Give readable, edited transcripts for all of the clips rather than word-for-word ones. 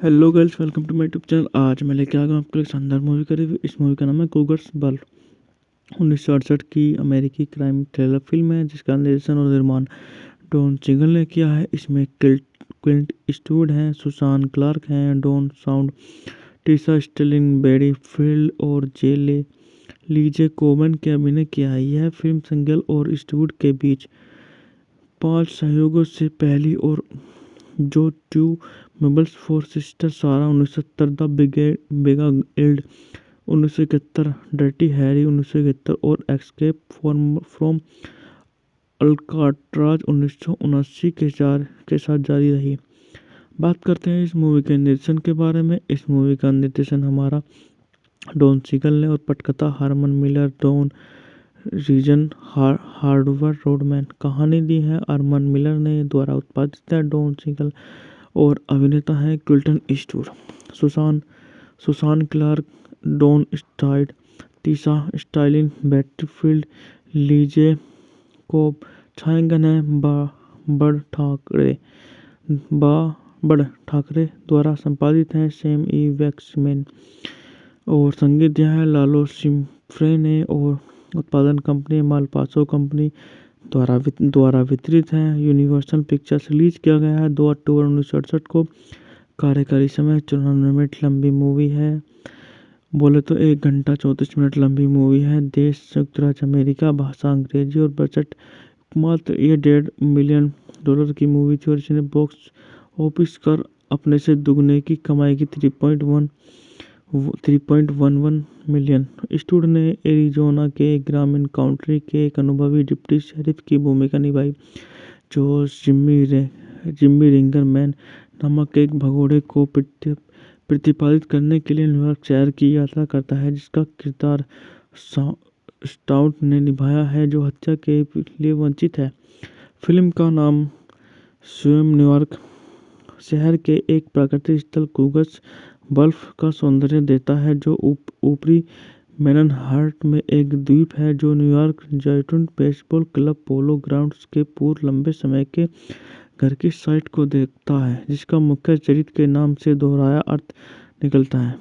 Hello girls, welcome to my YouTube channel. आज मैं लेके आ गया हूँ आपके लिए शानदार मूवी का रिव्यू। इस मूवी का नाम है कूगर्स बल। 1968 की अमेरिकी क्राइम थ्रिलर फिल्म है जिसका निर्देशन और निर्माण डॉन सिगल ने किया है। इसमें क्लिंट ईस्टवुड हैं, सुसान क्लार्क हैं, Don Stroud, Tisha Sterling, Betty Field और लीजे कोबन के अभिनय किया है। यह फिल्म सिंगल और ईस्टवुड के बीच 5 सहयोगों से पहली और जो to मेबल्स for Sister Sara 1970, the Beguiled 1971, Dirty Harry 1971 और एस्केप फ्रॉम अल्काट्राज 1979 के साथ जारी रही। बात करते हैं इस मूवी के निर्देशन के बारे में। इस मूवी का निर्देशन हमारा डॉन सिगल ने और पटकथा Herman Miller, Dean Riesner, Howard Rodman. कहानी दी है अरमन मिलर ने, द्वारा उत्पादित है डॉन सिगल और अभिनेता है Clint Eastwood. Susan Clark, Don स्टाइड, Tisha Sterling, Betty Field, Lee J Cobb. छायांकन है बड़ ठाकरे द्वारा संपादित है सैम ई वैक्समैन और संगीत दिया है लालो सिम्फ्रे ने और उत्पादन कंपनी मालपासो कंपनी द्वारा वितरित है। Universal pictures. रिलीज किया गया है 2 अक्टूबर 1968 को। कार्यकारी समय 94 मिनट लंबी मूवी है। बोले तो 1 घंटा 34 मिनट लंबी मूवी है। देश संयुक्त राज्य अमेरिका, भाषा अंग्रेजी और बजट मात्र ये $1.5 मिलियन की मूवी थी और इसने बॉक्स ऑफिस कर अपने से दुगने की कमाई की 3.11 मिलियन। ईस्टवुड ने एरिजोना के ग्रामीण काउंटी के एक अनुभवी डिप्टी शेरिफ की भूमिका निभाई जो जिम्मी रिंगर मैन नामक एक भगोड़े को प्रतिपादित करने के लिए न्यूयॉर्क शहर की यात्रा करता है, जिसका किरदार स्टाउट ने निभाया है जो हत्या के लिए वंचित है। फिल्म का नाम स्वयं न्यूयॉर्क शहर के एक प्राकृतिक स्थल कूगर्स बल्फ का सौंदर्य देता है जो ऊपरी मैनहट्टन में एक द्वीप है जो न्यूयॉर्क जॉयंट बेसबॉल क्लब पोलो ग्राउंड्स के पूर्व लंबे समय के घर की साइट को देखता है, जिसका मुख्य चरित्र के नाम से दोहराया अर्थ निकलता है।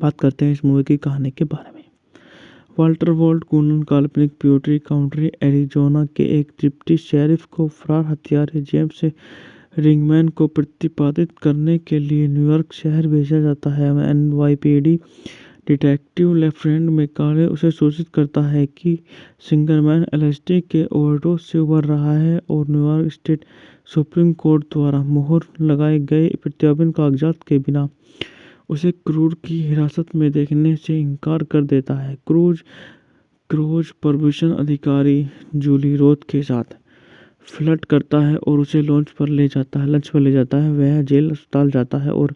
बात करते हैं इस मूवी की कहानी के बारे में। वाल्टर वॉल्ट कूनन काल्पनिक प्यूर्टरी काउंटी एरिजोना के एक डिप्टी शेरिफ को फरार हत्यारे जेम्स रिंगमैन को प्रतिपादित करने के लिए न्यूयॉर्क शहर भेजा जाता है। एनवाईपीडी डिटेक्टिव लेफ्टिनेंट मैकाले उसे सूचित करता है कि सिंगरमैन एलएसडी के ओवरडोज से उबर रहा है और न्यूयॉर्क स्टेट सुप्रीम कोर्ट द्वारा मोहर लगाए गए प्रत्यार्पण कागजात के बिना उसे क्रूज की हिरासत में देखने से इनकार कर देता है। क्रूज प्रोबेशन अधिकारी जूली रोथ के साथ फ्लर्ट करता है और उसे लंच पर ले जाता है। वह जेल अस्पताल जाता है और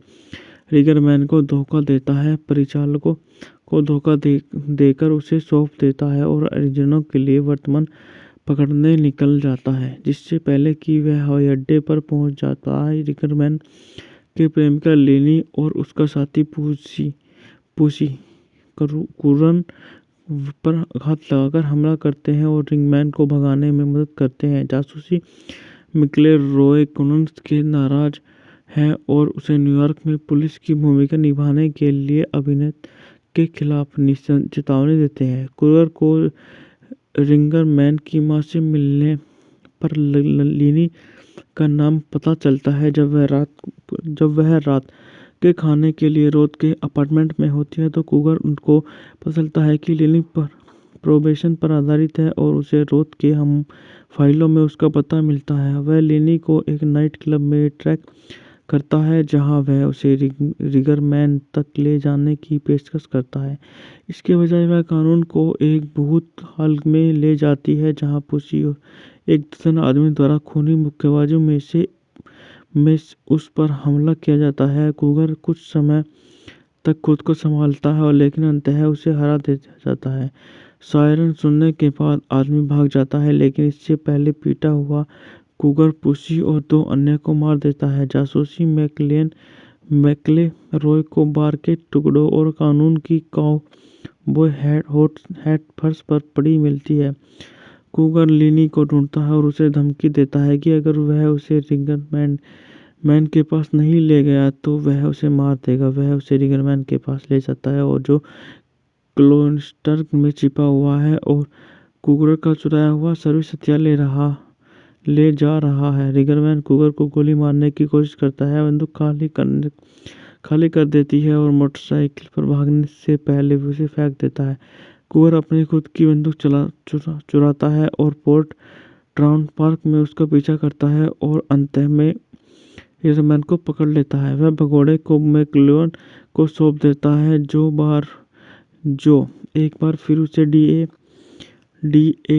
रिगरमैन को धोखा देता है, परिचालकों को धोखा देकर उसे सौंप देता है और एरिजोना के लिए वर्तमान पकड़ने निकल जाता है। जिससे पहले कि वह हवाई अड्डे पर पहुंच जाता है, रिगरमैन के प्रेमिका लिली और उसका साथी पुसी कुरन पर हाथ लगाकर हमला करते हैं और रिंगमैन को भगाने में मदद करते हैं। जासूसी मिकले रॉय कुनन्स के नाराज है और उसे न्यूयॉर्क में पुलिस की भूमिका निभाने के लिए अभिनेता के खिलाफ चेतावनी देते हैं। कुरर को रिंगर मैन की मां से मिलने पर लिनी का नाम पता चलता है जब वह रात के खाने के लिए रोथ के अपार्टमेंट में होती है तो कुगर उनको पता चलता है कि लिनी पर प्रोबेशन पर आधारित है और उसे रोथ के हम फाइलों में उसका पता मिलता है। वह लिनी को एक नाइट क्लब में ट्रैक करता है जहां वह उसे रिगरमैन तक ले जाने की पेशकश करता है। इसके बजाय वह कानून को एक भूत हाल में ले जाती है जहां पुसी और एक दर्जन आदमी द्वारा खूनी मुक्केबाजों में उस पर हमला किया जाता है। कुगर कुछ समय तक खुद को संभालता है और लेकिन अंततः उसे हरा दे जाता है। सायरन सुनने के बाद आदमी भाग जाता है, लेकिन इससे पहले पीटा हुआ कुगर पुसी और 2 अन्य को मार देता है। जासूसी मैकले रॉय को बार के टुकड़ों और कानून की काउबॉय हैट फर्श पर पड़ी मिलती है। कुगर लिनी को ढूंढता है और उसे धमकी देता है कि अगर वह उसे रिगरमैन मैन के पास नहीं ले गया तो वह उसे मार देगा। वह उसे रिगरमैन के पास ले जाता है और जो क्लोस्टर में छिपा हुआ है और कुकर का चुराया हुआ सर्विस हथियार ले जा रहा है। रिगरमैन कुकर को गोली मारने की कोशिश करता है, बंदूक खाली कर देती है और मोटरसाइकिल पर भागने से पहले उसे फेंक देता है। कुकर अपनी खुद की बंदूक चुराता है और पोर्ट ट्राउन पार्क में उसका पीछा करता है और अंत में रिगरमैन को पकड़ लेता है। वह भगोड़े को मैक्लियोन को सौंप देता है, जो एक बार फिर उसे डीए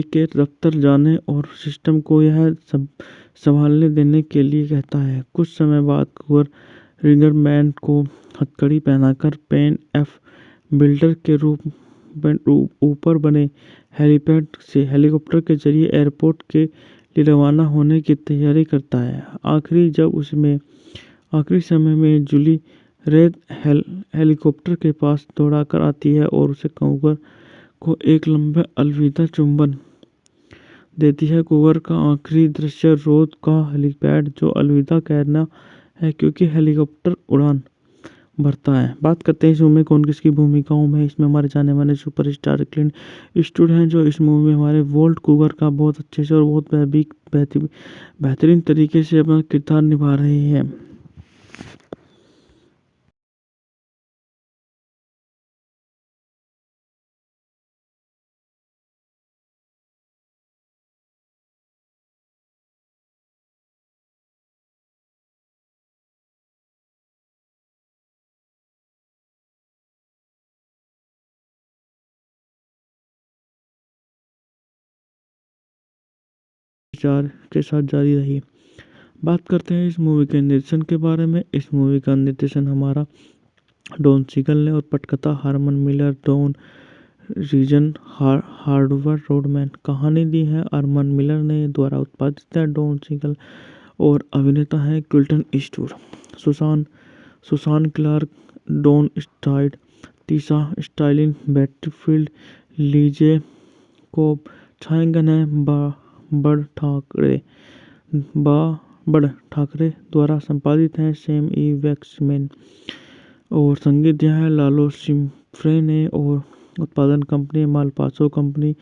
के दफ्तर जाने और सिस्टम को यह संभालने देने के लिए कहता है। कुछ समय बाद कुकर रिगरमैन को हथकड़ी पहनाकर पेन एफ बिल्डर के ऊपर बने हेलीपैड से हेलीकॉप्टर के जरिए एयरपोर्ट के लिए रवाना होने की तैयारी करता है। आखिरी समय में जूली रेड हेलीकॉप्टर के पास दौड़ाकर आती है और उसे कुकर को एक लंबा अलविदा चुंबन देती है। कुकर का आखिरी दृश्य रोड का हेलीपैड जो अलविदा कहना है क्योंकि हेलीकॉप्टर उड़ान भरता है। बात करते हैं इस मूवी में कौन किसकी भूमिकाओं में। इसमें हमारे जाने माने सुपरस्टार क्लिंट ईस्टवुड हैं, जो इस मूवी में हमारे वोल्ट कुकर का बहुत अच्छे से और बहुत बेहतरीन तरीके से अपना किरदार निभा रहे हैं। के साथ जारी रही। बात करते हैं इस मूवी के निर्देशन के बारे में। इस मूवी का निर्देशन हमारा डॉन सीगल ने और पटकथा Herman Miller, Dean Riesner, Howard Rodman. कहानी दी है अरमान मिलर ने, द्वारा उत्पादित है डॉन सीगल और अभिनेता है Clint Eastwood. Susan Clark, Don स्टाइड, Tisha Sterling, Betty Field, Lee J Cobb छायांकन है बड़ ठाकरे द्वारा संपादित है सैम ई वैक्समैन और संगीत दिया है लालो सिम्फ्रे ने और उत्पादन कंपनी मालपासो कंपनी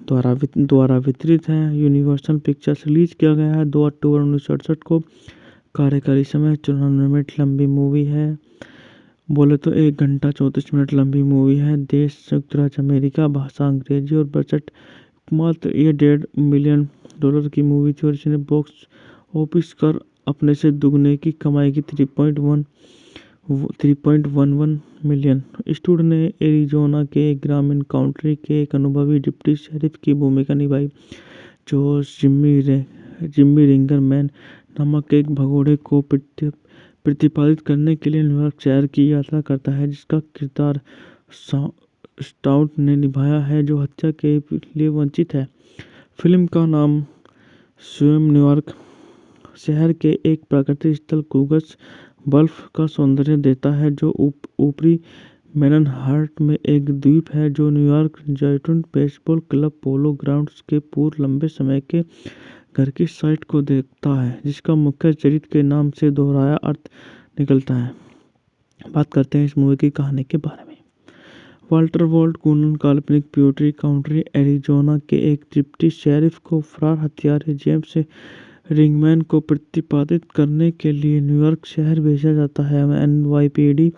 द्वारा वितरित है। यूनिवर्सल पिक्चर्स रिलीज किया गया है 2 अक्टूबर 1968 को। कार्यकारी समय 94 मिनट लंबी मूवी है। बोले तो 1 घंटा 34 मिनट लंबी मूवी है। देश संयुक्त राज्य अमेरिका, भाषा अंग्रेजी और बजट मात्र ये $1.5 मिलियन की मूवी थी और इसने बॉक्स ऑफिस कर अपने से दुगने की कमाई की 3.11 मिलियन। ईस्टवुड ने एरिजोना के ग्रामीण काउंटी के एक अनुभवी डिप्टी शेरिफ की भूमिका निभाई, जो जिम्मी रिंगरमैन नामक एक भगोड़े को प्रतिपादित करने के लिए न्यूयॉर्क शहर की यात्रा करता है, जिसका किरदार स्टाउट ने निभाया है, जो हत्या के लिए वंचित है। फिल्म का नाम स्वयं न्यूयॉर्क शहर के एक प्राकृतिक स्थल कूगस बल्फ का सौंदर्य देता है, जो ऊपरी मैनहट्टन में एक द्वीप है, जो न्यूयॉर्क जायंट्स बेसबॉल क्लब पोलो ग्राउंड्स के पूर्व लंबे समय के घर की साइट को देखता है, जिसका मुख्य चरित्र के नाम से दोहराया अर्थ निकलता है। बात करते हैं इस मूवी की कहानी के बारे में। वाल्टर वॉल्ट कूनन काल्पनिक प्यूर्टरी काउंटी एरिजोना के एक डिप्टी शेरिफ को फरार हत्यारे जेम्स रिंगमैन को प्रतिपादित करने के लिए न्यूयॉर्क शहर भेजा जाता है। एनवाईपीडी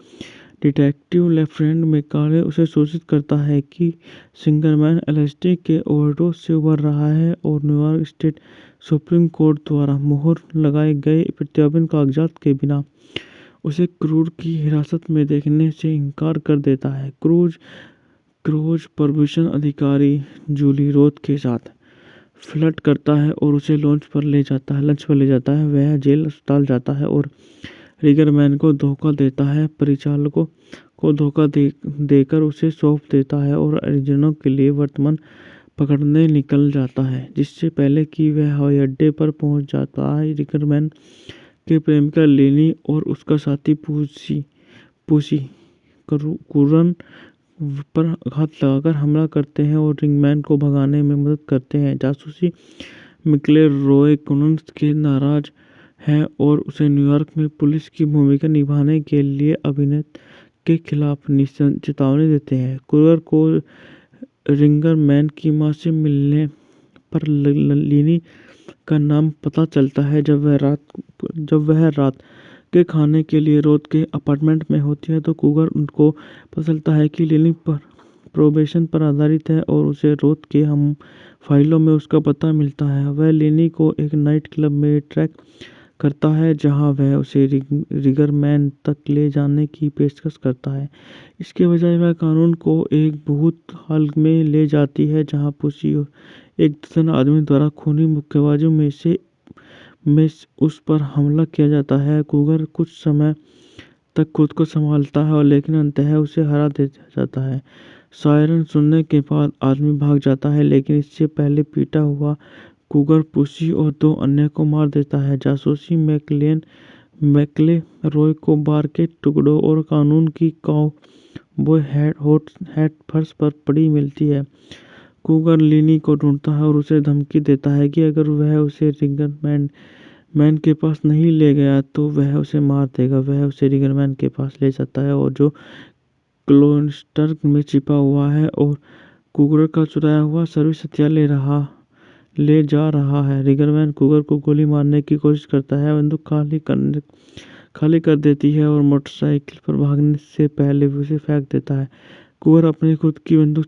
डिटेक्टिव लेफ्टिनेंट मैकाले उसे सूचित करता है कि रिंगमैन एलएसडी के ओवरडोज से उबर रहा है और न्यूयॉर्क स्टेट सुप्रीम कोर्ट द्वारा मुहर लगाए गए प्रत्यार्पण कागजात के बिना उसे क्रूज की हिरासत में देखने से इनकार कर देता है। क्रूज प्रभूषण अधिकारी जूली रोथ के साथ फ्लर्ट करता है और उसे लंच पर ले जाता है। वह जेल अस्पताल जाता है और रिगरमैन को धोखा देता है, परिचालकों को धोखा देकर उसे सौंप देता है और एरिजोना के लिए वर्तमान पकड़ने निकल जाता है। जिससे पहले कि वह हवाई अड्डे पर पहुंच जाता है, रिगरमैन के प्रेमिका लेनी और उसका साथी पूसी कुरन पर घात लगाकर हमला करते हैं और रिंगमैन को भगाने में मदद करते हैं। जासूसी मिकले रॉय कुनन के नाराज है और उसे न्यूयॉर्क में पुलिस की भूमिका निभाने के लिए अभिनय के खिलाफ चेतावनी देते हैं। कुगर को रिंगर मैन की मां से मिलने पर लिनी का नाम पता चलता है। जब वह रात के खाने के लिए रोथ के अपार्टमेंट में होती है तो कुगर उनको पता चलता है कि लिनी पर प्रोबेशन पर आधारित है और उसे रोथ के हम फाइलों में उसका पता मिलता है। वह लिनी को एक नाइट क्लब में ट्रैक करता है जहां वह उसे रिगरमैन तक ले जाने की पेशकश करता है। इसके बजाय वह कानून को एक भूत हाल में ले जाती है जहां पुसी एक दर्जन आदमी द्वारा खूनी मुक्केबाजों में उस पर हमला किया जाता है। कुगर कुछ समय तक खुद को संभालता है और लेकिन अंततः उसे हरा दे जाता है। सायरन सुनने के बाद आदमी भाग जाता है लेकिन इससे पहले पीटा हुआ कुगर पुसी और 2 अन्य को मार देता है। जासूसी मैकले रॉय को बार के टुकड़ों और कानून की काउबॉय हैट फर्श पर पड़ी मिलती है। कुगर लिनी को ढूंढता है और उसे धमकी देता है कि अगर वह उसे रिगरमैन के पास नहीं ले गया तो वह उसे मार देगा। वह उसे रिगरमैन के पास ले जाता है और जो क्लोस्टर में छिपा हुआ है और कुगर का चुराया हुआ सर्विस हथियार ले जा रहा है। रिगरमैन कुगर को गोली मारने की कोशिश करता है, बंदूक खाली कर देती है और मोटरसाइकिल पर भागने से पहले उसे फेंक देता है। कुगर अपनी खुद की बंदूक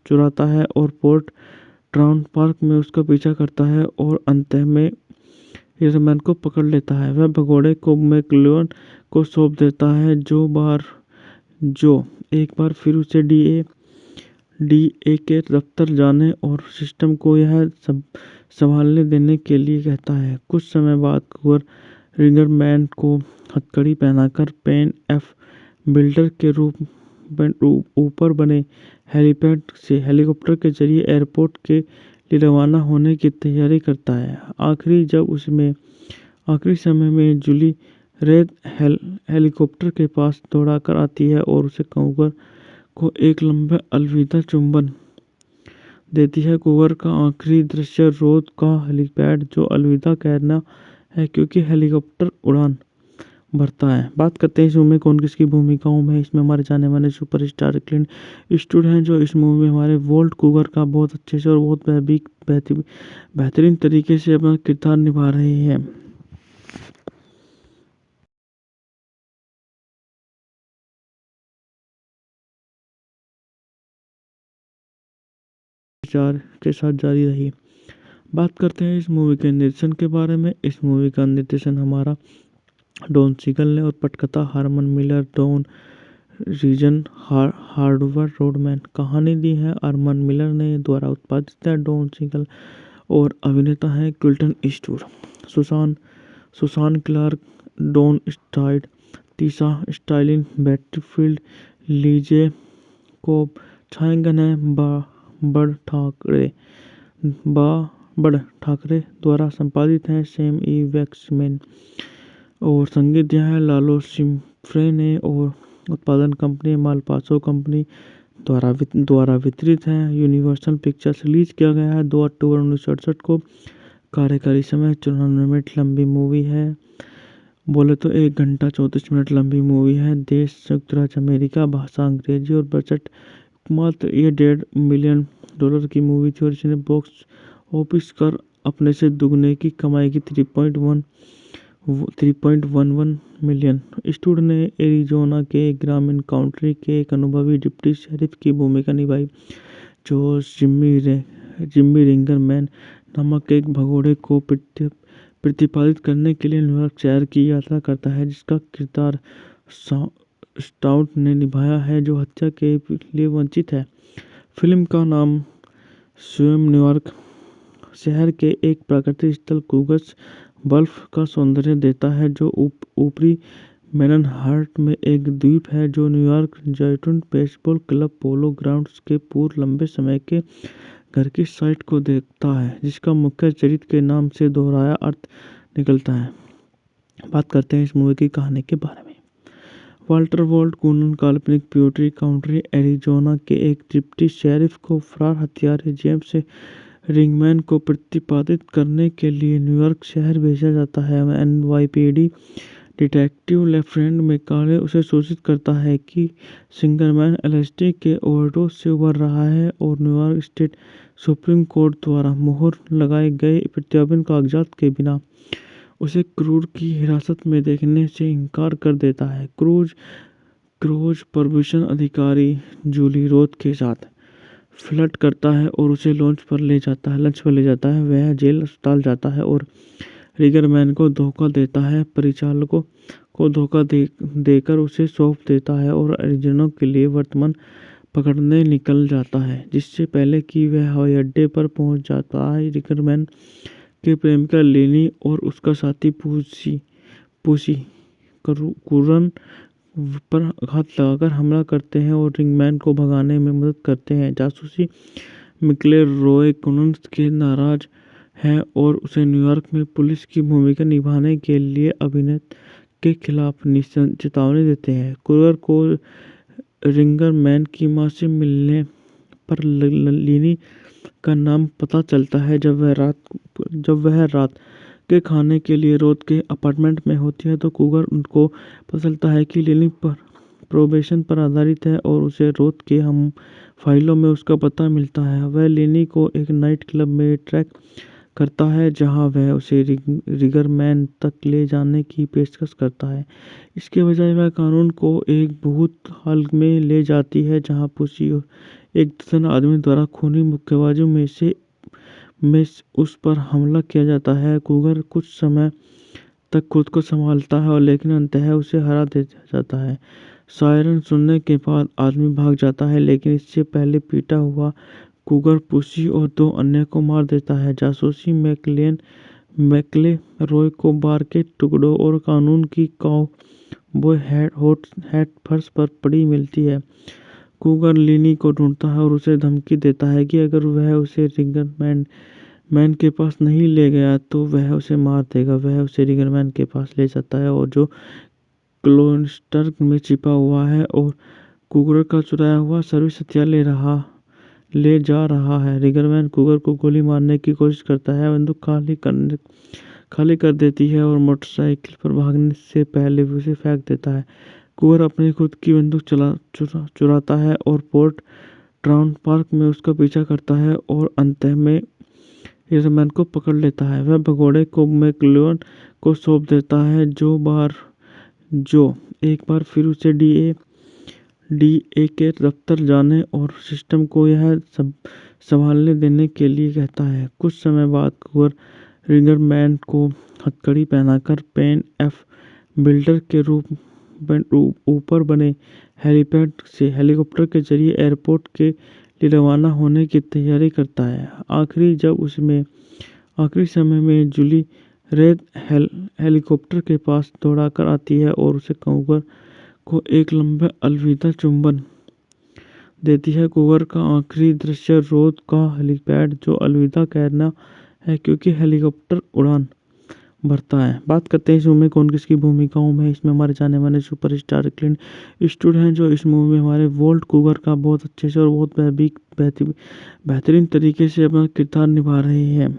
चुराता है और पोर्ट ट्राउन पार्क में उसका पीछा करता है और अंत में रिगरमैन को पकड़ लेता है। वह भगोड़े को मैकलोन को सौंप देता है जो एक बार फिर उसे डीए के दफ्तर जाने और सिस्टम को यह सब संभालने देने के लिए कहता है। कुछ समय बाद कुगर रिगरमैन को हथकड़ी पहनाकर पेन एफ बिल्डर के ऊपर बने हेलीपैड से हेलीकॉप्टर के जरिए एयरपोर्ट के लिए रवाना होने की तैयारी करता है। आखिरी समय में जूली रेड हेलीकॉप्टर के पास दौड़ाकर आती है और उसे कुगर को एक लंबा अलविदा चुंबन देती है। कुगर का आखिरी दृश्य रोथ का हेलीपैड जो अलविदा कहना है क्योंकि हेलीकॉप्टर उड़ान भरता है। बात करते हैं इस मूवी में कौन किसकी भूमिकाओं में। इसमें हमारे जाने माने सुपरस्टार क्लिंट ईस्टवुड हैं जो इस मूवी में हमारे वोल्ट कुगर का बहुत अच्छे से और बहुत बेहतरीन तरीके से अपना किरदार निभा रहे हैं। के साथ जारी रही। बात करते हैं इस मूवी के निर्देशन के बारे में। इस मूवी का निर्देशन हमारा डॉन सीगल ने और पटकथा Herman Miller, Dean Riesner, Howard Rodman. कहानी दी है अरमान मिलर ने, द्वारा उत्पादित है डॉन सीगल और अभिनेता है Clinton Eastwood, Susan Clark, Don स्टाइड, Tisha Sterling, Betty Field, Lee J Cobb, छायांकन है बड़ ठाकरे द्वारा संपादित है सैम ई वैक्समैन और संगीत दिया है लालो सिम्फ्रे ने और उत्पादन कंपनी मालपासो कंपनी द्वारा वितरित है। यूनिवर्सल पिक्चर्स रिलीज किया गया है 2 अक्टूबर 1968 को। कार्यकारी समय 94 मिनट लंबी मूवी है। बोले तो 1 घंटा 34 मिनट लंबी मूवी है। देश संयुक्त राज्य अमेरिका, भाषा अंग्रेजी और बजट मात्र ये $1.5 मिलियन की मूवी थी और इसने बॉक्स ऑफिस कर अपने से दुगने की कमाई की 3.11 मिलियन। ईस्टवुड ने एरिजोना के ग्रामीण काउंटी के एक अनुभवी डिप्टी शेरिफ की भूमिका निभाई जो जिम्मी रिंगर मैन नामक एक भगोड़े को प्रतिपादित करने के लिए न्यूयॉर्क शहर की यात्रा करता है, जिसका किरदार स्टाउट ने निभाया है जो हत्या के लिए वंचित है। फिल्म का नाम स्वयं न्यूयॉर्क शहर के एक प्राकृतिक स्थल कूगस बल्फ का सौंदर्य देता है जो ऊपरी मैनहट्टन में एक द्वीप है जो न्यूयॉर्क जॉयंट्स बेसबॉल क्लब पोलो ग्राउंड्स के पूर्व लंबे समय के घर की साइट को देखता है, जिसका मुख्य चरित्र के नाम से दोहराया अर्थ निकलता है। बात करते हैं इस मूवी की कहानी के बारे में। वाल्टर वॉल्ट कूनन काल्पनिक प्यूर्टरी काउंटी एरिजोना के एक डिप्टी शेरिफ को फरार हत्यारे जेम्स रिंगमैन को प्रतिपादित करने के लिए न्यूयॉर्क शहर भेजा जाता है। एनवाईपीडी डिटेक्टिव लेफ्टिनेंट मैकाले उसे सूचित करता है कि सिंगरमैन एलएसडी के ओवरडोज से उबर रहा है और न्यूयॉर्क स्टेट सुप्रीम कोर्ट द्वारा मुहर लगाए गए प्रत्यार्पण कागजात के बिना उसे क्रूज की हिरासत में देखने से इनकार कर देता है। क्रूज प्रोबेशन अधिकारी जूली रोथ के साथ फ्लर्ट करता है और उसे लंच पर ले जाता है। वह जेल अस्पताल जाता है और रिगरमैन को धोखा देता है, परिचालकों को धोखा देकर उसे सौंप देता है और एरिज़ोना के लिए वर्तमान पकड़ने निकल जाता है। जिससे पहले कि वह हवाई अड्डे पर पहुंच जाता है, रिगरमैन के प्रेमिका लेनी और उसका साथी पूसी कुरन पर हाथ लगाकर हमला करते हैं और रिंगमैन को भगाने में मदद करते हैं। जासूसी मिकले रॉय कुनन्स के नाराज है और उसे न्यूयॉर्क में पुलिस की भूमिका निभाने के लिए अभिनेता के खिलाफ चेतावनी देते हैं। कुरर को रिंगरमैन की मां से मिलने पर लिनी का नाम पता चलता है। जब वह रात के खाने के लिए रोथ के अपार्टमेंट में होती है तो कुगर उनको पता चलता है कि लिनी पर प्रोबेशन पर आधारित है और उसे रोथ के हम फाइलों में उसका पता मिलता है। वह लिनी को एक नाइट क्लब में ट्रैक करता है जहां वह उसे रिगरमैन तक ले जाने की पेशकश करता है। इसके बजाय वह कानून को एक भूत हाल में ले जाती है जहां पुसी एक दर्जन आदमी द्वारा खूनी मुक्केबाजों में उस पर हमला किया जाता है। कुगर कुछ समय तक खुद को संभालता है लेकिन अंततः उसे हरा दे जाता है। सायरन सुनने के बाद आदमी भाग जाता है लेकिन इससे पहले पीटा हुआ कुगर पुसी और 2 अन्य को मार देता है। जासूसी मैकले रॉय को बार के टुकड़ों और कानून की काउबॉय हैट फर्श पर पड़ी मिलती है। कुगर लिनी को ढूंढता है और उसे धमकी देता है कि अगर वह उसे रिगरमैन के पास नहीं ले गया तो वह उसे मार देगा। वह उसे रिगरमैन के पास ले जाता है और जो क्लोस्टर में छिपा हुआ है और कुगर का चुराया हुआ सर्विस हथियार ले जा रहा है। रिगरमैन कुगर को गोली मारने की कोशिश करता है, बंदूक खाली कर देती है और मोटरसाइकिल पर भागने से पहले उसे फेंक देता है। कुगर अपनी खुद की बंदूक चुराता है और पोर्ट ट्राउन पार्क में उसका पीछा करता है और अंत में रिगरमैन को पकड़ लेता है। वह भगोड़े को मैकलोन को सौंप देता है जो एक बार फिर उसे डीए के दफ्तर जाने और सिस्टम को यह सब संभालने देने के लिए कहता है। कुछ समय बाद कुगर रिगरमैन को हथकड़ी पहनाकर पेन एफ बिल्डर के ऊपर बने हेलीपैड से हेलीकॉप्टर के जरिए एयरपोर्ट के लिए रवाना होने की तैयारी करता है। आखिरी समय में जूली रेड हेलीकॉप्टर के पास दौड़ाकर आती है और उसे कुगर को एक लंबा अलविदा चुंबन देती है। कुगर का आखिरी दृश्य रोथ का हेलीपैड जो अलविदा कहना है क्योंकि हेलीकॉप्टर उड़ान भरता है। बात करते हैं इस मूवी में कौन किसकी भूमिकाओं में। इसमें हमारे जाने माने सुपरस्टार क्लिंट ईस्टवुड हैं जो इस मूवी में हमारे वोल्ट कुगर का बहुत अच्छे से और बहुत बेहतरीन तरीके से अपना किरदार निभा रहे हैं।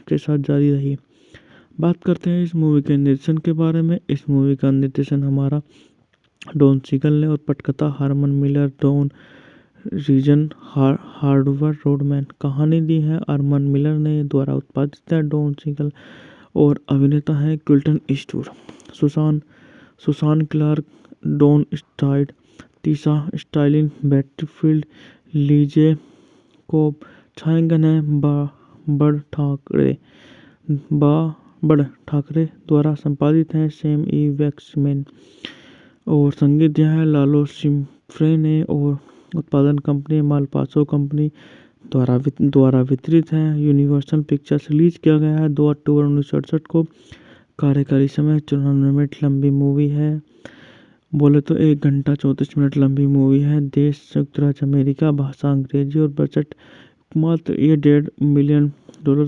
के साथ जारी रही। बात करते हैं इस मूवी के निर्देशन के बारे में। इस मूवी का निर्देशन हमारा डॉन सीगल ने और पटकथा Herman Miller, Dean Riesner, Howard Rodman. कहानी दी है आर्मन मिलर ने, द्वारा उत्पादित है डॉन सीगल और अभिनेता है Clint Eastwood, Susan Clark, Don Stroud, Tisha Sterling, Betty Field, Lee J Cobb, छायांकन है बड़ ठाकरे द्वारा संपादित है सैम ई वैक्समैन और संगीत दिया है लालो सिम्फ्रे ने और उत्पादन कंपनी मालपासो कंपनी द्वारा वितरित है। Universal pictures. रिलीज किया गया है 2 अक्टूबर 1968 को। कार्यकारी समय 94 मिनट लंबी मूवी है। बोले तो 1 घंटा 34 मिनट लंबी मूवी है। देश संयुक्त राज्य अमेरिका, भाषा अंग्रेजी और बजट मात्र ये $1.5 मिलियन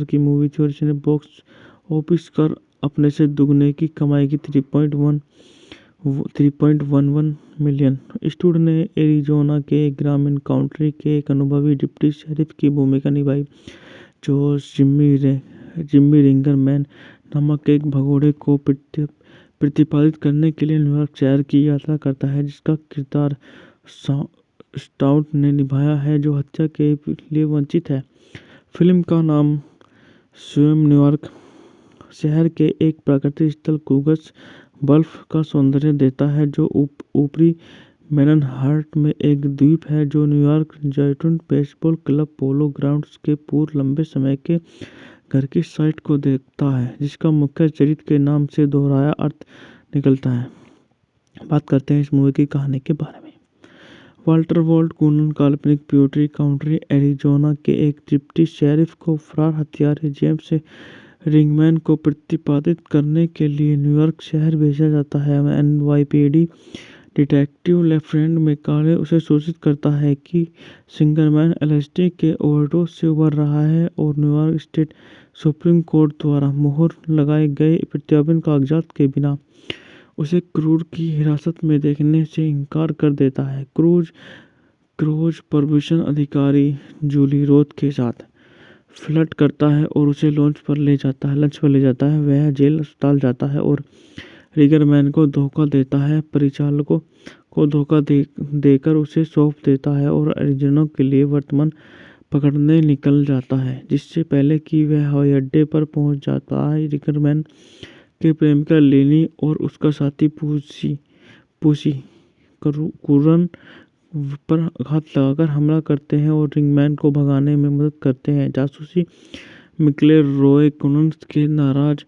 की मूवी थी और इसने बॉक्स ऑफिस कर अपने से दुगने की कमाई की 3.11 मिलियन। इस्टवुड ने एरिज़ोना के ग्रामीण काउंटी के एक अनुभवी डिप्टी शेरिफ की भूमिका निभाई, जो जिम्मी रिंगर मैन नामक एक भगोड़े को प्रतिपादित करने के लिए न्यूयॉर्क शहर की यात्रा करता है, जिसका किरदार स्टाउट ने निभाया है, जो हत्या के लिए वंचित है। फिल्म का नाम स्वयं न्यूयॉर्क शहर के एक प्राकृतिक स्थल कूगर्स बल्फ का सौंदर्य देता है, जो ऊपरी मैनहट्टन में एक द्वीप है जो न्यूयॉर्क जायंट्स बेसबॉल क्लब पोलो ग्राउंड्स के पूर्व लंबे समय के घर की साइट को देखता है, जिसका मुख्य चरित्र के नाम से दोहराया अर्थ निकलता है। बात करते हैं इस मूवी की कहानी के बारे में। वाल्टर वॉल्ट कूनन काल्पनिक प्यूर्टरी काउंटी एरिज़ोना के एक डिप्टी शेरिफ को फरार हत्यारे जेम्स रिंगमैन को प्रतिपादित करने के लिए न्यूयॉर्क शहर भेजा जाता है। एनवाईपीडी डिटेक्टिव लेफ्टिनेंट मैकाले उसे सूचित करता है कि सिंगरमैन एलएसडी के ओवरडोज से उबर रहा है और न्यूयॉर्क स्टेट सुप्रीम कोर्ट द्वारा मुहर लगाए गए प्रत्यार्पण कागजात के बिना उसे क्रूज की हिरासत में देखने से इनकार कर देता है। क्रूज प्रॉबेशन अधिकारी जूली रोथ के साथ फ्लर्ट करता है और उसे लंच पर ले जाता है। वह जेल अस्पताल जाता है और रिगरमैन को धोखा देता है, परिचालकों को धोखा देकर उसे सौंप देता है और एरिज़ोना के लिए वर्तमान पकड़ने निकल जाता है। जिससे पहले कि वह हवाई अड्डे पर पहुंच जाता है, रिगरमैन के प्रेमिका लेनी और उसका साथी पूसी कुरन पर हाथ लगाकर हमला करते हैं और रिंगमैन को भगाने में मदद करते हैं। जासूसी मिकले रॉय कुनन्स के नाराज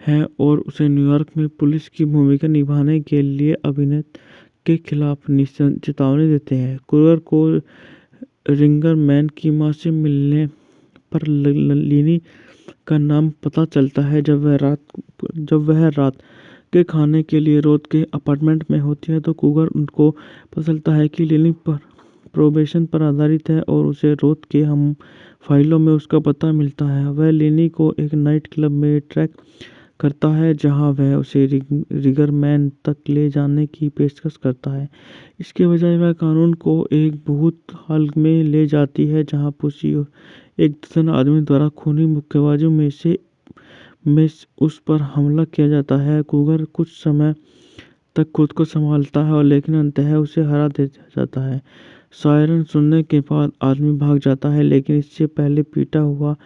है और उसे न्यूयॉर्क में पुलिस की भूमिका निभाने के लिए अभिनेता के खिलाफ चेतावनी देते हैं। कुरर को रिंगर मैन की मां से मिलने पर लिनी का नाम पता चलता है। जब वह रात के खाने के लिए रोथ के अपार्टमेंट में होती है तो कुगर उनको पता चलता है कि लिनी पर प्रोबेशन पर आधारित है और उसे रोथ के हम फाइलों में उसका पता मिलता है। वह लिनी को एक नाइट क्लब में ट्रैक करता है जहां वह उसे रिगरमैन तक ले जाने की पेशकश करता है। इसके बजाय वह कानून को एक भूत हाल में ले जाती है जहां पुसी और एक दर्जन आदमी द्वारा खूनी मुक्केबाजों में उस पर हमला किया जाता है। कुगर कुछ समय तक खुद को संभालता है लेकिन अंततः उसे हरा दे जाता है। सायरन सुनने के बाद आदमी भाग जाता है, लेकिन इससे पहले पीटा हुआ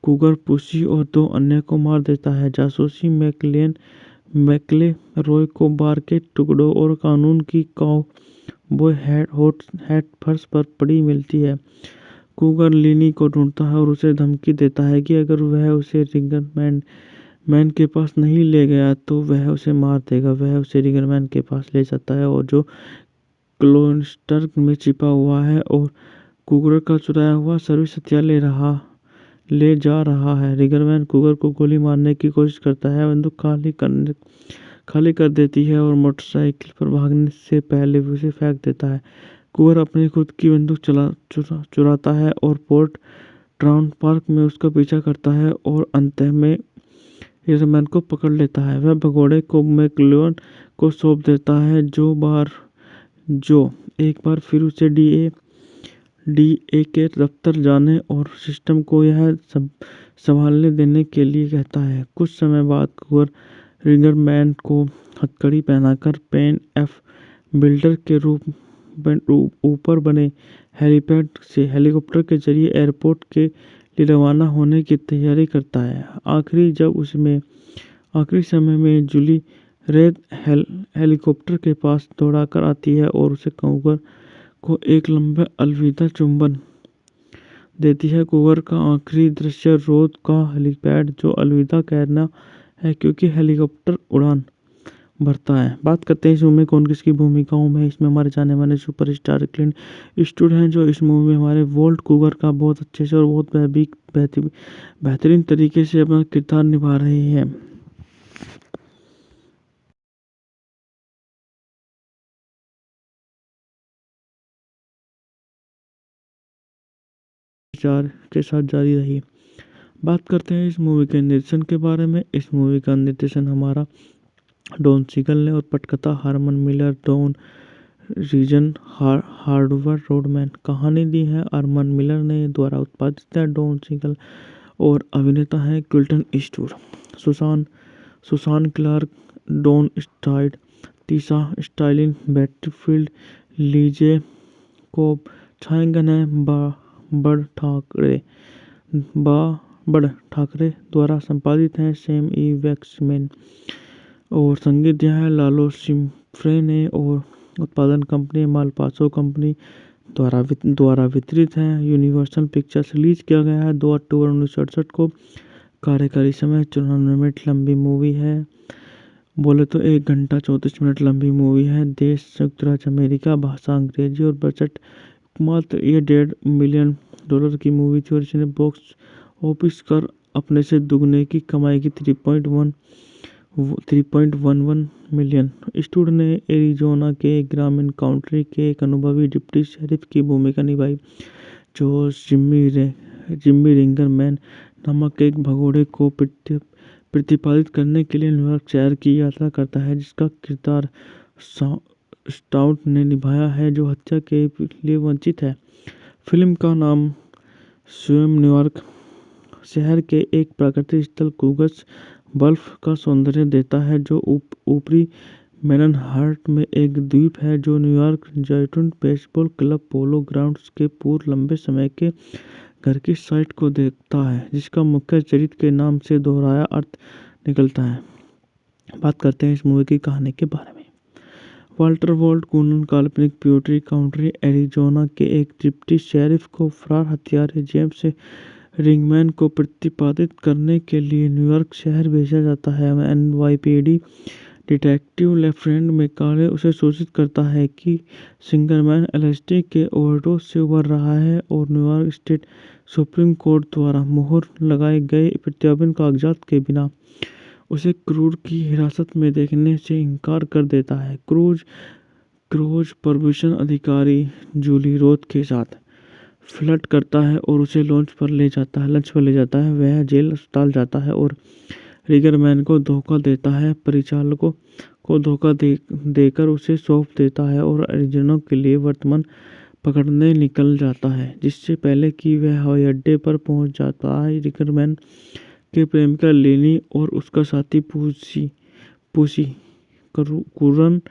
कुगर पुसी और 2 अन्य को मार देता है। जासूसी मैकले रॉय को बार के टुकड़ों और कानून की काउबॉय हैट फर्श पर पड़ी मिलती है। कुगर लिनी को ढूंढता है और उसे धमकी देता है कि अगर वह उसे रिगरमैन के पास नहीं ले गया तो वह उसे मार देगा। वह उसे रिगरमैन के पास ले जाता है और जो क्लोस्टर में छिपा हुआ है और कुगर का चुराया हुआ सर्विस हथियार ले जा रहा है। रिगरमैन कुगर को गोली मारने की कोशिश करता है, बंदूक खाली कर देती है और मोटरसाइकिल पर भागने से पहले उसे फेंक देता है। कुगर अपनी खुद की बंदूक चुराता है और पोर्ट ट्राउन पार्क में उसका पीछा करता है और अंत में रिगरमैन को पकड़ लेता है। वह भगोड़े को मैकलोन को सौंप देता है, जो एक बार फिर उसे डीए के दफ्तर जाने और सिस्टम को यह संभालने देने के लिए कहता है। कुछ समय बाद कुगर रिगरमैन को हथकड़ी पहनाकर पेन एफ बिल्डर के ऊपर बने हेलीपैड से हेलीकॉप्टर के जरिए एयरपोर्ट के लिए रवाना होने की तैयारी करता है। आखिरी समय में जूली रेड हेलीकॉप्टर के पास दौड़ाकर आती है और उसे कुगर को एक लंबा अलविदा चुंबन देती है। कुगर का आखिरी दृश्य रोथ का हेलीपैड जो अलविदा कहना है क्योंकि हेलीकॉप्टर उड़ान भरता है। बात करते हैं इस मूवी में कौन किसकी भूमिकाओं में। इसमें हमारे जाने माने सुपरस्टार क्लिंट ईस्टवुड हैं, जो इस मूवी में हमारे वॉल्ट कुगर का बहुत अच्छे से और बहुत बेहतरीन तरीके से अपना किरदार निभा रहे हैं। के साथ जारी रही। बात करते हैं इस मूवी के निर्देशन के बारे में। इस मूवी का निर्देशन हमारा डॉन सीगल ने और पटकथा Herman Miller, Dean Riesner, Howard Rodman. कहानी दी है अरमान मिलर ने, द्वारा उत्पादित है डॉन सीगल और अभिनेता है Clinton Eastwood. Susan Susan Clark, Don Stroud, Tisha Sterling, Betty Field, Lee J Cobb, छायांकन है बा बड़ ठाकरे द्वारा संपादित है सैम ई वैक्समैन और संगीत दिया है लालो सिम्फ्रे ने और उत्पादन कंपनी मालपासो कंपनी द्वारा वितरित है। Universal pictures. रिलीज किया गया है 2 अक्टूबर 1968 को। कार्यकारी समय 94 मिनट लंबी मूवी है। बोले तो 1 घंटा 34 मिनट लंबी मूवी है। देश संयुक्त राज्य अमेरिका, भाषा अंग्रेजी और बजट मात्र ये $1.5 मिलियन की मूवी थी और इसने बॉक्स ऑफिस कर अपने से दुगने की कमाई की 3.11 मिलियन। ईस्टवुड ने एरिजोना के ग्रामीण काउंटी के एक अनुभवी डिप्टी शेरिफ की भूमिका निभाई जो जिम्मी रिंगर मैन नामक एक भगोड़े को प्रतिपादित करने के लिए न्यूयॉर्क शहर की यात्रा करता है, जिसका किरदार स्टाउट ने निभाया है जो हत्या के लिए वंचित है। फिल्म का नाम स्वयं न्यूयॉर्क शहर के एक प्राकृतिक स्थल कूगस बल्फ का सौंदर्य देता है जो ऊपरी मैनहट्टन में एक द्वीप है जो न्यूयॉर्क जॉयंट्स बेसबॉल क्लब पोलो ग्राउंड्स के पूर्व लंबे समय के घर की साइट को देखता है, जिसका मुख्य चरित्र के नाम से दोहराया अर्थ निकलता है। बात करते हैं इस मूवी की कहानी के बारे में। वाल्टर वॉल्ट कूनन काल्पनिक प्यूर्टरी काउंटी एरिजोना के एक डिप्टी शेरिफ को फरार हत्यारे जेम्स रिंगमैन को प्रतिपादित करने के लिए न्यूयॉर्क शहर भेजा जाता है। एनवाईपीडी डिटेक्टिव लेफ्टिनेंट मैकाले उसे सूचित करता है कि सिंगरमैन एलएसडी के ओवरडोज से उबर रहा है और न्यूयॉर्क स्टेट सुप्रीम कोर्ट द्वारा मुहर लगाए गए प्रत्यार्पण कागजात के बिना उसे क्रूज की हिरासत में देखने से इनकार कर देता है। क्रूज प्रॉसिक्यूशन अधिकारी जूली रोथ के साथ फ्लर्ट करता है और उसे लंच पर ले जाता है। वह जेल अस्पताल जाता है और रिगरमैन को धोखा देता है, परिचालकों को धोखा देकर उसे सौंप देता है और एरिजोना के लिए वर्तमान पकड़ने निकल जाता है। जिससे पहले कि वह हवाई अड्डे पर पहुंच जाता है, रिगरमैन के प्रेमिका लेनी और उसका साथी पूसी कुरन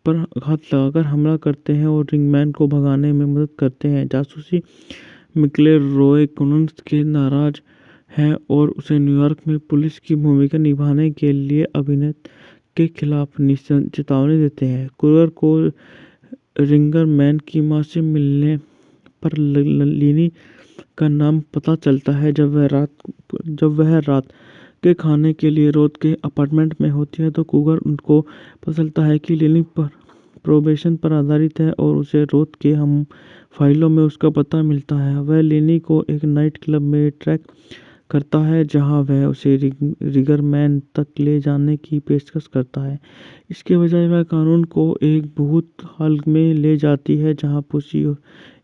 पर घात लगाकर हमला करते हैं और रिंगमैन को भगाने में मदद करते हैं। जासूसी मिकले रॉय कुनन के नाराज है और उसे न्यूयॉर्क में पुलिस की भूमिका निभाने के लिए अभिनेता के खिलाफ चेतावनी देते हैं। कुरर को रिंगर मैन की मां से मिलने पर लीनी का नाम पता चलता है जब वह रात के खाने के लिए रोथ के अपार्टमेंट में होती है तो कुगर उनको पता चलता है कि लीनी पर प्रोबेशन पर आधारित है और उसे रोथ के हम फाइलों में उसका पता मिलता है। वह लीनी को एक नाइट क्लब में ट्रैक करता है जहां वह उसे रिगरमैन तक ले जाने की पेशकश करता है। इसके बजाय वह कानून को एक भूत हाल में ले जाती है जहां पुसी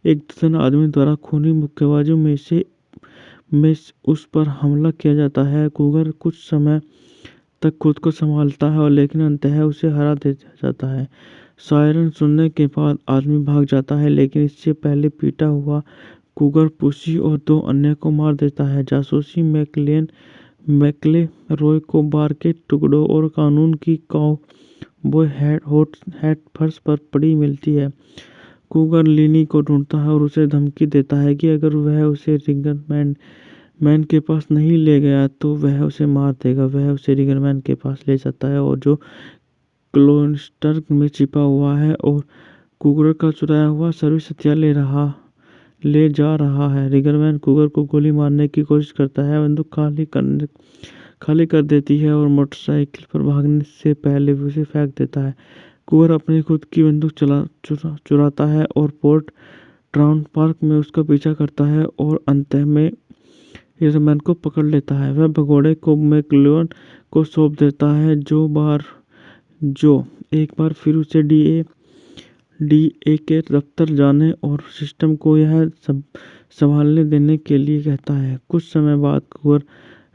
एक दर्जन आदमी द्वारा खूनी मुक्केबाजों में उस पर हमला किया जाता है। कुगर कुछ समय तक खुद को संभालता है और लेकिन अंततः उसे हरा दे जाता है। सायरन सुनने के बाद आदमी भाग जाता है, लेकिन इससे पहले पीटा हुआ कुगर पुसी और 2 अन्य को मार देता है। जासूसी मैकले रॉय को बार के टुकड़ों और कानून की काउबॉय हैट फर्श पर पड़ी मिलती है। कुगर लीनी को ढूंढता है और उसे धमकी देता है कि अगर वह उसे रिगरमैन के पास नहीं ले गया तो वह उसे मार देगा। वह उसे रिगरमैन के पास ले जाता है और जो क्लोस्टर में छिपा हुआ है और कुगर का चुराया हुआ सर्विस हथियार ले जा रहा है। रिगरमैन कुगर को गोली मारने की कोशिश करता है, बंदूक खाली कर देती है और मोटरसाइकिल पर भागने से पहले उसे फेंक देता है। कुगर अपनी खुद की बंदूक चुराता है और पोर्ट ट्राउन पार्क में उसका पीछा करता है और अंत में रिगरमैन को पकड़ लेता है। वह भगोड़े को मैकलोन को सौंप देता है जो एक बार फिर उसे डीए के दफ्तर जाने और सिस्टम को यह सब संभालने देने के लिए कहता है। कुछ समय बाद कुवर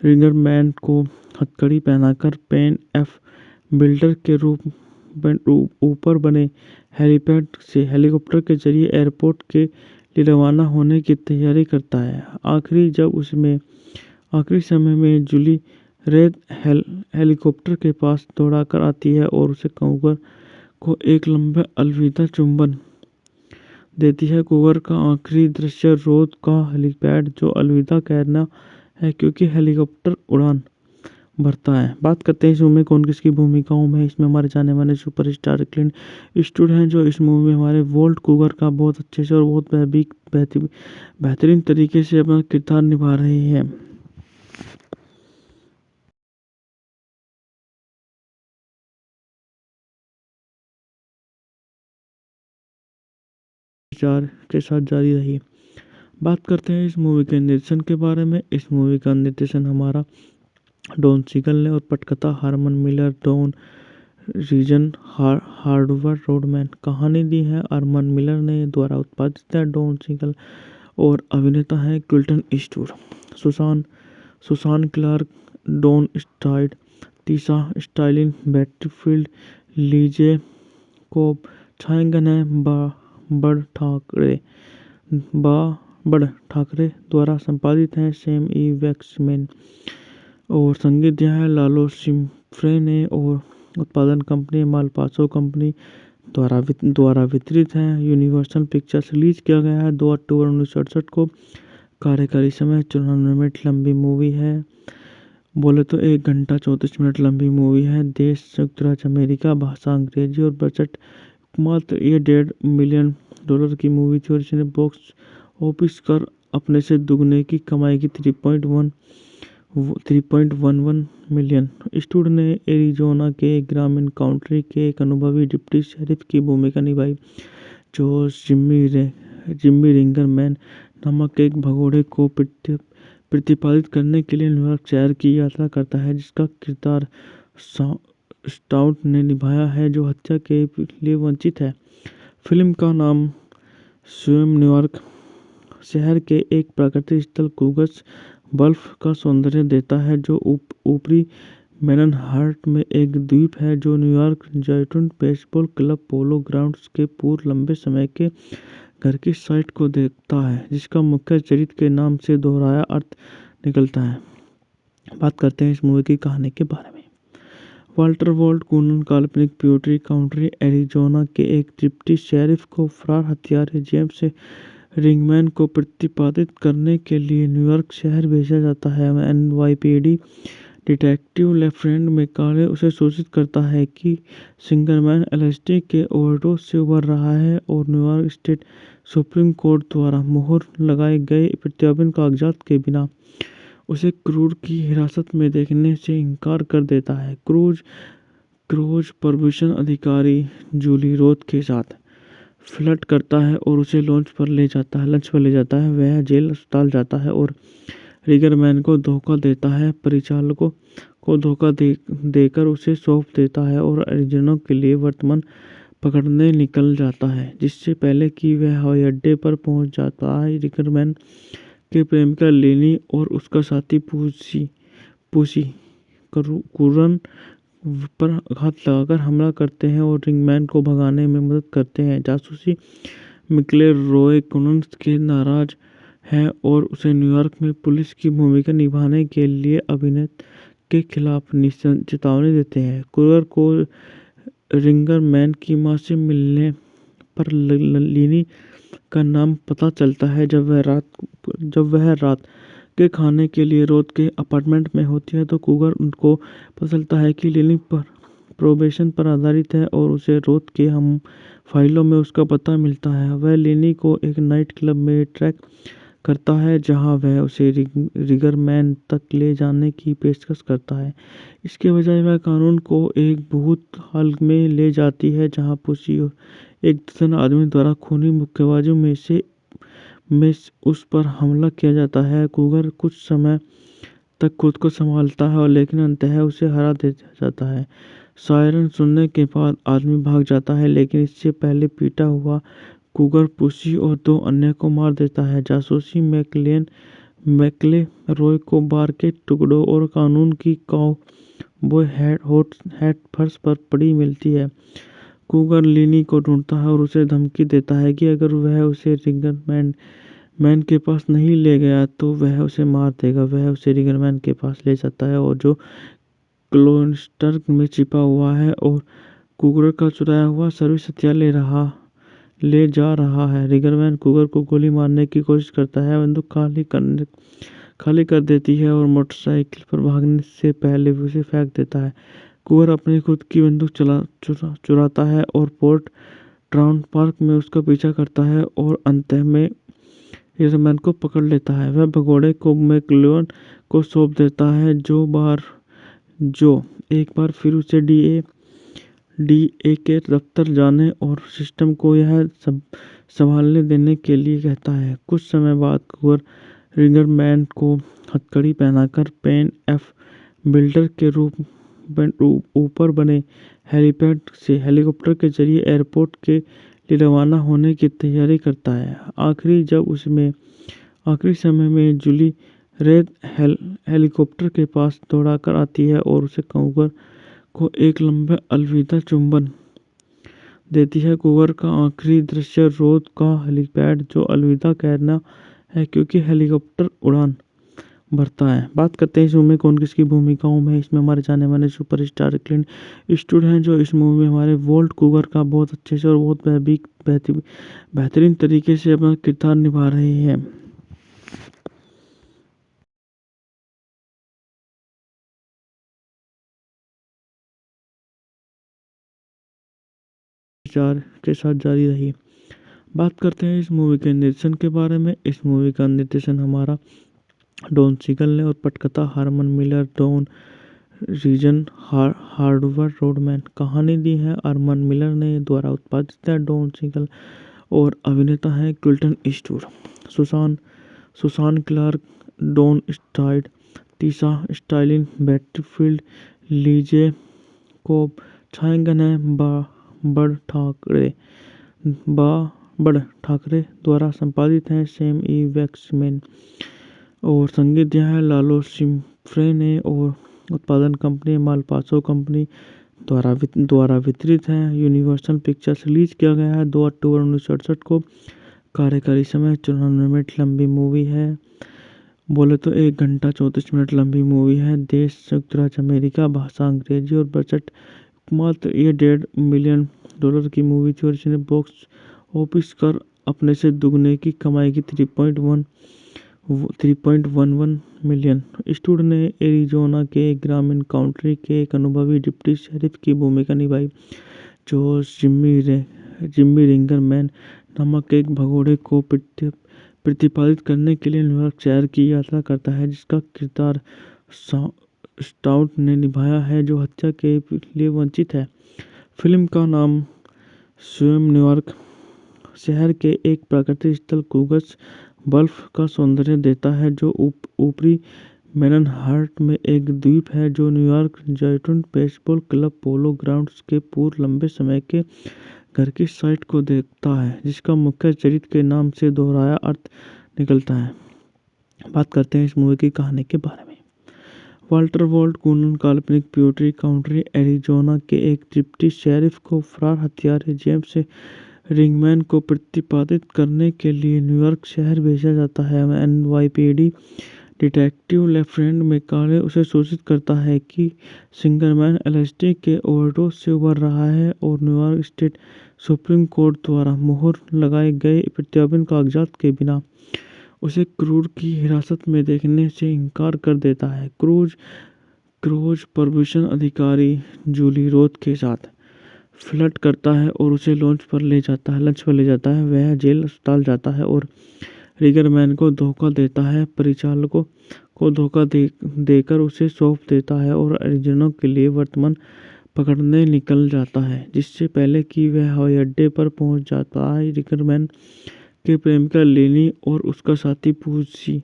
रिंगरमैन को हथकड़ी पहनाकर पेन एफ बिल्डर के ऊपर बने हेलीपैड से हेलीकॉप्टर के जरिए एयरपोर्ट के लिए रवाना होने की तैयारी करता है। आखिरी समय में जूली रेड हेलीकॉप्टर के पास दौड़ाकर आती है और उसे कुवर को एक लंबा अलविदा चुंबन देती है। कुवर का आखिरी दृश्य रोड का हेलीपैड जो अलविदा कहना है क्योंकि हेलीकॉप्टर उड़ान भरता है। बात करते हैं इस मूवी में कौन किसकी भूमिकाओं में। इसमें हमारे जाने माने सुपरस्टार क्लिंट ईस्टवुड हैं जो इस मूवी में हमारे वोल्ट कुगर का बहुत अच्छे से और बहुत बेहतरीन तरीके से अपना किरदार निभा रहे हैं। विचार के साथ जारी रही। बात करते हैं इस मूवी के निर्देशन के बारे में। इस मूवी का निर्देशन हमारा डॉन सीगल ने और पटकथा Herman Miller, Dean Riesner, Howard Rodman. कहानी दी है अरमन मिलर ने, द्वारा उत्पादित है डॉन सीगल और अभिनेता है Clint Eastwood. Susan Clark, Don Stroud, Tisha Sterling, Betty Field, Lee J Cobb छायांकन है बड़ ठाकरे द्वारा संपादित है सेम ई वैक्समैन और संगीत दिया है लालो सिम्फ्रे ने और उत्पादन कंपनी मालपासो कंपनी द्वारा वितरित है यूनिवर्सल पिक्चर्स। रिलीज किया गया है 2 अक्टूबर 1968 को। कार्यकारी समय 94 मिनट लंबी मूवी है। बोले तो 1 घंटा 34 मिनट लंबी मूवी है। देश संयुक्त राज्य अमेरिका, भाषा अंग्रेजी और बजट मात्र ये $1.5 मिलियन की मूवी थी और इसने बॉक्स ऑफिस कर अपने से दुगने की कमाई की 3.11 मिलियन। ईस्टवुड ने एरिजोना के ग्रामीण काउंटी के एक अनुभवी डिप्टी शेरिफ की भूमिका निभाई जो जिम्मी रिंगरमैन नामक एक भगोड़े को प्रतिपादित करने के लिए न्यूयॉर्क शहर की यात्रा करता है, जिसका किरदार स्टाउट ने निभाया है जो हत्या के लिए वंचित है। फिल्म का नाम स्वयं न्यूयॉर्क शहर के एक प्राकृतिक स्थल कूगस बल्फ का सौंदर्य देता है जो ऊपरी मैनहट्टन में एक द्वीप है जो न्यूयॉर्क जायंट्स बेसबॉल क्लब पोलो ग्राउंड्स के पूर्व लंबे समय के घर की साइट को देखता है, जिसका मुख्य चरित्र के नाम से दोहराया अर्थ निकलता है। बात करते हैं इस मूवी की कहानी के बारे में। वाल्टर वॉल्ट कूनन काल्पनिक प्यूर्टरी काउंटी एरिजोना के एक डिप्टी शेरिफ को फरार हत्यारे जेम्स रिंगमैन को प्रतिपादित करने के लिए न्यूयॉर्क शहर भेजा जाता है। एनवाईपीडी डिटेक्टिव लेफ्टिनेंट मैकाले उसे सूचित करता है कि सिंगरमैन एलएसडी के ओवरडोज से उबर रहा है और न्यूयॉर्क स्टेट सुप्रीम कोर्ट द्वारा मुहर लगाए गए प्रत्यार्पण कागजात के बिना उसे क्रूज की हिरासत में देखने से इनकार कर देता है। क्रूज प्रोबेशन अधिकारी जूली रोथ के साथ फ्लर्ट करता है और उसे लंच पर ले जाता है। वह जेल अस्पताल जाता है और रिगरमैन को धोखा देता है, परिचालकों को धोखा देकर उसे सौंप देता है और एरिजोना के लिए वर्तमान पकड़ने निकल जाता है। जिससे पहले कि वह हवाई अड्डे पर पहुंच जाता है, रिगरमैन के प्रेमिका लेनी और उसका साथी पूसी कुरन पर हाथ लगाकर हमला करते हैं और रिंगमैन को भगाने में मदद करते हैं। जासूसी मिकले रॉय कुनन के नाराज है और उसे न्यूयॉर्क में पुलिस की भूमिका निभाने के लिए अभिनेता के खिलाफ चेतावनी देते हैं। कुरर को रिंगरमैन की मां से मिलने पर लिनी का नाम पता चलता है। जब वह रात के खाने के लिए रोथ के अपार्टमेंट में होती है तो कुगर उनको पता चलता है कि लिनी पर प्रोबेशन पर आधारित है और उसे रोथ के हम फाइलों में उसका पता मिलता है। वह लिनी को एक नाइट क्लब में ट्रैक करता है जहां वह उसे रिगरमैन तक ले जाने की पेशकश करता है। इसके बजाय वह कानून को एक भूत हाल में ले जाती है जहां पुसी और एक दर्जन आदमी द्वारा खूनी मुक्केबाजों में उस पर हमला किया जाता है। कुगर कुछ समय तक खुद को संभालता है और लेकिन अंततः उसे हरा दे जाता है। सायरन सुनने के बाद आदमी भाग जाता है, लेकिन इससे पहले पीटा हुआ कुगर पुसी और 2 अन्य को मार देता है। जासूसी मैकले रॉय को बार के टुकड़ों और कानून की काउबॉय हैट फर्श पर पड़ी मिलती है। कुगर लिनी को ढूंढता है और उसे धमकी देता है कि अगर वह उसे रिंगरमैन के पास नहीं ले गया तो वह उसे मार देगा। वह उसे रिंगरमैन के पास ले जाता है और जो क्लोस्टर में छिपा हुआ है और कुगर का चुराया हुआ सर्विस हथियार ले जा रहा है। रिंगरमैन कुगर को गोली मारने की कोशिश करता है, बंदूक खाली कर देती है और मोटरसाइकिल पर भागने से पहले उसे फेंक देता है। कुगर अपनी खुद की बंदूक चुराता है और पोर्ट ट्राउन पार्क में उसका पीछा करता है और अंत में रिंगरमैन को पकड़ लेता है। वह भगोड़े को मैकलोन को सौंप देता है, जो एक बार फिर उसे डीए के दफ्तर जाने और सिस्टम को यह सब संभालने देने के लिए कहता है। कुछ समय बाद कुगर रिंगरमैन को हथकड़ी पहनाकर पेन एफ बिल्डर के ऊपर बने हेलीपैड से हेलीकॉप्टर के जरिए एयरपोर्ट के लिए रवाना होने की तैयारी करता है। आखिरी समय में जूली रेड हेलीकॉप्टर के पास दौड़ाकर आती है और उसे कुगर को एक लंबा अलविदा चुंबन देती है। कुगर का आखिरी दृश्य रोड का हेलीपैड जो अलविदा कहना है क्योंकि हेलीकॉप्टर उड़ान भरता है। बात करते हैं इस मूवी में कौन किसकी भूमिकाओं में। इसमें हमारे जाने माने सुपरस्टार क्लिंट ईस्टवुड हैं, जो इस मूवी में हमारे वोल्ट कुगर का बहुत अच्छे से और बहुत बेहतरीन तरीके से अपना किरदार निभा रहे हैं। के साथ जारी रही। बात करते हैं इस मूवी के निर्देशन के बारे में। इस मूवी का निर्देशन हमारा डॉन सीगल ने और पटकथा Herman Miller, Dean Riesner, Howard Rodman. कहानी दी है हारमन मिलर ने, द्वारा उत्पादित है डॉन सीगल और अभिनेता है Clint Eastwood. Susan Clark, Don Stroud, Tisha Sterling, Betty Field, Lee J Cobb छायांकन है बड़ ठाकरे द्वारा संपादित है सैम ई वैक्समैन और संगीत दिया है लालो सिम्फ्रे ने और उत्पादन कंपनी मालपासो कंपनी द्वारा वितरित है। Universal pictures. रिलीज किया गया है 2 अक्टूबर 1968 को। कार्यकारी समय 94 मिनट लंबी मूवी है। बोले तो 1 घंटा 34 मिनट लंबी मूवी है। देश संयुक्त राज्य अमेरिका, भाषा अंग्रेजी और बजट मात्र ये $1.5 मिलियन की मूवी थी और इसने बॉक्स ऑफिस कर अपने से दुगने की कमाई की 3.11 मिलियन। ईस्टवुड ने एरिजोना के ग्रामीण काउंटी के एक अनुभवी डिप्टी शेरिफ की भूमिका निभाई, जो जिम्मी रिंगरमैन नामक एक भगोड़े को प्रतिपादित करने के लिए न्यूयॉर्क शहर की यात्रा करता है, जिसका किरदार स्टाउट ने निभाया है, जो हत्या के लिए वंचित है। फिल्म का नाम स्वयं न्यूयॉर्क शहर के एक प्राकृतिक स्थल कूगस बल्फ का सौंदर्य देता है, जो ऊपरी मैनहट्टन में एक द्वीप है, जो न्यूयॉर्क जॉयंट्स बेसबॉल क्लब पोलो ग्राउंड्स के पूर्व लंबे समय के घर की साइट को देखता है, जिसका मुख्य चरित्र के नाम से दोहराया अर्थ निकलता है। बात करते हैं इस मूवी की कहानी के बारे में। वाल्टर वॉल्ट कूनन काल्पनिक प्यूर्टरी काउंटी एरिजोना के एक डिप्टी शेरिफ को फरार हत्यारे जेम्स रिंगरमैन को प्रतिपादित करने के लिए न्यूयॉर्क शहर भेजा जाता है। एनवाईपीडी डिटेक्टिव लेफ्टिनेंट मैकाले उसे सूचित करता है कि रिंगरमैन एलएसडी के ओवरडोज से उबर रहा है और न्यूयॉर्क स्टेट सुप्रीम कोर्ट द्वारा मुहर लगाए गए प्रत्यार्पण कागजात के बिना उसे क्रूज की हिरासत में देखने से इनकार कर देता है। क्रूज प्रभूषण अधिकारी जूली रोथ के साथ फ्लर्ट करता है और उसे लंच पर ले जाता है। वह जेल अस्पताल जाता है और रिंगरमैन को धोखा देता है, परिचालकों को धोखा देकर उसे सौंप देता है और एरिजोना के लिए वर्तमान पकड़ने निकल जाता है। जिससे पहले कि वह हवाई अड्डे पर पहुंच जाता है, रिंगरमैन के प्रेमिका लिनी और उसका साथी पुसी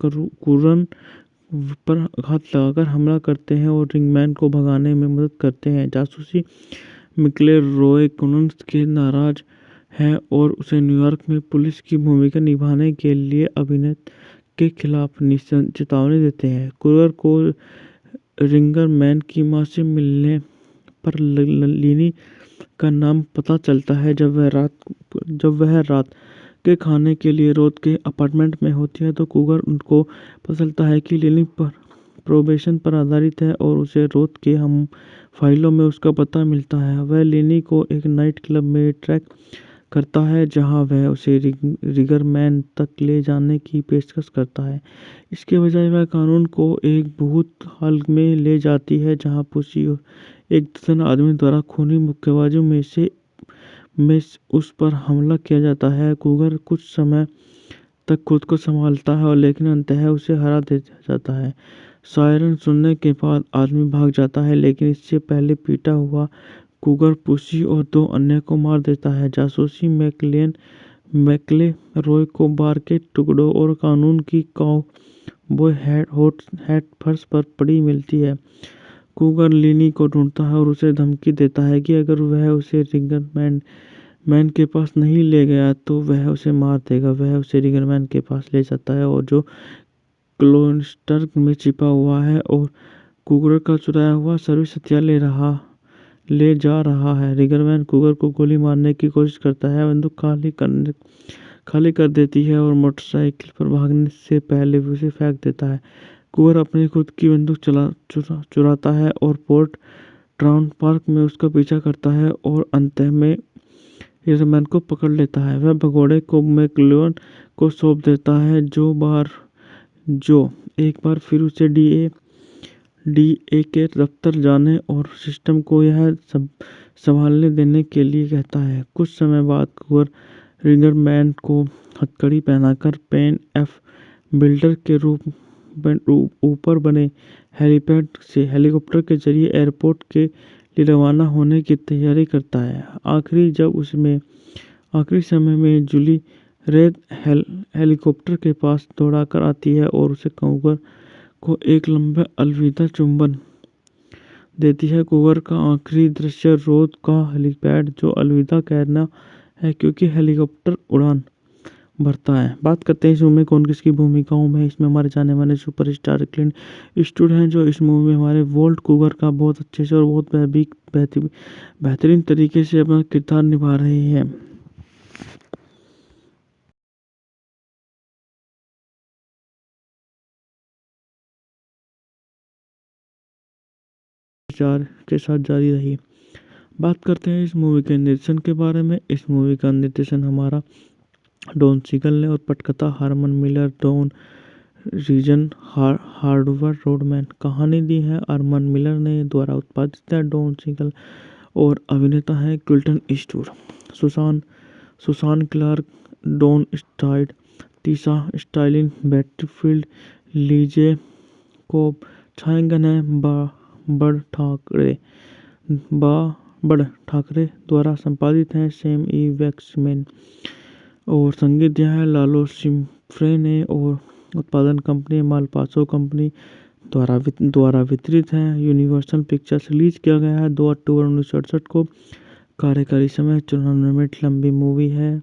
कुरन पर हाथ लगाकर हमला करते हैं और रिंगमैन को भगाने में मदद करते हैं। जासूसी मिकले रॉय कॉन्स के नाराज है और उसे न्यूयॉर्क में पुलिस की भूमिका निभाने के लिए अभिनेता के खिलाफ चेतावनी देते हैं। कुगर को रिंगर मैन की मां से मिलने पर लिनी का नाम पता चलता है। जब वह रात के खाने के लिए रोथ के अपार्टमेंट में होती है तो कुगर उनको पता चलता है कि लिनी पर प्रोबेशन पर आधारित है और उसे रोथ के हम फाइलों में उसका पता मिलता है। वह लिनी को एक नाइट क्लब में ट्रैक करता है जहां वह उसे रिगरमैन तक ले जाने की पेशकश करता है। इसके बजाय वह कानून को एक भूत हाल में ले जाती है जहां पुसी और एक दर्जन आदमी द्वारा खूनी मुक्केबाजों में उस पर हमला किया जाता है। कुगर कुछ समय तक खुद को संभालता है लेकिन अंततः उसे हरा दे जाता है। सायरन सुनने के बाद आदमी भाग जाता है लेकिन इससे पहले पीटा हुआ कुगर पुसी और 2 अन्य को मार देता है। जासूसी मैकले रॉय को बार के टुकड़ों और कानून की काउबॉय हैट फर्श पर पड़ी मिलती है। कुगर लिनी को ढूंढता है और उसे धमकी देता है कि अगर वह उसे रिगरमैन के पास नहीं ले गया तो वह उसे मार देगा। वह उसे रिगरमैन के पास ले जाता है और जो क्लोस्टर में छिपा हुआ है और कुगर का चुराया हुआ सर्विस हथियार ले जा रहा है। रिगरमैन कुगर को गोली मारने की कोशिश करता है, बंदूक खाली कर देती है और मोटरसाइकिल पर भागने से पहले उसे फेंक देता है। कुगर अपनी खुद की बंदूक चुराता है और पोर्ट ट्राउन पार्क में उसका पीछा करता है और अंत में रिगरमैन को पकड़ लेता है। वह भगोड़े को मैकलोन को सौंप देता है जो एक बार फिर उसे डीए के दफ्तर जाने और सिस्टम को यह सब संभालने देने के लिए कहता है। कुछ समय बाद कुगर रिगरमैन को हथकड़ी पहनाकर पेन एफ बिल्डर के रूप ऊपर बने हेलीपैड से हेलीकॉप्टर के जरिए एयरपोर्ट के लिए रवाना होने की तैयारी करता है। आखिरी समय में जूली रेड हेलीकॉप्टर के पास दौड़ाकर आती है और उसे कुगर को एक लंबा अलविदा चुंबन देती है। कुगर का आखिरी दृश्य रोथ का हेलीपैड जो अलविदा कहना है क्योंकि हेलीकॉप्टर उड़ान भरता है। बात करते हैं इस मूवी में कौन किसकी भूमिकाओं में। इसमें हमारे जाने माने सुपरस्टार क्लिंट ईस्टवुड हैं जो इस मूवी में हमारे वोल्ट कुगर का बहुत अच्छे से और बहुत बेहतरीन तरीके से अपना किरदार निभा रहे हैं। के साथ जारी रही। बात करते हैं इस मूवी के निर्देशन के बारे में। इस मूवी का निर्देशन हमारा डॉन सीगल ने और पटकथा Herman Miller, Dean Riesner, Howard Rodman. कहानी दी है अरमान मिलर ने, द्वारा उत्पादित है डॉन सीगल और अभिनेता है Clint Eastwood, Susan Clark, Don Stroud, Tisha Sterling, Betty Field, Lee J Cobb, छायांकन है बड़ ठाकरे द्वारा संपादित है सैम ई वैक्समैन और संगीत दिया है लालो सिम्फ्रे ने और उत्पादन कंपनी मालपासो कंपनी द्वारा वितरित है। Universal pictures. रिलीज किया गया है 2 अक्टूबर 1968 को। कार्यकारी समय 94 मिनट लंबी मूवी है।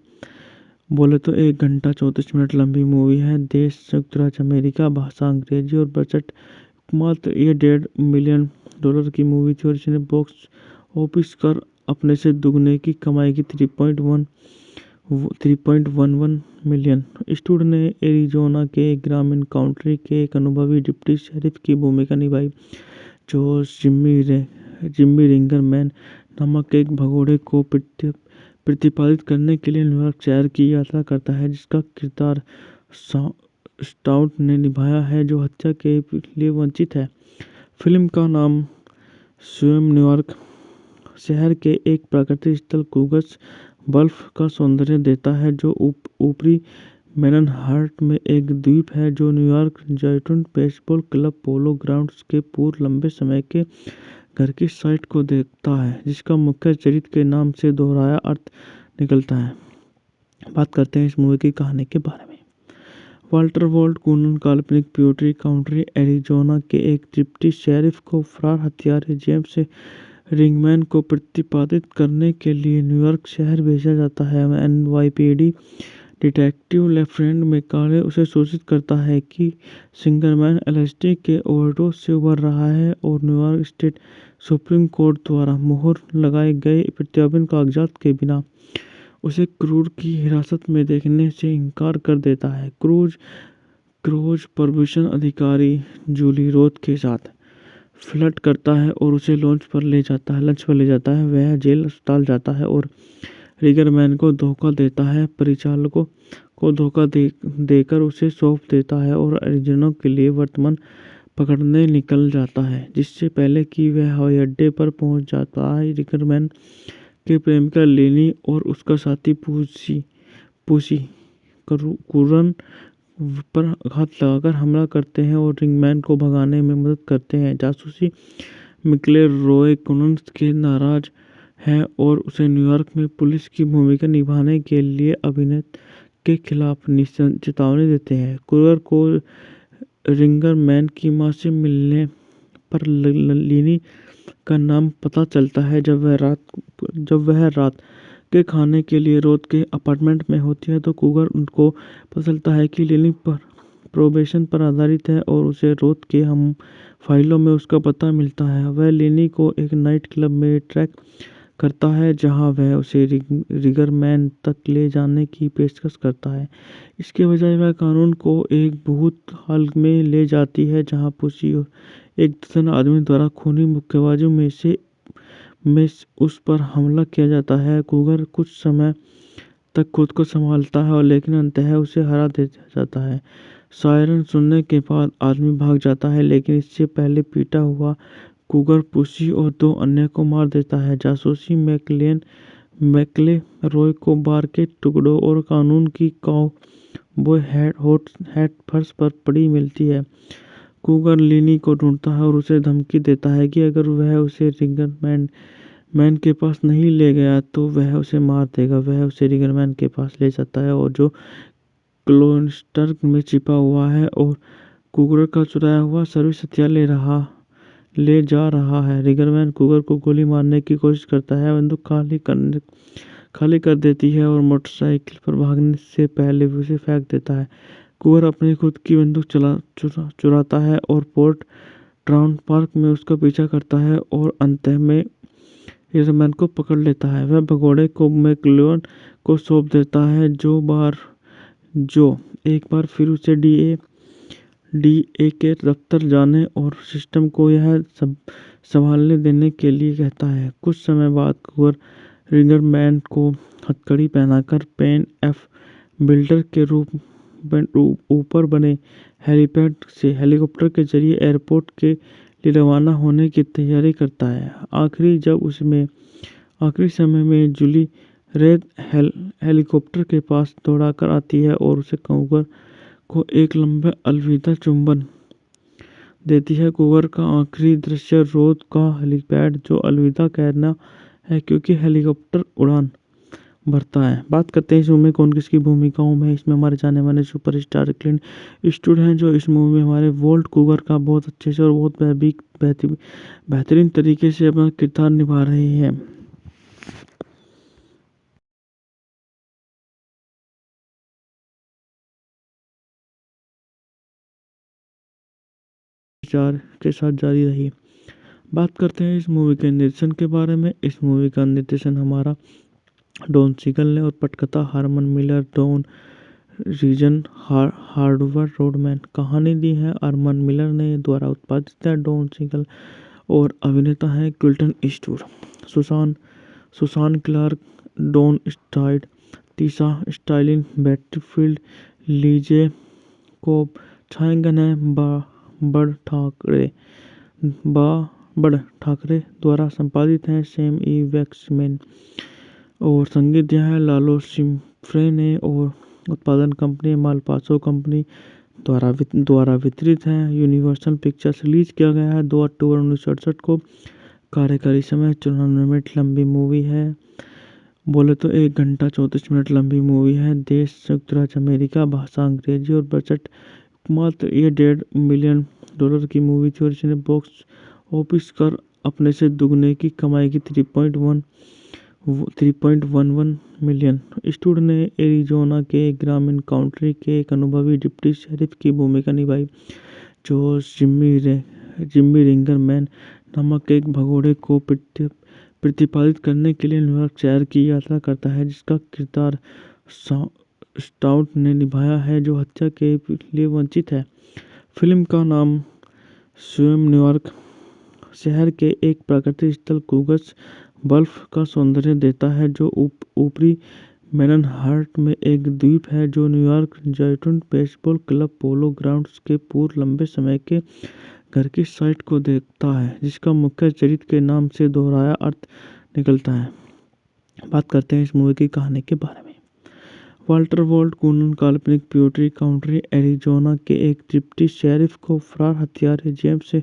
बोले तो 1 घंटा 34 मिनट लंबी मूवी है। देश संयुक्त राज्य अमेरिका, भाषा अंग्रेजी और बजट मात्र ये $1.5 मिलियन की मूवी थी और इसने बॉक्स ऑफिस कर अपने से दुगने की कमाई की 3.11 मिलियन। ईस्टवुड ने एरिजोना के ग्रामीण काउंटी के एक अनुभवी डिप्टी शेरिफ की भूमिका निभाई जो जिम्मी रिंगरमैन नामक एक भगोड़े को प्रतिपादित करने के लिए न्यूयॉर्क शहर की यात्रा करता है, जिसका किरदार स्टाउट ने निभाया है जो हत्या के लिए वंचित है। फिल्म का नाम स्वयं न्यूयॉर्क शहर के एक प्राकृतिक स्थल कूगस बल्फ का सौंदर्य देता है जो ऊपरी मैनहट्टन में एक द्वीप है जो न्यूयॉर्क जॉयंट्स बेसबॉल क्लब पोलो ग्राउंड्स के पूर्व लंबे समय के घर की साइट को देखता है, जिसका मुख्य चरित्र के नाम से दोहराया अर्थ निकलता है। बात करते हैं इस मूवी की कहानी के बारे में। वाल्टर वॉल्ट कूनन काल्पनिक प्यूर्टरी काउंटी एरिज़ोना के एक डिप्टी शेरिफ को फरार हत्यारे जेम्स रिंगमैन को प्रतिपादित करने के लिए न्यूयॉर्क शहर भेजा जाता है। एनवाईपीडी डिटेक्टिव लेफ्टिनेंट मैकाले उसे सूचित करता है कि सिंगरमैन एलएसडी के ओवरडोज से उबर रहा है और न्यूयॉर्क स्टेट सुप्रीम कोर्ट द्वारा मुहर लगाए गए प्रत्यार्पण कागजात के बिना उसे क्रूज की हिरासत में देखने से इनकार कर देता है। क्रूज प्रभूषण अधिकारी जूली रोथ के साथ फ्लर्ट करता है और उसे लंच पर ले जाता है। वह जेल अस्पताल जाता है और रिगरमैन को धोखा देता है, परिचालकों को धोखा देकर उसे सौंप देता है और एरिज़ोना के लिए वर्तमान पकड़ने निकल जाता है। जिससे पहले कि वह हवाई अड्डे पर पहुंच जाता है, रिगरमैन के प्रेमिका लेनी और उसका साथी पूसी कुरन पर हाथ लगाकर हमला करते हैं और रिंगमैन को भगाने में मदद करते हैं। जासूसी मिकले रॉय कुनन्स के नाराज है और उसे न्यूयॉर्क में पुलिस की भूमिका निभाने के लिए अभिनेता के खिलाफ चेतावनी देते हैं। कुरर को रिंगरमैन की मां से मिलने पर लिनी का नाम पता चलता है। जब वह रात के खाने के लिए रोथ के अपार्टमेंट में होती है तो कुगर उनको पता चलता है कि लिनी पर प्रोबेशन पर आधारित है और उसे रोथ के हम फाइलों में उसका पता मिलता है। वह लिनी को एक नाइट क्लब में ट्रैक करता है जहां वह उसे रिगरमैन तक ले जाने की पेशकश करता है। इसके बजाय वह कानून को एक भूत हाल में ले जाती है जहां पुसी और एक दर्जन आदमी द्वारा खूनी मुक्केबाजों में उस पर हमला किया जाता है। कुगर कुछ समय तक खुद को संभालता है लेकिन अंततः उसे हरा दे जाता है। सायरन सुनने के बाद आदमी भाग जाता है लेकिन इससे पहले पीटा हुआ कुगर पुसी और 2 अन्य को मार देता है। जासूसी मैकले रॉय को बार के टुकड़ों और कानून की काउबॉय हैट फर्श पर पड़ी मिलती है। कुगर लिनी को ढूंढता है और उसे धमकी देता है कि अगर वह उसे रिगरमैन के पास नहीं ले गया तो वह उसे मार देगा। वह उसे रिगरमैन के पास ले जाता है और जो क्लोस्टर में छिपा हुआ है और कुगर का चुराया हुआ सर्विस हथियार ले जा रहा है। रिगरमैन कुगर को गोली मारने की कोशिश करता है, बंदूक खाली कर देती है और मोटरसाइकिल पर भागने से पहले उसे फेंक देता है। कुगर अपनी खुद की बंदूक चुराता है और पोर्ट ट्राउन पार्क में उसका पीछा करता है और अंत में रिगरमैन को पकड़ लेता है। वह भगोड़े को मैकलोन को सौंप देता है जो एक बार फिर उसे डीए के दफ्तर जाने और सिस्टम को यह सब संभालने देने के लिए कहता है। कुछ समय बाद कुगर रिगरमैन को हथकड़ी पहनाकर पेन एफ बिल्डर के ऊपर बने हेलीपैड से हेलीकॉप्टर के जरिए एयरपोर्ट के लिए रवाना होने की तैयारी करता है। आखिरी समय में जूली रेड हेलीकॉप्टर के पास दौड़ाकर आती है और उसे कुगर को एक लंबा अलविदा चुंबन देती है। कुगर का आखिरी दृश्य रोथ का हेलीपैड जो अलविदा कहना है क्योंकि हेलीकॉप्टर उड़ान भरता है। बात करते हैं इस मूवी में कौन किसकी भूमिकाओं में। इसमें हमारे जाने माने सुपरस्टार क्लिंट ईस्टवुड हैं जो इस मूवी में हमारे वॉल्ट कुगर का बहुत अच्छे से और बहुत बेहतरीन तरीके से अपना किरदार निभा रहे हैं। विचार के साथ जारी रही। बात करते हैं इस मूवी के निर्देशन के बारे में। इस मूवी का निर्देशन हमारा डॉन सीगल ने और पटकथा Herman Miller, Dean Riesner, Howard Rodman. कहानी दी है अरमन मिलर ने, द्वारा उत्पादित है डॉन सीगल और अभिनेता है Clint Eastwood. Susan Clark, Don Stroud, Tisha Sterling, Betty Field, Lee J Cobb छायांकन है बड़ ठाकरे द्वारा संपादित है सैम ई वैक्समैन और संगीत दिया है लालो सिम्फ्रे ने और उत्पादन कंपनी मालपासो कंपनी द्वारा वितरित है। Universal pictures. रिलीज किया गया है 2 अक्टूबर 1968 को। कार्यकारी समय 94 मिनट लंबी मूवी है बोले तो 1 घंटा 34 मिनट लंबी मूवी है। देश संयुक्त राज्य अमेरिका, भाषा अंग्रेजी और बजट मात्र ये $1.5 मिलियन की मूवी थी और इसने बॉक्स ऑफिस कर अपने से दुगने की कमाई की 3.11 मिलियन। इस्टवुड ने एरिज़ोना के एक ग्रामीण काउंटी के एक अनुभवी डिप्टी शेरिफ की भूमिका निभाई, जो जिम्मी रिंगर मैन नामक एक भगोड़े को प्रतिपादित करने के लिए न्यूयॉर्क शहर की यात्रा करता है, जिसका किरदार स्टाउट ने निभाया है, जो हत्या के लिए वंचित है। फिल्म का नाम स्वयं न्यूयॉर्क शहर के एक प्राकृतिक स्थल कूगर्स बल्फ का सौंदर्य देता है, जो ऊपरी मैनहट्टन में एक द्वीप है जो न्यूयॉर्क जायंट्स बेसबॉल क्लब पोलो ग्राउंड्स के पूर्व लंबे समय के घर की साइट को देखता है, जिसका मुख्य चरित्र के नाम से दोहराया अर्थ निकलता है। बात करते हैं इस मूवी की कहानी के बारे में। वाल्टर वॉल्ट कूनन काल्पनिक प्यूर्टरी काउंटी एरिज़ोना के एक डिप्टी शेरिफ को फरार हत्यारे जेम्स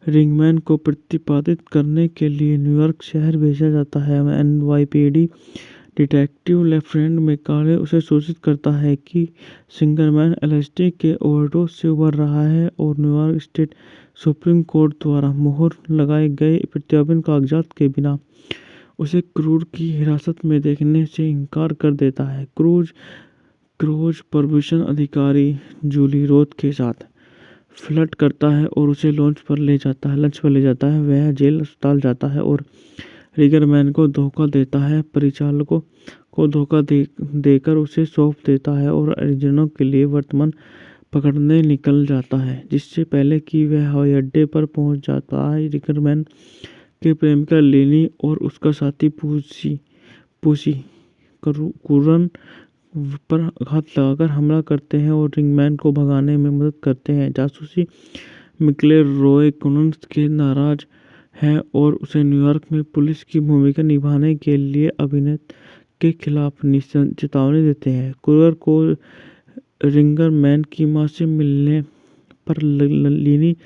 रिंगमैन को प्रतिपादित करने के लिए न्यूयॉर्क शहर भेजा जाता है। एनवाईपीडी डिटेक्टिव लेफ्टिनेंट मैकाले उसे सूचित करता है कि सिंगरमैन एलएसडी के ओवरडोज से उबर रहा है और न्यूयॉर्क स्टेट सुप्रीम कोर्ट द्वारा मुहर लगाए गए प्रत्यार्पण कागजात के बिना उसे क्रूज की हिरासत में देखने से इनकार कर देता है। क्रूज प्रोबेशन अधिकारी जूली रोथ के साथ फ्लर्ट करता है और उसे लंच पर ले जाता है। वह जेल अस्पताल जाता है और रिगरमैन को धोखा देता है, परिचालकों को धोखा देकर उसे सौंप देता है और एरिज़ोना के लिए वर्तमान पकड़ने निकल जाता है। जिससे पहले कि वह हवाई अड्डे पर पहुंच जाता है, रिगरमैन के प्रेमिका लिली और उसका साथी पुसी कुरन पर हाथ लगाकर हमला करते हैं और रिंगमैन को भगाने में मदद करते हैं। जासूसी मिकले रॉय कुनन के नाराज है और उसे न्यूयॉर्क में पुलिस की भूमिका निभाने के लिए अभिनेता के खिलाफ चेतावनी देते हैं। कुरर को रिंगर मैन की मां से मिलने पर लिनी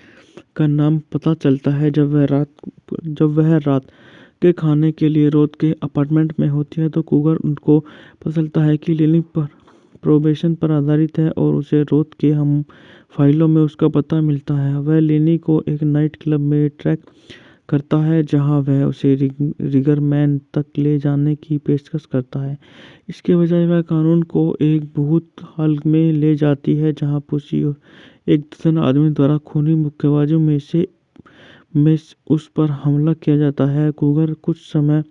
का नाम पता चलता है। जब वह रात के खाने के लिए रोथ के अपार्टमेंट में होती है तो कुगर उनको पता चलता है कि लिनी पर प्रोबेशन पर आधारित है और उसे रोथ के हम फाइलों में उसका पता मिलता है। वह लिनी को एक नाइट क्लब में ट्रैक करता है जहां वह उसे रिगरमैन तक ले जाने की पेशकश करता है। इसके बजाय वह कानून को एक भूत हाल में ले जाती है जहां पुसी और एक दर्जन आदमी द्वारा खूनी मुक्केबाजों में उस पर हमला किया जाता है। कुगर कुछ समय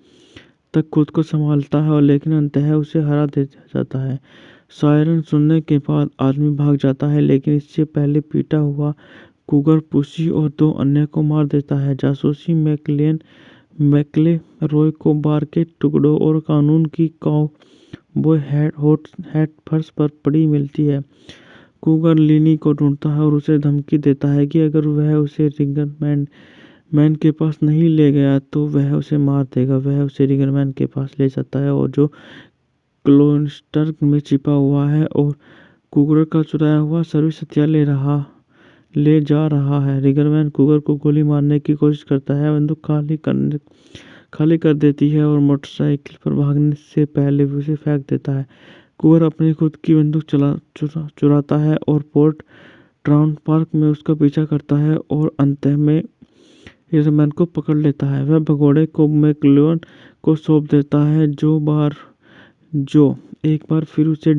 तक खुद को संभालता है और लेकिन अंततः उसे हरा दे जाता है। सायरन सुनने के बाद आदमी भाग जाता है, लेकिन इससे पहले पीटा हुआ कुगर पुसी और 2 अन्य को मार देता है। जासूसी मैकले रॉय को बार के टुकड़ों और कानून की काउबॉय हैट फर्श पर पड़ी मिलती है। कुगर लिनी को ढूंढता है और उसे धमकी देता है कि अगर वह उसे रिगरमैन के पास नहीं ले गया तो वह उसे मार देगा। वह उसे रिगरमैन के पास ले जाता है और जो क्लोस्टर में छिपा हुआ है और कुगर का चुराया हुआ सर्विस हथियार ले जा रहा है। रिगरमैन कुगर को गोली मारने की कोशिश करता है, बंदूक खाली कर देती है और मोटरसाइकिल पर भागने से पहले उसे फेंक देता है। कुगर अपनी खुद की बंदूक चुराता है और पोर्ट ट्राउन पार्क में उसका पीछा करता है और अंत में रिगरमैन को पकड़ लेता है। वह भगोड़े को मैकलोन को सौंप देता है, जो एक बार फिर उसे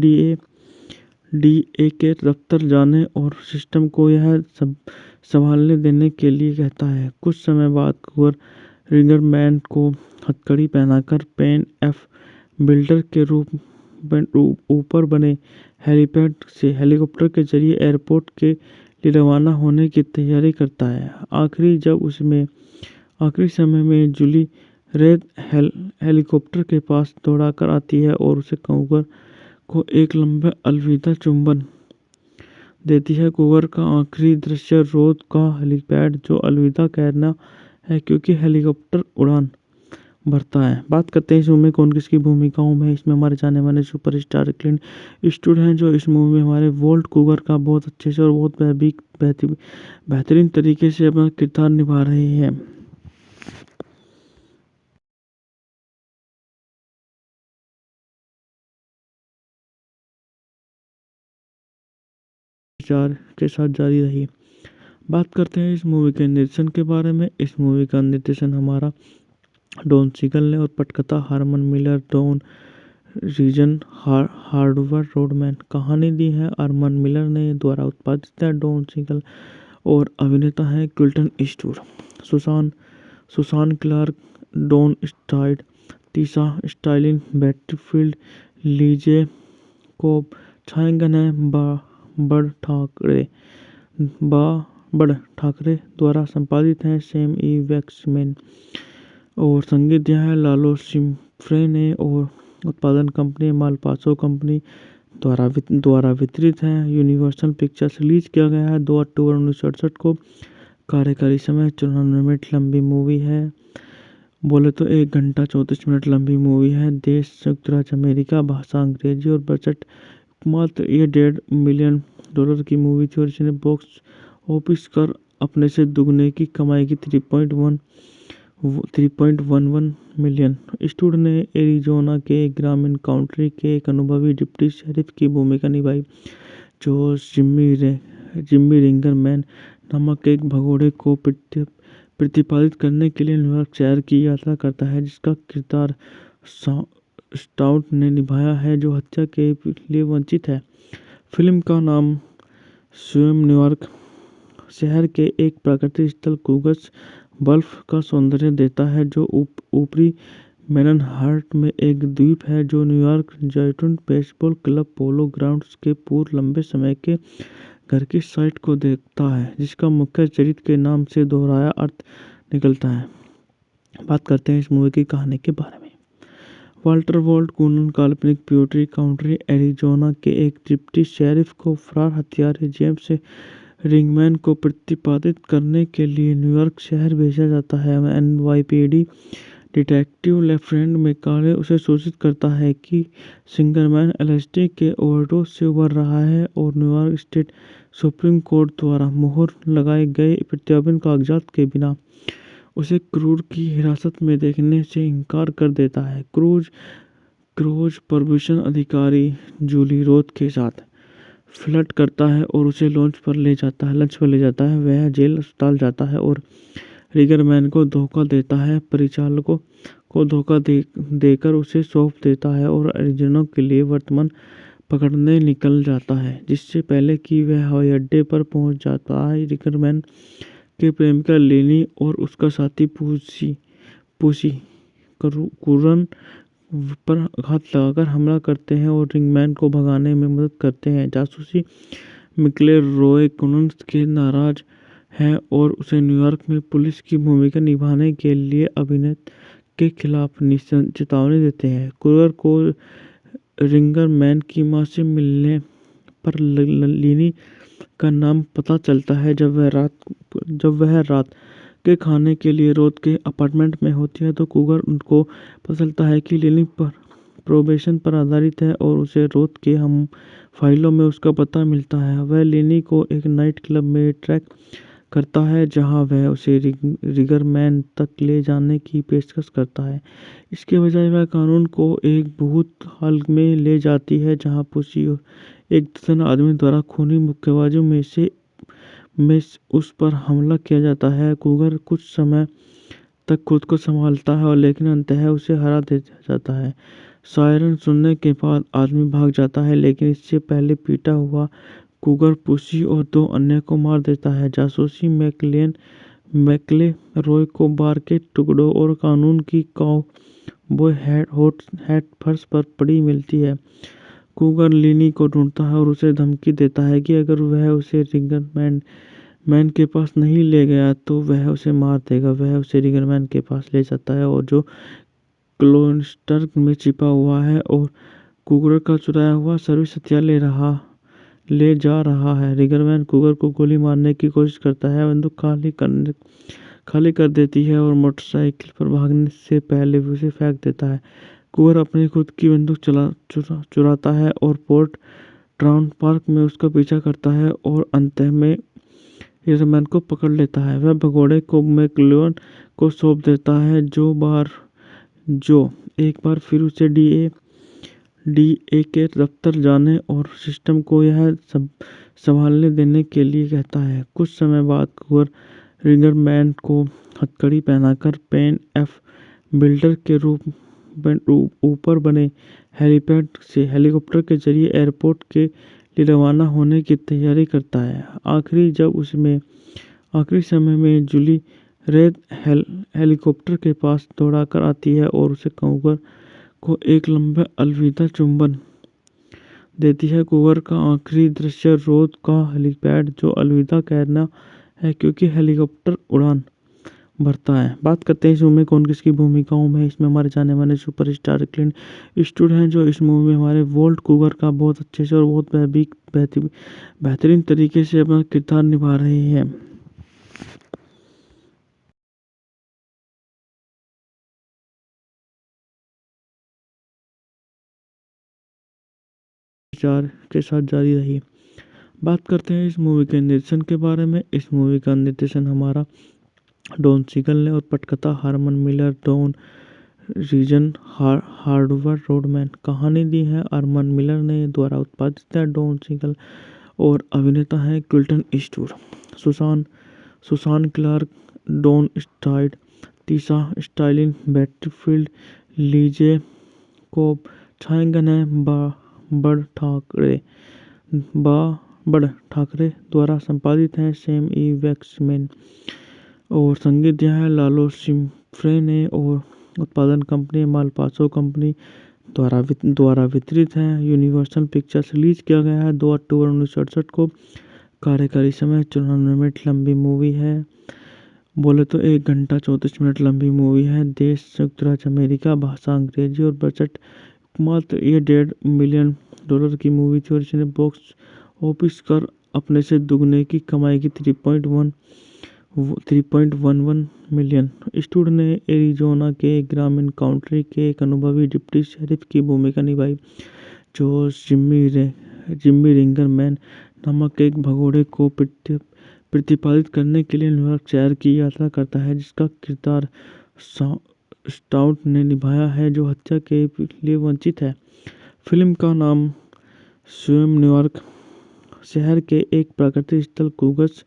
डीए के दफ्तर जाने और सिस्टम को यह संभालने देने के लिए कहता है। कुछ समय बाद कुगर रिगरमैन को हथकड़ी पहनाकर पेन एफ बिल्डर के रूप में ऊपर बने हेलीपैड से हेलीकॉप्टर के जरिए एयरपोर्ट के लिए रवाना होने की तैयारी करता है। आखिरी समय में जूली रेड हेलीकॉप्टर के पास दौड़ाकर आती है और उसे कुगर को एक लंबा अलविदा चुंबन देती है। कुगर का आखिरी दृश्य रोथ का हेलीपैड जो अलविदा कहना है क्योंकि हेलीकॉप्टर उड़ान भरता है। बात करते हैं इस मूवी में कौन किसकी भूमिकाओं में। इसमें हमारे जाने माने सुपरस्टार क्लिंट ईस्टवुड हैं, जो इस मूवी में हमारे वॉल्ट कुगर का बहुत अच्छे से और बहुत बेहतरीन तरीके से अपना किरदार निभा रहे हैं। के साथ जारी रही। बात करते हैं इस मूवी के निर्देशन के बारे में। इस मूवी का निर्देशन हमारा डॉन सीगल ने और पटकथा Herman Miller, Dean Riesner, Howard Rodman. कहानी दी है हारमन मिलर ने, द्वारा उत्पादित है डॉन सीगल और अभिनेता है Clinton Eastwood. Susan Clark, Don Stroud, Tisha Sterling, Betty Field, Lee J Cobb, छायांकन है बड़ ठाकरे द्वारा संपादित है सैम ई वैक्समैन और संगीत दिया है लालो सिम्फ्रे ने और उत्पादन कंपनी मालपासो कंपनी द्वारा वितरित है। Universal pictures. रिलीज किया गया है 2 अक्टूबर 1968 को। कार्यकारी समय 94 मिनट लंबी मूवी है। बोले तो 1 घंटा 34 मिनट लंबी मूवी है। देश संयुक्त राज्य अमेरिका, भाषा अंग्रेजी और बजट मात्र ये $1.5 मिलियन की मूवी थी और इसने बॉक्स ऑफिस कर अपने से दुगने की कमाई की 3.11 मिलियन। ईस्टवुड ने एरिजोना के ग्रामीण काउंटी के एक अनुभवी डिप्टी शेरिफ की भूमिका निभाई जो जिम्मी रिंगर मैन नामक एक भगोड़े को प्रतिपादित करने के लिए न्यूयॉर्क शहर की यात्रा करता है, जिसका किरदार स्टाउट ने निभाया है जो हत्या के लिए वंचित है। फिल्म का नाम स्वयं न्यूयॉर्क शहर के एक प्राकृतिक स्थल कूगर्स बल्फ का सौंदर्य देता है जो ऊपरी मैनहट्टन में एक द्वीप है जो न्यूयॉर्क जॉयंट्स बेसबॉल क्लब पोलो ग्राउंड्स के पूर्व लंबे समय के घर की साइट को देखता है, जिसका मुख्य चरित्र के नाम से दोहराया अर्थ निकलता है। बात करते हैं इस मूवी की कहानी के बारे में। वाल्टर वॉल्ट कूनन काल्पनिक प्यूर्टरी काउंटी एरिजोना के एक डिप्टी शेरिफ को फरार हत्यारे जेम्स रिंगमैन को प्रतिपादित करने के लिए न्यूयॉर्क शहर भेजा जाता है। NYPD डिटेक्टिव लेफ्टिनेंट मैकाले उसे सूचित करता है कि सिंगरमैन LSD के ओवरडोज से उबर रहा है और न्यूयॉर्क स्टेट सुप्रीम कोर्ट द्वारा मुहर लगाए गए प्रत्यार्पण कागजात के बिना उसे क्रूज की हिरासत में देखने से इनकार कर देता है। क्रूज प्रॉबिशन अधिकारी जूली रोथ के साथ फ्लर्ट करता है और उसे लंच पर ले जाता है। वह जेल अस्पताल जाता है और रिगरमैन को धोखा देता है, परिचालकों को धोखा देकर उसे सौंप देता है और एरिजोना के लिए वर्तमान पकड़ने निकल जाता है। जिससे पहले कि वह हवाई अड्डे पर पहुंच जाता है, रिगरमैन के प्रेमिका लेनी और उसका साथी पुसी कुरन पर हाथ लगाकर हमला करते हैं और रिंगमैन को भगाने में मदद करते हैं। जासूसी मिकले रॉय कुनन के नाराज है और उसे न्यूयॉर्क में पुलिस की भूमिका निभाने के लिए अभिनेता के खिलाफ चेतावनी देते हैं। कुरर को रिंगर मैन की मां से मिलने पर लिनी का नाम पता चलता है जब वह रात के खाने के लिए रोथ के अपार्टमेंट में होती है तो कुगर उनको पता चलता है कि लिनी पर प्रोबेशन पर आधारित है और उसे रोथ के हम फाइलों में उसका पता मिलता है। वह लिनी को एक नाइट क्लब में ट्रैक करता है जहां वह उसे रिगरमैन तक ले जाने की पेशकश करता है। इसके बजाय वह कानून को एक भूत हाल में ले जाती है जहां पुसी और एक दर्जन आदमी द्वारा खूनी मुक्केबाजों में उस पर हमला किया जाता है। कुगर कुछ समय तक खुद को संभालता है लेकिन अंततः उसे हरा दे जाता है। सायरन सुनने के बाद आदमी भाग जाता है लेकिन इससे पहले पीटा हुआ कुगर पुसी और 2 अन्य को मार देता है। जासूसी मैकले रॉय को बार के टुकड़ों और कानून की काउबॉय हैट फर्श पर पड़ी मिलती है। कुगर लिनी को ढूंढता है और उसे धमकी देता है कि अगर वह उसे रिगरमैन के पास नहीं ले गया तो वह उसे मार देगा। वह उसे रिगरमैन के पास ले जाता है और जो क्लोस्टर में छिपा हुआ है और कुगर का चुराया हुआ सर्विस हथियार ले जा रहा है। रिगरमैन कुगर को गोली मारने की कोशिश करता है, बंदूक खाली कर देती है और मोटरसाइकिल पर भागने से पहले उसे फेंक देता है। कुगर अपनी खुद की बंदूक चुराता है और पोर्ट ट्राउन पार्क में उसका पीछा करता है और अंत में रिगरमैन को पकड़ लेता है। वह भगोड़े को मैकलोन को सौंप देता है जो एक बार फिर उसे डीए के दफ्तर जाने और सिस्टम को यह सब संभालने देने के लिए कहता है। कुछ समय बाद कूगर रिंगरमैन को हथकड़ी पहनाकर पेन एफ बिल्डर के रूप में ऊपर बने हेलीपैड से हेलीकॉप्टर के जरिए एयरपोर्ट के लिए रवाना होने की तैयारी करता है। आखिरी समय में जूली रेड हेलीकॉप्टर के पास दौड़ाकर आती है और उसे कूगर को एक लंबा अलविदा चुंबन देती है। कूगर का आखिरी दृश्य रोड का हेलीपैड जो अलविदा कहना है क्योंकि हेलीकॉप्टर उड़ान भरता है। बात करते हैं इस मूवी में कौन किसकी भूमिकाओं में। इसमें हमारे जाने माने सुपरस्टार क्लिंट ईस्टवुड हैं जो इस मूवी में हमारे वोल्ट कूगर का बहुत अच्छे से और बहुत बेहतरीन तरीके से अपना किरदार निभा रहे हैं। चार के साथ जारी रही। बात करते हैं इस मूवी के निर्देशन के बारे में। इस मूवी का निर्देशन हमारा डॉन सीगल ने और पटकथा Herman Miller, Dean Riesner, Howard Rodman. कहानी दी है अरमान मिलर ने, द्वारा उत्पादित है डॉन सीगल और अभिनेता है Clinton Eastwood. Susan Clark, Don स्टाइड, Tisha Sterling, Betty Field, Lee J Cobb, छायांकन है बड़ ठाकरे द्वारा संपादित है सैम ई वैक्समैन और संगीत दिया है लालो सिम्फ्रे ने और उत्पादन कंपनी मालपासो कंपनी द्वारा वितरित है। Universal pictures. रिलीज किया गया है 2 अक्टूबर 1968 को। कार्यकारी समय 94 मिनट लंबी मूवी है। बोले तो 1 घंटा 34 मिनट लंबी मूवी है। देश संयुक्त राज्य अमेरिका, भाषा अंग्रेजी और बजट मात्र ये $1.5 मिलियन की मूवी थी और इसने बॉक्स ऑफिस कर अपने से दुगने की कमाई की 3.11 मिलियन। ईस्टवुड ने एरिजोना के ग्रामीण काउंटी के एक अनुभवी डिप्टी शेरिफ की भूमिका निभाई जो जिम्मी रिंगरमैन नामक एक भगोड़े को प्रतिपादित करने के लिए न्यूयॉर्क शहर की यात्रा करता है, जिसका किरदार स्टाउट ने निभाया है जो हत्या के लिए वंचित है। फिल्म का नाम स्वयं न्यूयॉर्क शहर के एक प्राकृतिक स्थल कूगर्स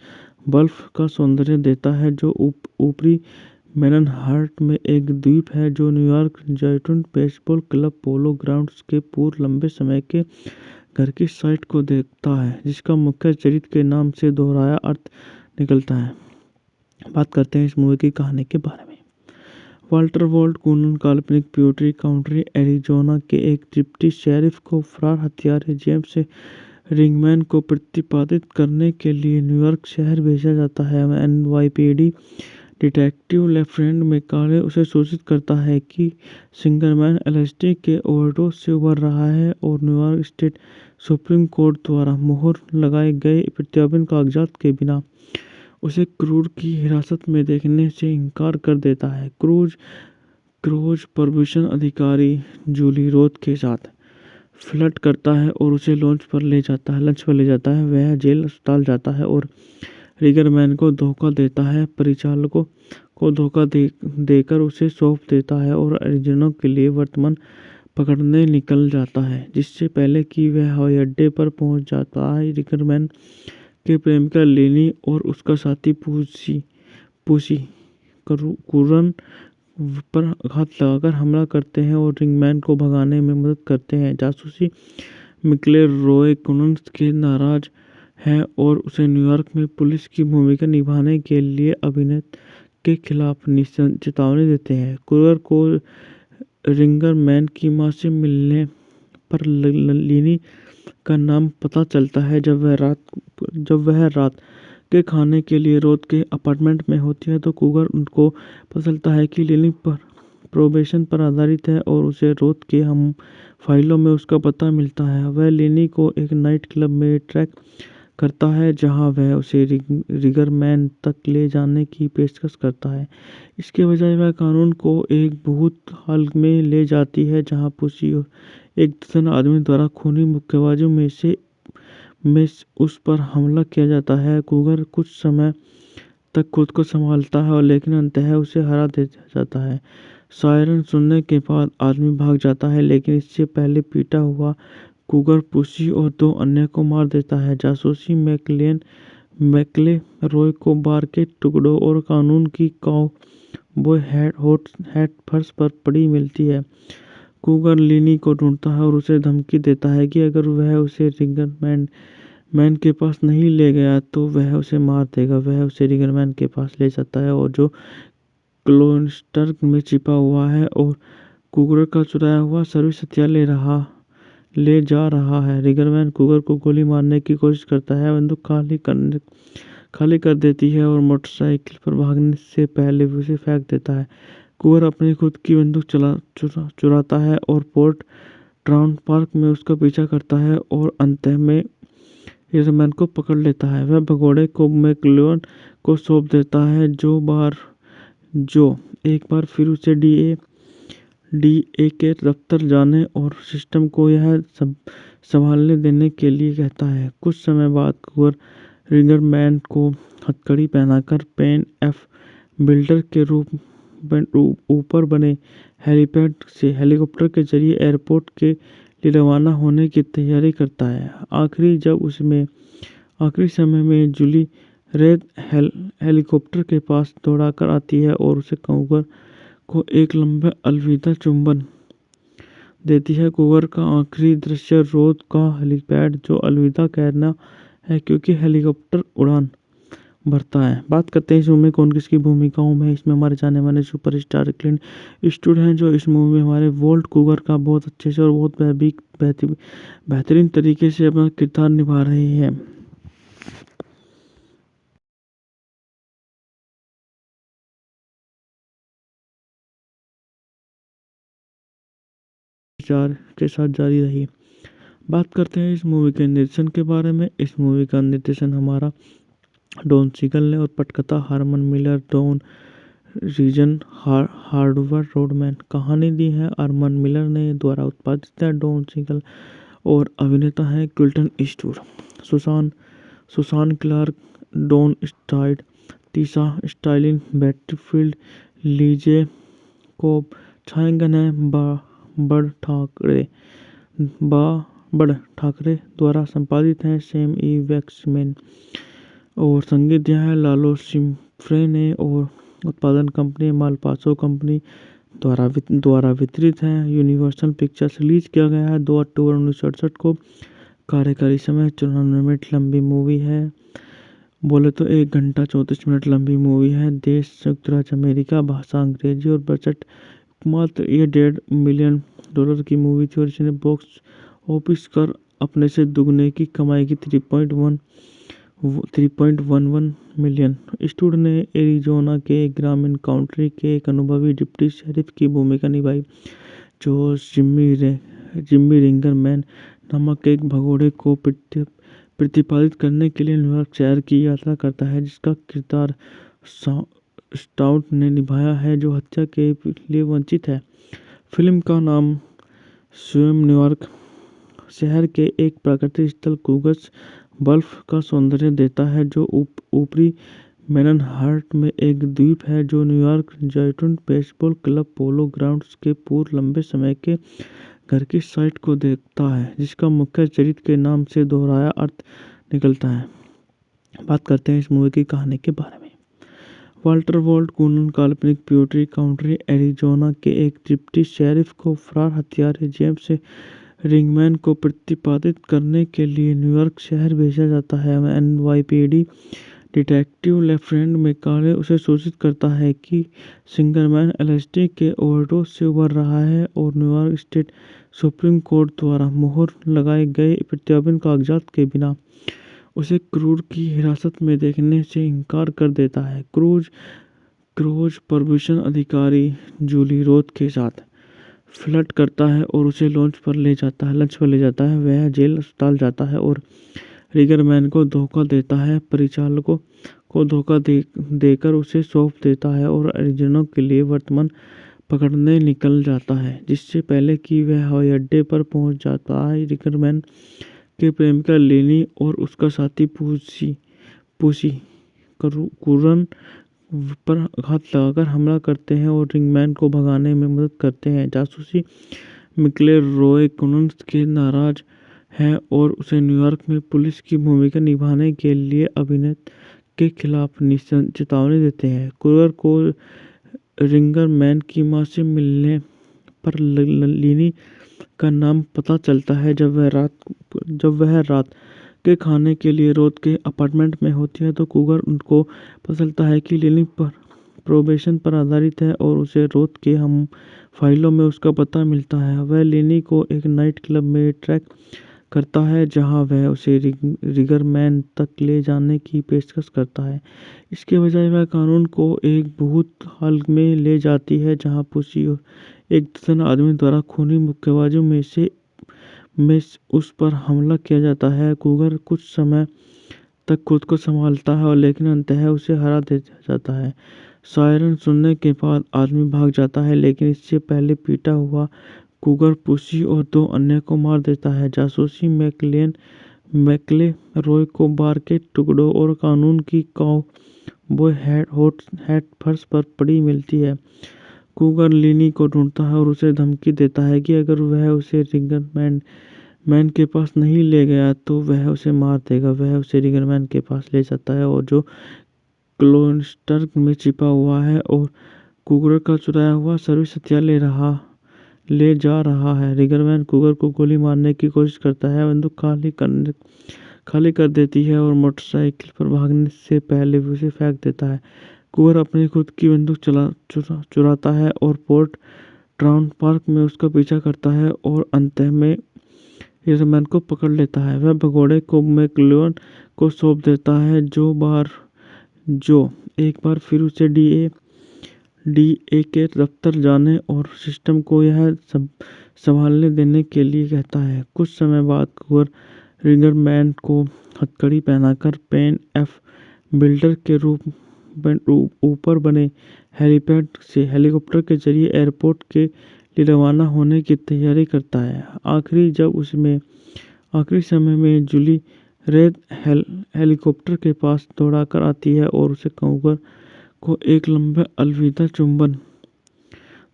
बल्फ का सौंदर्य देता है जो ऊपरी मैनहट्टन में एक द्वीप है जो न्यूयॉर्क जायंट्स बेसबॉल क्लब पोलो ग्राउंड्स के पूर्व लंबे समय के घर की साइट को देखता है, जिसका मुख्य चरित्र के नाम से दोहराया अर्थ निकलता है। बात करते हैं इस मूवी की कहानी के बारे में। वाल्टर वॉल्ट कूनन काल्पनिक प्यूर्टरी काउंटी एरिजोना के एक डिप्टी शेरिफ को फरार हत्यारे जेम्स रिंगमैन को प्रतिपादित करने के लिए न्यूयॉर्क शहर भेजा जाता है। एनवाईपीडी डिटेक्टिव लेफ्टिनेंट मैकाले उसे सूचित करता है कि सिंगरमैन एलएसडी के ओवरडोज से उबर रहा है और न्यूयॉर्क स्टेट सुप्रीम कोर्ट द्वारा मुहर लगाए गए प्रत्यार्पण कागजात के बिना उसे क्रूज की हिरासत में देखने से इनकार कर देता है। क्रूज प्रभूषण अधिकारी जूली रोथ के साथ फ्लर्ट करता है और उसे लंच पर ले जाता है। वह जेल अस्पताल जाता है और रिगरमैन को धोखा देता है, परिचालकों को धोखा देकर उसे सौंप देता है और एरिजोना के लिए वर्तमान पकड़ने निकल जाता है। जिससे पहले कि वह हवाई अड्डे पर पहुंच जाता है, रिगरमैन के प्रेमिका लेनी और उसका साथी पूसी कूरन पर घात लगाकर हमला करते हैं और रिंगमैन को भगाने में मदद करते हैं। जासूसी मिकले रॉय कूनन के नाराज है और उसे न्यूयॉर्क में पुलिस की भूमिका निभाने के लिए अभिनेता के खिलाफ चेतावनी देते हैं। कूगर को रिंगरमैन की मां से मिलने पर लिनी का नाम पता चलता है जब वह रात के खाने के लिए रोथ के अपार्टमेंट में होती है तो कूगर उनको पता चलता है कि लिनी पर प्रोबेशन पर आधारित है और उसे रोथ के हम फाइलों में उसका पता मिलता है। वह लिनी को एक नाइट क्लब में ट्रैक करता है जहां वह उसे रिगरमैन तक ले जाने की पेशकश करता है। इसके बजाय वह कानून को एक भूत हाल में ले जाती है जहां पुसी एक दर्जन आदमी द्वारा खूनी मुक्केबाजों में उस पर हमला किया जाता है। कूगर कुछ समय तक खुद को संभालता है और लेकिन अंततः उसे हरा दे जाता है। सायरन सुनने के बाद आदमी भाग जाता है, लेकिन इससे पहले पीटा हुआ कुगर पुसी और 2 अन्य को मार देता है। जासूसी मैकले रॉय को बार के टुकड़ों और कानून की काउबॉय हैट फर्श पर पड़ी मिलती है। कुगर लिनी को ढूंढता है और उसे धमकी देता है कि अगर वह उसे रिगरमैन के पास नहीं ले गया तो वह उसे मार देगा। वह उसे रिगरमैन के पास ले जाता है और जो क्लोस्टर में छिपा हुआ है और कुगर का चुराया हुआ सर्विस हथियार ले जा रहा है। रिगरमैन कुगर को गोली मारने की कोशिश करता है, बंदूक खाली कर देती है और मोटरसाइकिल पर भागने से पहले उसे फेंक देता है। कुगर अपनी खुद की बंदूक चुराता है और पोर्ट ट्राउन पार्क में उसका पीछा करता है और अंत में रिगरमैन को पकड़ लेता है। वह भगोड़े को मैकलोन को सौंप देता है, जो एक बार फिर उसे डीए के दफ्तर जाने और सिस्टम को यह सब संभालने देने के लिए कहता है। कुछ समय बाद कुगर रिगरमैन को हथकड़ी पहनाकर पेन एफ बिल्डर के ऊपर बने हेलीपैड से हेलीकॉप्टर के जरिए एयरपोर्ट के लिए रवाना होने की तैयारी करता है। आखिरी समय में जूली रेड हेलीकॉप्टर के पास दौड़ाकर आती है और उसे कुगर को एक लंबा अलविदा चुंबन देती है। कुगर का आखिरी दृश्य रोड का हेलीपैड जो अलविदा कहना है क्योंकि हेलीकॉप्टर उड़ान भरता है। बात करते हैं इस मूवी में कौन किसकी भूमिकाओं में। इसमें हमारे जाने माने सुपरस्टार क्लिंट ईस्टवुड हैं, जो इस मूवी में हमारे वोल्ट कुगर का बहुत अच्छे से और बहुत बेहतरीन तरीके से अपना किरदार निभा रहे हैं। विचार के साथ जारी रही। बात करते हैं इस मूवी के निर्देशन के बारे में। इस मूवी का निर्देशन हमारा डॉन सीगल ने और पटकथा Herman Miller, Dean Riesner, Howard Rodman. कहानी दी है अरमन मिलर ने, द्वारा उत्पादित है डॉन सीगल और अभिनेता है Clint Eastwood. Susan Clark, Don स्टाइड, Tisha Sterling, Betty Field, Lee J Cobb छायांकन है बड़ ठाकरे द्वारा संपादित है सैम ई वैक्समैन और संगीत दिया है लालो सिम्फ्रे ने और उत्पादन कंपनी मालपासो कंपनी द्वारा वितरित है। Universal pictures. रिलीज किया गया है 2 अक्टूबर 1968 को। कार्यकारी समय 94 मिनट लंबी मूवी है। बोले तो 1 घंटा 34 मिनट लंबी मूवी है। देश संयुक्त राज्य अमेरिका, भाषा अंग्रेजी और बजट मात्र ये $1.5 मिलियन की मूवी थी और इसने बॉक्स ऑफिस कर अपने से दुगने की कमाई की 3.11 मिलियन। ईस्टवुड ने एरिजोना के ग्रामीण काउंटी के एक अनुभवी डिप्टी शेरिफ की भूमिका निभाई, जो जिम्मी रिंगरमैन नामक एक भगोड़े को प्रतिपादित करने के लिए न्यूयॉर्क शहर की यात्रा करता है, जिसका किरदार स्टाउट ने निभाया है, जो हत्या के लिए वंचित है। फिल्म का नाम स्वयं न्यूयॉर्क शहर के एक प्राकृतिक स्थल कूगस बल्फ का सौंदर्य देता है, जो ऊपरी मैनहट्टन में एक द्वीप है, जो न्यूयॉर्क जायंट्स बेसबॉल क्लब पोलो ग्राउंड्स के पूर्व लंबे समय के घर की साइट को देखता है, जिसका मुख्य चरित्र के नाम से दोहराया अर्थ निकलता है। बात करते हैं इस मूवी की कहानी के बारे में। वाल्टर वॉल्ट कूनन काल्पनिक प्यूर्टरी काउंटी एरिजोना के एक डिप्टी शेरिफ को फरार हत्यारे जेम्स रिंगमैन को प्रतिपादित करने के लिए न्यूयॉर्क शहर भेजा जाता है। एनवाईपीडी डिटेक्टिव लेफ्टिनेंट मैकाले उसे सूचित करता है कि सिंगरमैन एलएसडी के ओवरडोज से उबर रहा है और न्यूयॉर्क स्टेट सुप्रीम कोर्ट द्वारा मुहर लगाए गए प्रत्यार्पण कागजात के बिना उसे क्रूज की हिरासत में देखने से इनकार कर देता है। क्रूज प्रॉसिक्यूशन अधिकारी जूली रोथ के साथ फ्लर्ट करता है और उसे लंच पर ले जाता है। वह जेल अस्पताल जाता है और रिगरमैन को धोखा देता है, परिचालकों को धोखा देकर उसे सौंप देता है और एरिजोना के लिए वर्तमान पकड़ने निकल जाता है। जिससे पहले कि वह हवाई अड्डे पर पहुंच जाता है, रिगरमैन के प्रेमिका लिनी और उसका साथी पुसी कुरन पर घात लगाकर हमला करते हैं और रिंगमैन को भगाने में मदद करते हैं। जासूसी मिकले रॉय कॉनन्स के नाराज है और उसे न्यूयॉर्क में पुलिस की भूमिका निभाने के लिए अभिनय के खिलाफ चेतावनी देते हैं। कुगर को रिंगर मैन की मां से मिलने पर लिनी का नाम पता चलता है। जब वह रात के खाने के लिए रोथ के अपार्टमेंट में होती है तो कुगर उनको पता चलता है कि लिनी पर प्रोबेशन पर आधारित है और उसे रोथ के हम फाइलों में उसका पता मिलता है। वह लिनी को एक नाइट क्लब में ट्रैक करता है जहां वह उसे रिगरमैन तक ले जाने की पेशकश करता है। इसके बजाय वह कानून को एक भूत हाल में ले जाती है जहां पुसी और एक दर्जन आदमी द्वारा खूनी मुक्केबाजों में उस पर हमला किया जाता है। कुगर कुछ समय तक खुद को संभालता है और लेकिन अंततः उसे हरा दे जाता है। सायरन सुनने के बाद आदमी भाग जाता है, लेकिन इससे पहले पीटा हुआ कुगर पुसी और 2 अन्य को मार देता है। जासूसी मैकले रॉय को बार के टुकड़ों और कानून की काउबॉय हैट फर्श पर पड़ी मिलती है। कुगर लिनी को ढूंढता है और उसे धमकी देता है कि अगर वह उसे रिगरमैन के पास नहीं ले गया तो वह उसे मार देगा। वह उसे रिगरमैन के पास ले जाता है और जो क्लोस्टर में छिपा हुआ है और कुगर का चुराया हुआ सर्विस हथियार ले जा रहा है। रिगरमैन कुगर को गोली मारने की कोशिश करता है, बंदूक खाली कर देती है और मोटरसाइकिल पर भागने से पहले उसे फेंक देता है। कुगर अपनी खुद की बंदूक चुराता है और पोर्ट ट्राउन पार्क में उसका पीछा करता है और अंत में रिगरमैन को पकड़ लेता है। वह भगोड़े को मैकलोन को सौंप देता है जो एक बार फिर उसे डीए के दफ्तर जाने और सिस्टम को यह सब संभालने देने के लिए कहता है। कुछ समय बाद कुगर रिगरमैन को हथकड़ी पहनाकर पेन एफ बिल्डर के ऊपर बने हेलीपैड से हेलीकॉप्टर के जरिए एयरपोर्ट के लिए रवाना होने की तैयारी करता है। आखिरी समय में जूली रेड हेलीकॉप्टर के पास दौड़ाकर आती है और उसे कुगर को एक लंबा अलविदा चुंबन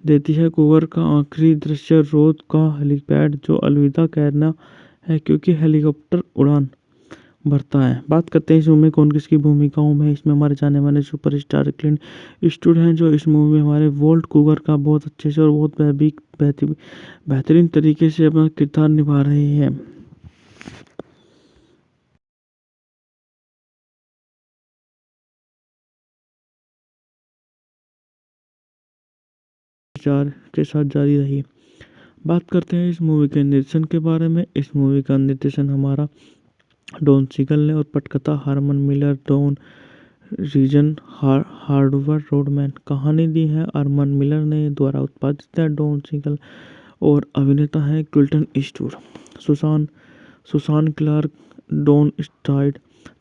देती है। कुगर का आखिरी दृश्य रोथ का हेलीपैड जो अलविदा कहना है क्योंकि हेलीकॉप्टर उड़ान भरता है। बात करते हैं इस मूवी में कौन किसकी भूमिकाओं में। इसमें हमारे जाने माने सुपरस्टार क्लिंट ईस्टवुड हैं जो इस मूवी में हमारे वोल्ट कुगर का बहुत अच्छे से और बहुत बेहतरीन तरीके से अपना किरदार निभा रहे हैं। के साथ जारी रही। बात करते हैं इस मूवी के निर्देशन के बारे में। इस मूवी का निर्देशन हमारा डॉन सीगल ने और पटकथा Herman Miller, Dean Riesner, Howard Rodman. कहानी दी है अरमान मिलर ने, द्वारा उत्पादित है डॉन सीगल और अभिनेता है Clint Eastwood. Susan Clark, Don स्टाइड,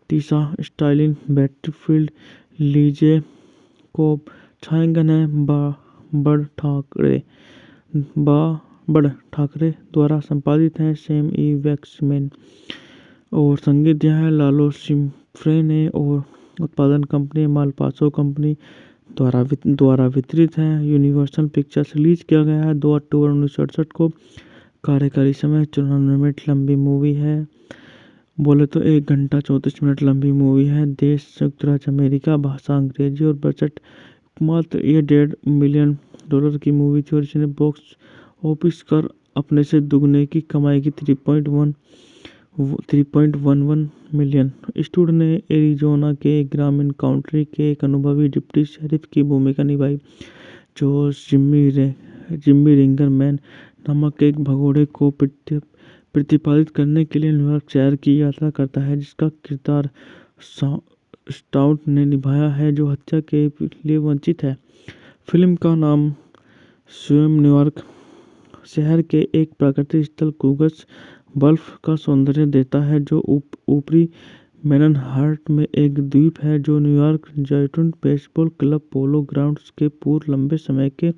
Tisha Sterling, Betty Field, Lee J Cobb छायांकन है बड़ ठाकरे द्वारा संपादित है सैम ई वैक्समैन और संगीत दिया है लालो सिम्फ्रे ने और उत्पादन कंपनी मालपासो कंपनी द्वारा वितरित है। Universal pictures. रिलीज किया गया है 2 अक्टूबर 1968 को। कार्यकारी समय 94 मिनट लंबी मूवी है। बोले तो 1 घंटा 34 मिनट लंबी मूवी है। देश संयुक्त राज्य अमेरिका, भाषा अंग्रेजी और बजट मात्र ये $1.5 मिलियन की मूवी थी और इसने बॉक्स ऑफिस कर अपने से दुगने की कमाई की 3.11 मिलियन। ईस्टवुड ने एरिजोना के ग्रामीण काउंटी के एक अनुभवी डिप्टी शेरिफ की भूमिका निभाई जो जिम्मी रिंगरमैन नामक एक भगोड़े को प्रतिपादित करने के लिए न्यूयॉर्क शहर की यात्रा करता है, जिसका किरदार स्टाउट ने निभाया है जो हत्या के लिए वंचित है। फिल्म का नाम स्वयं न्यूयॉर्क शहर के एक प्राकृतिक स्थल कूगस बल्फ का सौंदर्य देता है जो ऊपरी मैनहट्टन में एक द्वीप है जो न्यूयॉर्क जॉयंट बेसबॉल क्लब पोलो ग्राउंड्स के पूर्व लंबे समय के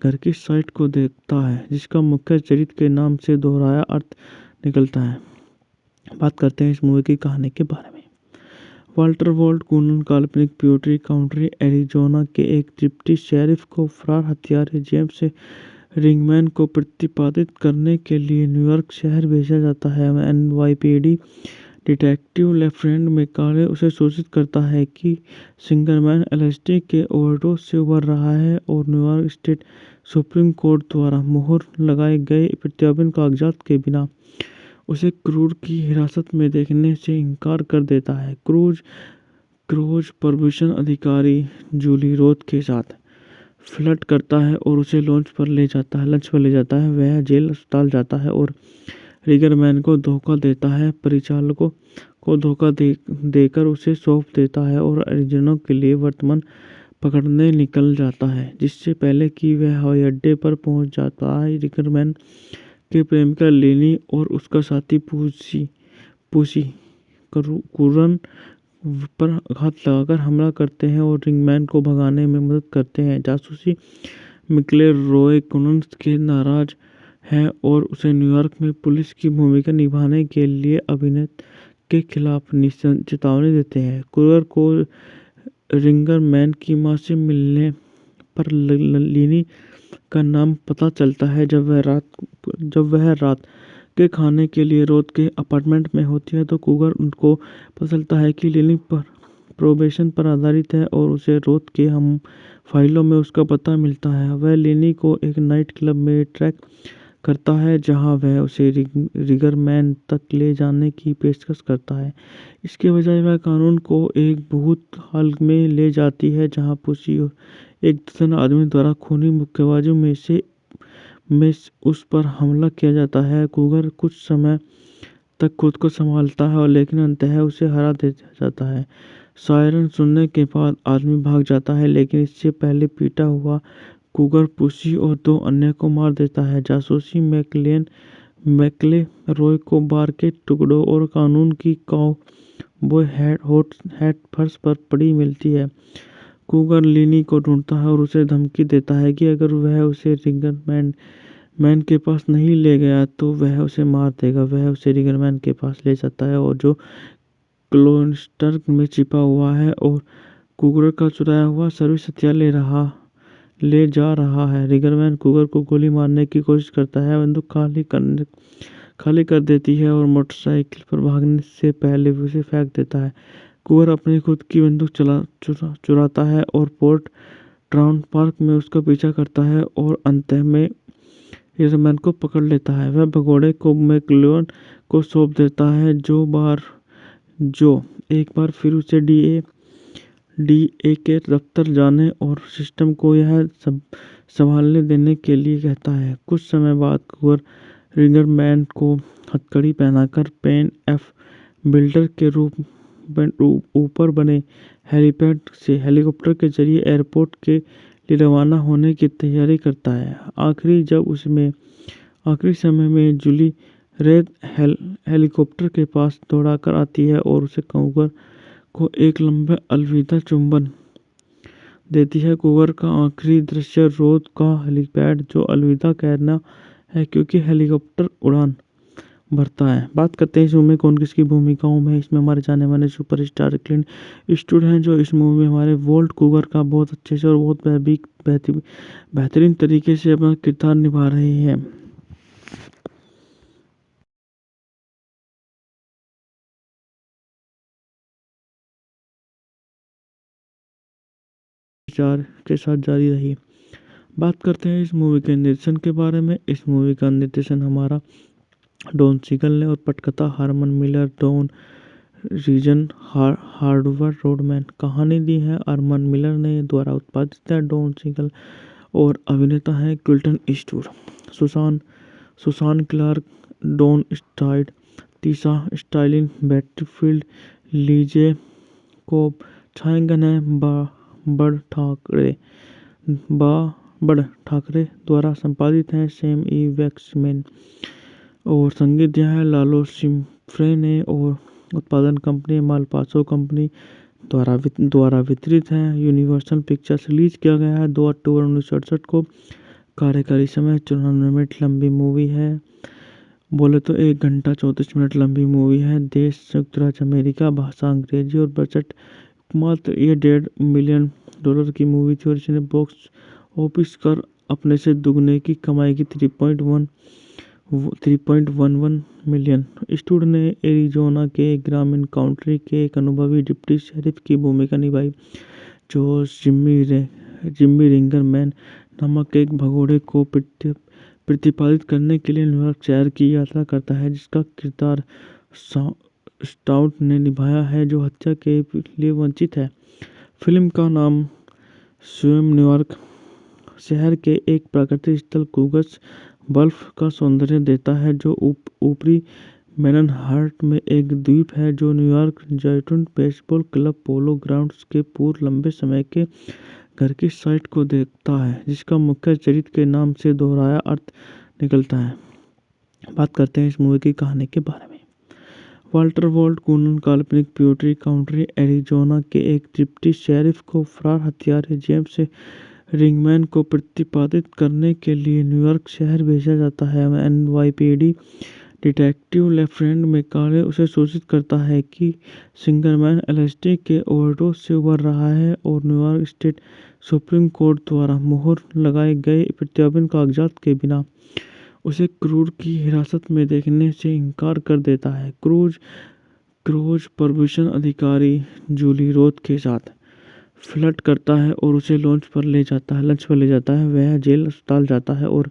घर की साइट को देखता है, जिसका मुख्य चरित्र के नाम से दोहराया अर्थ निकलता है। बात करते हैं इस मूवी की कहानी के बारे में। वाल्टर वॉल्ट कूनन काल्पनिक प्यूर्टरी काउंटी एरिज़ोना के एक डिप्टी शेरिफ को फरार हत्यारे जेम्स रिंगमैन को प्रतिपादित करने के लिए न्यूयॉर्क शहर भेजा जाता है। एनवाईपीडी डिटेक्टिव लेफ्टिनेंट मैकाले उसे सूचित करता है कि सिंगरमैन एलएसडी के ओवरडोज से उबर रहा है और न्यूयॉर्क स्टेट सुप्रीम कोर्ट द्वारा मुहर लगाए गए प्रत्यार्पण कागजात के बिना उसे क्रूज की हिरासत में देखने से इनकार कर देता है। क्रूज प्रॉसिक्यूशन अधिकारी जूली रोथ के साथ फ्लर्ट करता है और उसे लंच पर ले जाता है। वह जेल अस्पताल जाता है और रिगरमैन को धोखा देता है, परिचालकों को धोखा देकर उसे सौंप देता है और एरिज़ोना के लिए वर्तमान पकड़ने निकल जाता है। जिससे पहले कि वह हवाई अड्डे पर पहुंच जाता है, रिगरमैन के प्रेमिका लिली और उसका साथी पुसी कूरन पर हाथ लगाकर हमला करते हैं और रिंगमैन को भगाने में मदद करते हैं। जासूसी मिकले रॉय कूनन के नाराज है और उसे न्यूयॉर्क में पुलिस की भूमिका निभाने के लिए अभिनेता के खिलाफ चेतावनी देते हैं। कूगर को रिंगरमैन की मां से मिलने पर लिनी का नाम पता चलता है। जब वह रात के खाने के लिए रोथ के अपार्टमेंट में होती है तो कूगर उनको पता चलता है कि लिनी पर प्रोबेशन पर आधारित है और उसे रोथ के हम फाइलों में उसका पता मिलता है। वह लिनी को एक नाइट क्लब में ट्रैक करता है जहां वह उसे रिगरमैन तक ले जाने की पेशकश करता है। इसके बजाय वह कानून को एक भूत हाल में ले जाती है जहां पुसी और एक दर्जन आदमी द्वारा खूनी मुक्केबाजों में उस पर हमला किया जाता है। कूगर कुछ समय तक खुद को संभालता है लेकिन अंततः उसे हरा दे जाता है। सायरन सुनने के बाद आदमी भाग जाता है लेकिन इससे पहले पीटा हुआ कूगर पुसी और 2 अन्य को मार देता है। जासूसी मैकले रॉय को बार के टुकड़ों और कानून की काउबॉय हैट फर्श पर पड़ी मिलती है। कूगर लिनी को ढूंढता है और उसे धमकी देता है कि अगर वह उसे रिगरमैन के पास नहीं ले गया तो वह उसे मार देगा। वह उसे रिगरमैन के पास ले जाता है और जो क्लोस्टर में छिपा हुआ है और कूगर का चुराया हुआ सर्विस हथियार ले जा रहा है। रिगरमैन कूगर को गोली मारने की कोशिश करता है, बंदूक खाली कर देती है और मोटरसाइकिल पर भागने से पहले उसे फेंक देता है। कूगर अपनी खुद की बंदूक चुराता है और पोर्ट ट्राउन पार्क में उसका पीछा करता है और अंत में रिगरमैन को पकड़ लेता है। वह भगोड़े को मैकलोन को सौंप देता है जो एक बार फिर उसे डीए के दफ्तर जाने और सिस्टम को यह सब संभालने देने के लिए कहता है। कुछ समय बाद कूगर रिगरमैन को हथकड़ी पहनाकर पेन एफ बिल्डर के ऊपर बने हेलीपैड से हेलीकॉप्टर के जरिए एयरपोर्ट के लिए रवाना होने की तैयारी करता है। आखिरी समय में जूली रेड हेलीकॉप्टर के पास दौड़ाकर आती है और उसे कूगर को एक लंबा अलविदा चुंबन देती है। कूगर का आखिरी दृश्य रोथ का हेलीपैड जो अलविदा कहना है क्योंकि हेलीकॉप्टर उड़ान भरता है। बात करते हैं इस मूवी में कौन किसकी भूमिकाओं में। इसमें हमारे जाने माने सुपरस्टार क्लिंट ईस्टवुड हैं जो इस मूवी में हमारे वॉल्ट कूगर का बहुत अच्छे से और बहुत बेहतरीन तरीके से अपना किरदार निभा रहे हैं। के साथ जारी रही। बात करते हैं इस मूवी के निर्देशन के बारे में। इस मूवी का निर्देशन हमारा डॉन सीगल ने और पटकथा Herman Miller, Dean Riesner, Howard Rodman. कहानी दी है अरमान मिलर ने, द्वारा उत्पादित है डॉन सीगल और अभिनेता है Clint Eastwood. Susan Clark, Don स्टाइड, Tisha Sterling, Betty Field, Lee J Cobb छायांकन है बड़ ठाकरे द्वारा संपादित है सैम ई वैक्समैन और संगीत दिया है लालो सिम्फ्रे ने और उत्पादन कंपनी मालपासो कंपनी द्वारा वितरित है। यूनिवर्सल पिक्चर्स रिलीज किया गया है 2 अक्टूबर 1968 को। कार्यकारी समय 94 मिनट लंबी मूवी है बोले तो 1 घंटा 34 मिनट लंबी मूवी है। देश संयुक्त राज्य अमेरिका, भाषा अंग्रेजी और बजट मात्र ये $1.5 मिलियन की मूवी थी और इसने बॉक्स ऑफिस कर अपने से दुगने की कमाई की 3.11 मिलियन। इस्टवुड ने एरिजोना के एक ग्रामीण काउंटी के एक अनुभवी डिप्टी शेरिफ की भूमिका निभाई जो जिम्मी रिंगर मैन नामक एक भगोड़े को प्रतिपादित करने के लिए न्यूयॉर्क शहर की यात्रा करता है, जिसका किरदार स्टाउट ने निभाया है, जो हत्या के लिए वंचित है। फिल्म का नाम स्वयं न्यूयॉर्क शहर के एक प्राकृतिक स्थल कूगर्स बल्फ का सौंदर्य देता है, जो ऊपरी मैनहट्टन में एक द्वीप है जो न्यूयॉर्क जायंट्स बेसबॉल क्लब पोलो ग्राउंड्स के पूर्व लंबे समय के घर की साइट को देखता है, जिसका मुख्य चरित्र के नाम से दोहराया अर्थ निकलता है। बात करते हैं इस मूवी की कहानी के बारे में। वाल्टर वॉल्ट कूनन काल्पनिक प्यूर्टरी काउंटी एरिजोना के एक डिप्टी शेरिफ को फरार हत्यारे जेम्स रिंगमैन को प्रतिपादित करने के लिए न्यूयॉर्क शहर भेजा जाता है। एनवाईपीडी डिटेक्टिव लेफ्टिनेंट मैकाले उसे सूचित करता है कि सिंगरमैन एलएसडी के ओवरडोज से उबर रहा है और न्यूयॉर्क स्टेट सुप्रीम कोर्ट द्वारा मुहर लगाए गए प्रत्यार्पण कागजात के बिना उसे क्रूज की हिरासत में देखने से इनकार कर देता है। क्रूज प्रॉबिशन अधिकारी जूली रोथ के साथ फ्लर्ट करता है और उसे लंच पर ले जाता है। वह जेल अस्पताल जाता है और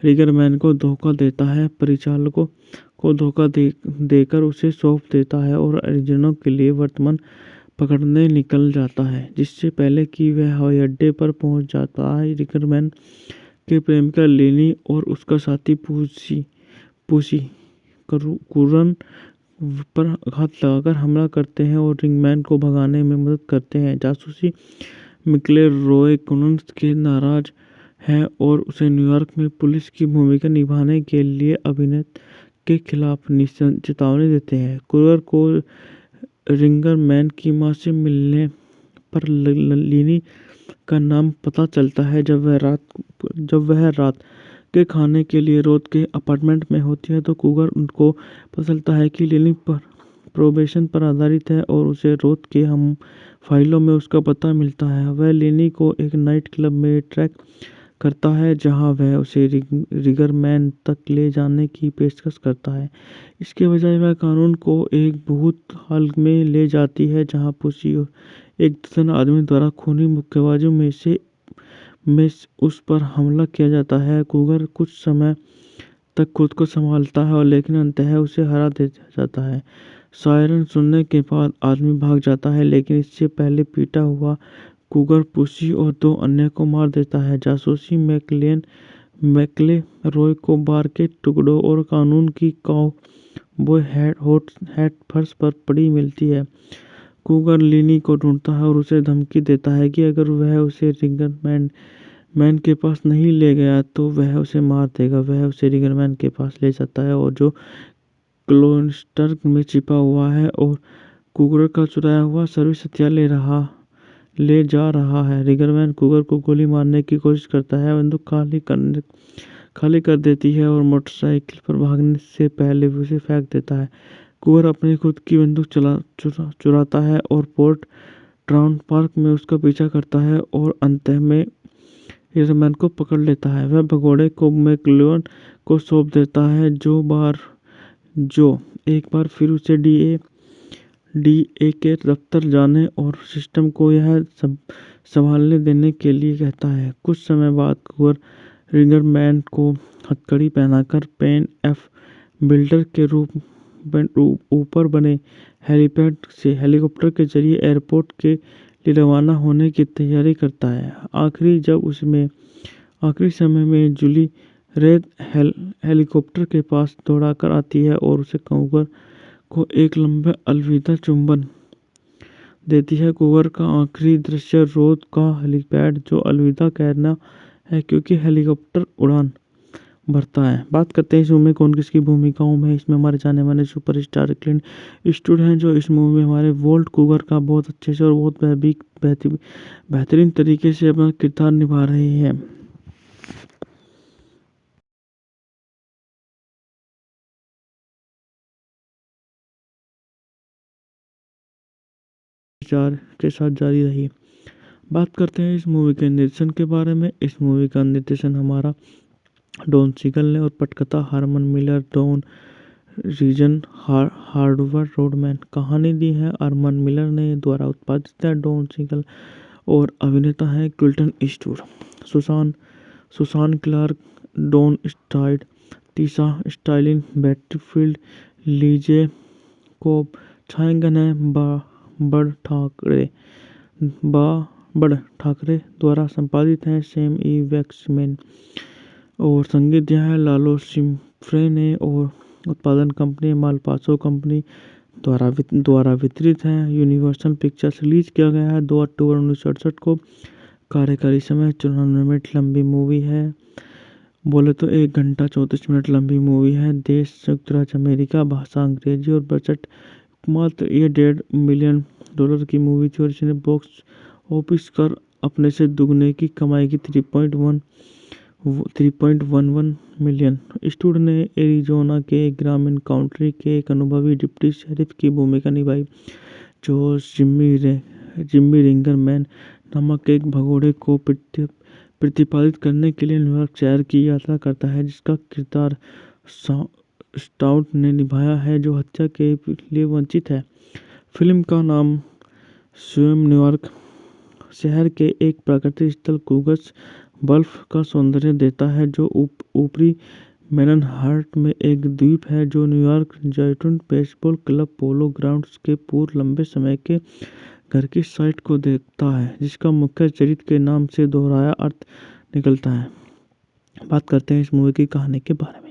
रिगरमैन को धोखा देता है, परिचालकों को धोखा देकर उसे सौंप देता है और एरिजोना के लिए वर्तमान पकड़ने निकल जाता है। जिससे पहले कि वह हवाई अड्डे पर पहुंच जाता है, रिगरमैन के प्रेमिका लेनी और उसका साथी पूसी कुरन पर घात लगाकर हमला करते हैं और रिंगमैन को भगाने में मदद करते हैं। जासूसी मिकले रॉय कुनन के नाराज है और उसे न्यूयॉर्क में पुलिस की भूमिका निभाने के लिए अभिनेता के खिलाफ चेतावनी देते हैं। कुरर को रिंगर मैन की मां से मिलने पर लीनी का नाम पता चलता है जब वह रात के खाने के लिए रोथ के अपार्टमेंट में होती है, तो कुगर उनको पता चलता है कि लीनी पर प्रोबेशन पर आधारित है और उसे रोथ के हम फाइलों में उसका पता मिलता है। वह लीनी को एक नाइट क्लब में ट्रैक करता है जहां वह उसे रिगरमैन तक ले जाने की पेशकश करता है। इसके बजाय वह कानून को एक भूत हाल में ले जाती है जहां पुसी एक दर्जन आदमी द्वारा खूनी मुक्केबाजों में उस पर हमला किया जाता है। कुगर कुछ समय तक खुद को संभालता है और लेकिन अंततः उसे हरा दे जाता है। सायरन सुनने के बाद आदमी भाग जाता है, लेकिन इससे पहले पीटा हुआ कुगर पुसी और 2 अन्य को मार देता है। जासूसी मैकले रॉय को बार के टुकड़ों और कानून की काउबॉय हैट फर्श पर पड़ी मिलती है। कुगर लीनी को ढूंढता है और उसे धमकी देता है कि अगर वह उसे रिगरमैन के पास नहीं ले गया तो वह उसे मार देगा। वह उसे रिगरमैन के पास ले जाता है और जो क्लोस्टर में छिपा हुआ है और कुगर का चुराया हुआ सर्विस हथियार ले जा रहा है। रिगरमैन कुगर को गोली मारने की कोशिश करता है, बंदूक खाली कर देती है और मोटरसाइकिल पर भागने से पहले उसे फेंक देता है। कुगर अपनी खुद की बंदूक चुराता है और पोर्ट ट्राउन पार्क में उसका पीछा करता है और अंत में रिगरमैन को पकड़ लेता है। वह भगोड़े को मैकलोन को सौंप देता है जो एक बार फिर उसे डीए के दफ्तर जाने और सिस्टम को यह संभालने देने के लिए कहता है। कुछ समय बाद कुगर रिगरमैन को हथकड़ी पहनाकर पेन एफ बिल्डर के ऊपर बने हेलीपैड से हेलीकॉप्टर के जरिए एयरपोर्ट के लिए रवाना होने की तैयारी करता है। आखिरी समय में जूली रेड हेलीकॉप्टर के पास दौड़ाकर आती है और उसे कुगर को एक लंबा अलविदा चुंबन देती है। कुगर का आखिरी दृश्य रोथ का हेलीपैड जो अलविदा कहना है क्योंकि हेलीकॉप्टर उड़ान भरता है। बात करते हैं इस मूवी में कौन किसकी भूमिकाओं में। इसमें हमारे जाने माने सुपरस्टार क्लिंट ईस्टवुड हैं, जो इस मूवी में हमारे वॉल्ट कुगर का बहुत अच्छे से और बहुत बेहतरीन तरीके से अपना किरदार निभा रहे हैं। विचार के साथ जारी रही। बात करते हैं इस मूवी के निर्देशन के बारे में। इस मूवी का निर्देशन हमारा डॉन सीगल ने और पटकथा Herman Miller, Dean Riesner, Howard Rodman. कहानी दी है अरमान मिलर ने, द्वारा उत्पादित है डॉन सीगल और अभिनेता है Clinton Eastwood. Susan Clark, Don Stroud, Tisha Sterling, Betty Field, Lee J Cobb छायांकन है बड़ ठाकरे द्वारा संपादित है सेम ई वैक्समैन और संगीत दिया है लालो सिम्फ्रे ने और उत्पादन कंपनी मालपासो कंपनी द्वारा वितरित है यूनिवर्सल पिक्चर्स। रिलीज किया गया है 2 अक्टूबर 1968 को। कार्यकारी समय 94 मिनट लंबी मूवी है। बोले तो 1 घंटा 34 मिनट लंबी मूवी है। देश संयुक्त राज्य अमेरिका, भाषा अंग्रेजी और बजट मात्र ये $1.5 मिलियन की मूवी थी और इसने बॉक्स ऑफिस कर अपने से दुगने की कमाई की 3.11 मिलियन। ईस्टवुड ने एरिजोना के एक ग्रामीण काउंटी के एक अनुभवी डिप्टी शेरिफ की भूमिका निभाई जो जिम्मी रिंगर मैन नामक एक भगोड़े को प्रतिपादित करने के लिए न्यूयॉर्क शहर की यात्रा करता है, जिसका किरदार स्टाउट ने निभाया है जो हत्या के लिए वंचित है। फिल्म का नाम स्वयं न्यूयॉर्क शहर के एक प्राकृतिक स्थल कूगस बल्फ का सौंदर्य देता है जो ऊपरी मैनहट्टन में एक द्वीप है जो न्यूयॉर्क जॉयंट बेसबॉल क्लब पोलो ग्राउंड्स के पूर्व लंबे समय के घर की साइट को देखता है, जिसका मुख्य चरित्र के नाम से दोहराया अर्थ निकलता है। बात करते हैं इस मूवी की कहानी के बारे में।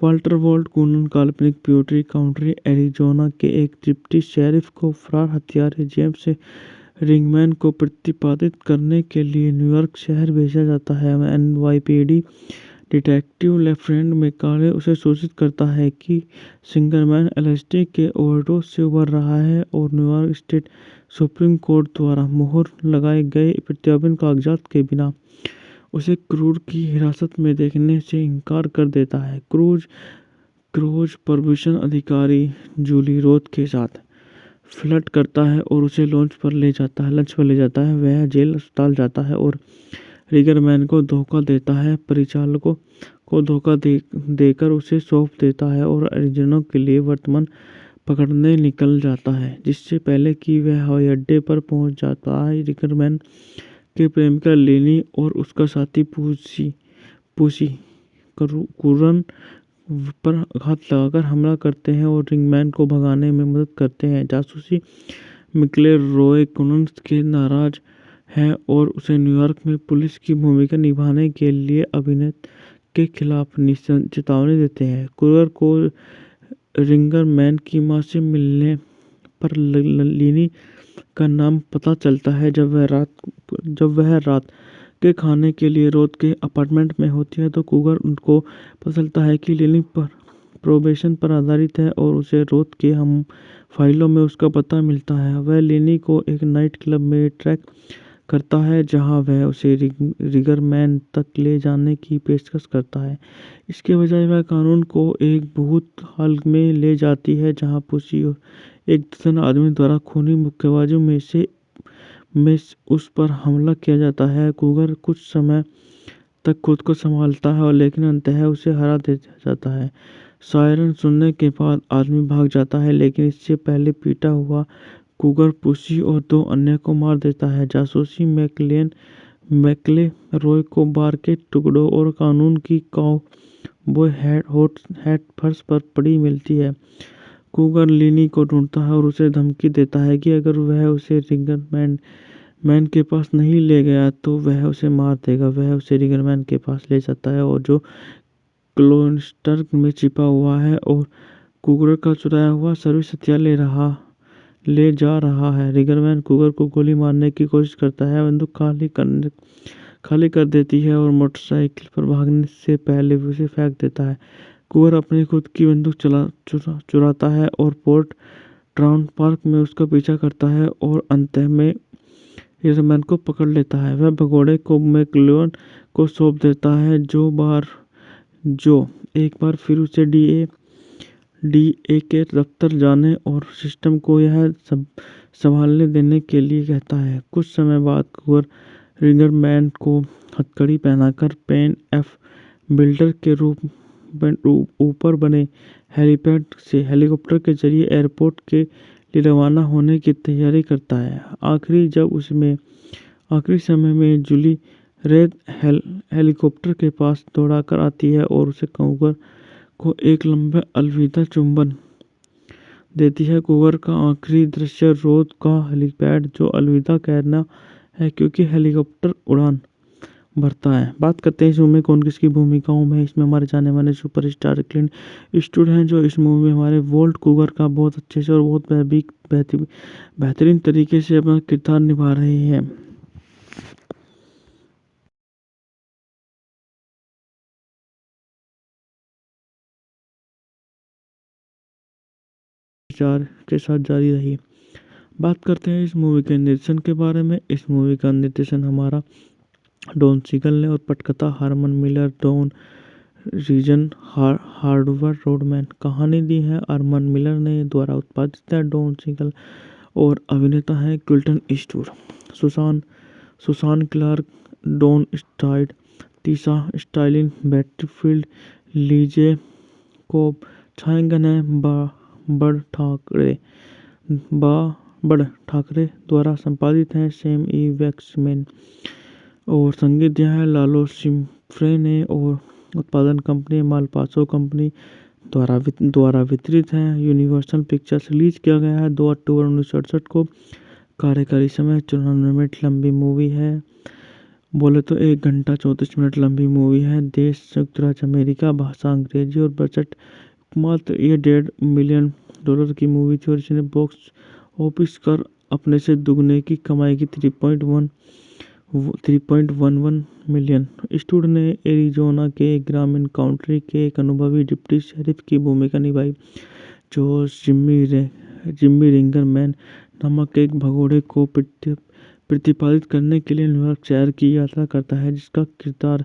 वाल्टर वॉल्ट कूनन काल्पनिक प्यूर्टरी काउंटी एरिजोना के एक डिप्टी शेरिफ को फरार हत्यारे जेम्स रिंगमैन को प्रतिपादित करने के लिए न्यूयॉर्क शहर भेजा जाता है। NYPD डिटेक्टिव लेफ्टिनेंट मैकाले उसे सूचित करता है कि सिंगरमैन LSD के ओवरडोज से उबर रहा है और न्यूयॉर्क स्टेट सुप्रीम कोर्ट द्वारा मुहर लगाए गए प्रत्यार्पण कागजात के बिना उसे क्रूज की हिरासत में देखने से इनकार कर देता है। क्रूज प्रोबेशन अधिकारी जूली रोथ के साथ फ्लर्ट करता है और उसे लंच पर ले जाता है। वह जेल अस्पताल जाता है और रिगरमैन को धोखा देता है, परिचालकों को धोखा देकर उसे सौंप देता है और एरिजोना के लिए वर्तमान पकड़ने निकल जाता है। जिससे पहले कि वह हवाई अड्डे पर पहुंच जाता है, रिगरमैन के प्रेमिका लिली और उसका साथी पुसी कुरन पर हाथ लगाकर हमला करते हैं और रिंगमैन को भगाने में मदद करते हैं। जासूसी मिकले रॉय कुनन के नाराज है और उसे न्यूयॉर्क में पुलिस की भूमिका निभाने के लिए अभिनेता के खिलाफ चेतावनी देते हैं। कुरर को रिंगरमैन की मां से मिलने पर लिनी का नाम पता चलता है जब वह रात के खाने के लिए रोथ के अपार्टमेंट में होती है तो कुगर उनको पता चलता है कि लिनी पर प्रोबेशन पर आधारित है और उसे रोथ के हम फाइलों में उसका पता मिलता है। वह लिनी को एक नाइट क्लब में ट्रैक करता है जहां वह उसे रिगरमैन तक ले जाने की पेशकश करता है। इसके बजाय वह कानून को एक भूत हाल में ले जाती है जहां पुसी और एक दर्जन आदमी द्वारा खूनी मुक्केबाजों में उस पर हमला किया जाता है। कुगर कुछ समय तक खुद को संभालता है और लेकिन अंततः उसे हरा दे जाता है। सायरन सुनने के बाद आदमी भाग जाता है, लेकिन इससे पहले पीटा हुआ कुगर पुसी और 2 अन्य को मार देता है। जासूसी मैकले रॉय को बार के टुकड़ों और कानून की काउबॉय हैट फर्श पर पड़ी मिलती है। कुगर लिनी को ढूंढता है और उसे धमकी देता है कि अगर वह उसे रिगरमैन के पास नहीं ले गया तो वह उसे मार देगा। वह उसे रिगरमैन के पास ले जाता है और जो क्लोस्टर में छिपा हुआ है और कुगर का चुराया हुआ सर्विस हथियार ले जा रहा है। रिगरमैन कुगर को गोली मारने की कोशिश करता है, बंदूक खाली कर देती है और मोटरसाइकिल पर भागने से पहले उसे फेंक देता है। कुगर अपनी खुद की बंदूक चुराता है और पोर्ट ट्राउन पार्क में उसका पीछा करता है और अंत में रिगरमैन को पकड़ लेता है। वह भगोड़े को मैकलोन को सौंप देता है जो एक बार फिर उसे डीए के दफ्तर जाने और सिस्टम को यह सब संभालने देने के लिए कहता है। कुछ समय बाद कुवर रिंगरमैन को हथकड़ी पहनाकर पेन एफ बिल्डर के रूप में ऊपर बने हेलीपैड से हेलीकॉप्टर के जरिए एयरपोर्ट के लिए रवाना होने की तैयारी करता है। आखिरी समय में जूली रेड हेलीकॉप्टर के पास दौड़ाकर आती है और उसे कुवर को एक लंबा अलविदा चुंबन देती है। कुवर का आखिरी दृश्य रोड का हेलीपैड जो अलविदा कहना है क्योंकि हेलीकॉप्टर उड़ान भरता है। बात करते हैं इस मूवी में कौन किसकी भूमिकाओं में। इसमें हमारे जाने माने सुपरस्टार क्लिंट ईस्टवुड हैं जो इस मूवी में हमारे वोल्ट कुगर का बहुत अच्छे से और बहुत बेहतरीन तरीके से अपना किरदार निभा रहे हैं। चार के साथ जारी रही। बात करते हैं इस मूवी के निर्देशन के बारे में। इस मूवी का निर्देशन हमारा डॉन सीगल ने और पटकथा Herman Miller Dean Riesner Howard Rodman कहानी दी है। हारमन मिलर ने द्वारा उत्पादित है। डॉन सीगल और अभिनेता है Clint Eastwood. Susan Clark Don Stroud Tisha Sterling Betty Field Lee J Cobb छायांकन है बड़ ठाकरे द्वारा संपादित है। सेम ई वैक्समैन और संगीत दिया है लालो सिम्फ्रे ने और उत्पादन कंपनी मालपासो कंपनी द्वारा वितरित है। यूनिवर्सल पिक्चर्स रिलीज किया गया है 2 अक्टूबर 1968 को। कार्यकारी समय 94 मिनट लंबी मूवी है। बोले तो 1 घंटा 34 मिनट लंबी मूवी है। देश संयुक्त राज्य अमेरिका, भाषा अंग्रेजी और बजट मात्र ये $1.5 मिलियन की मूवी थी और इसने बॉक्स ऑफिस कर अपने से दुगने की कमाई की 3.11 मिलियन। ईस्टवुड ने एरिजोना के ग्रामीण काउंटी के एक अनुभवी डिप्टी शेरिफ की भूमिका निभाई जो जिम्मी रिंगरमैन नामक एक भगोड़े को प्रतिपादित करने के लिए न्यूयॉर्क शहर की यात्रा करता है, जिसका किरदार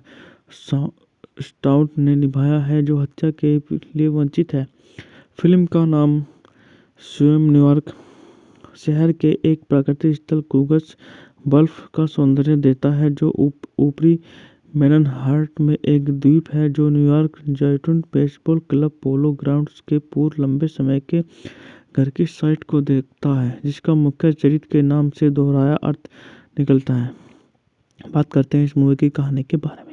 स्टाउट ने निभाया है जो हत्या के लिए वंचित है। फिल्म का नाम स्वयं न्यूयॉर्क शहर के एक प्राकृतिक स्थल कूगस बल्फ का सौंदर्य देता है जो ऊपरी मैनहट्टन में एक द्वीप है जो न्यूयॉर्क जॉयंट बेसबॉल क्लब पोलो ग्राउंड्स के पूर्व लंबे समय के घर की साइट को देखता है, जिसका मुख्य चरित्र के नाम से दोहराया अर्थ निकलता है। बात करते हैं इस मूवी की कहानी के बारे में।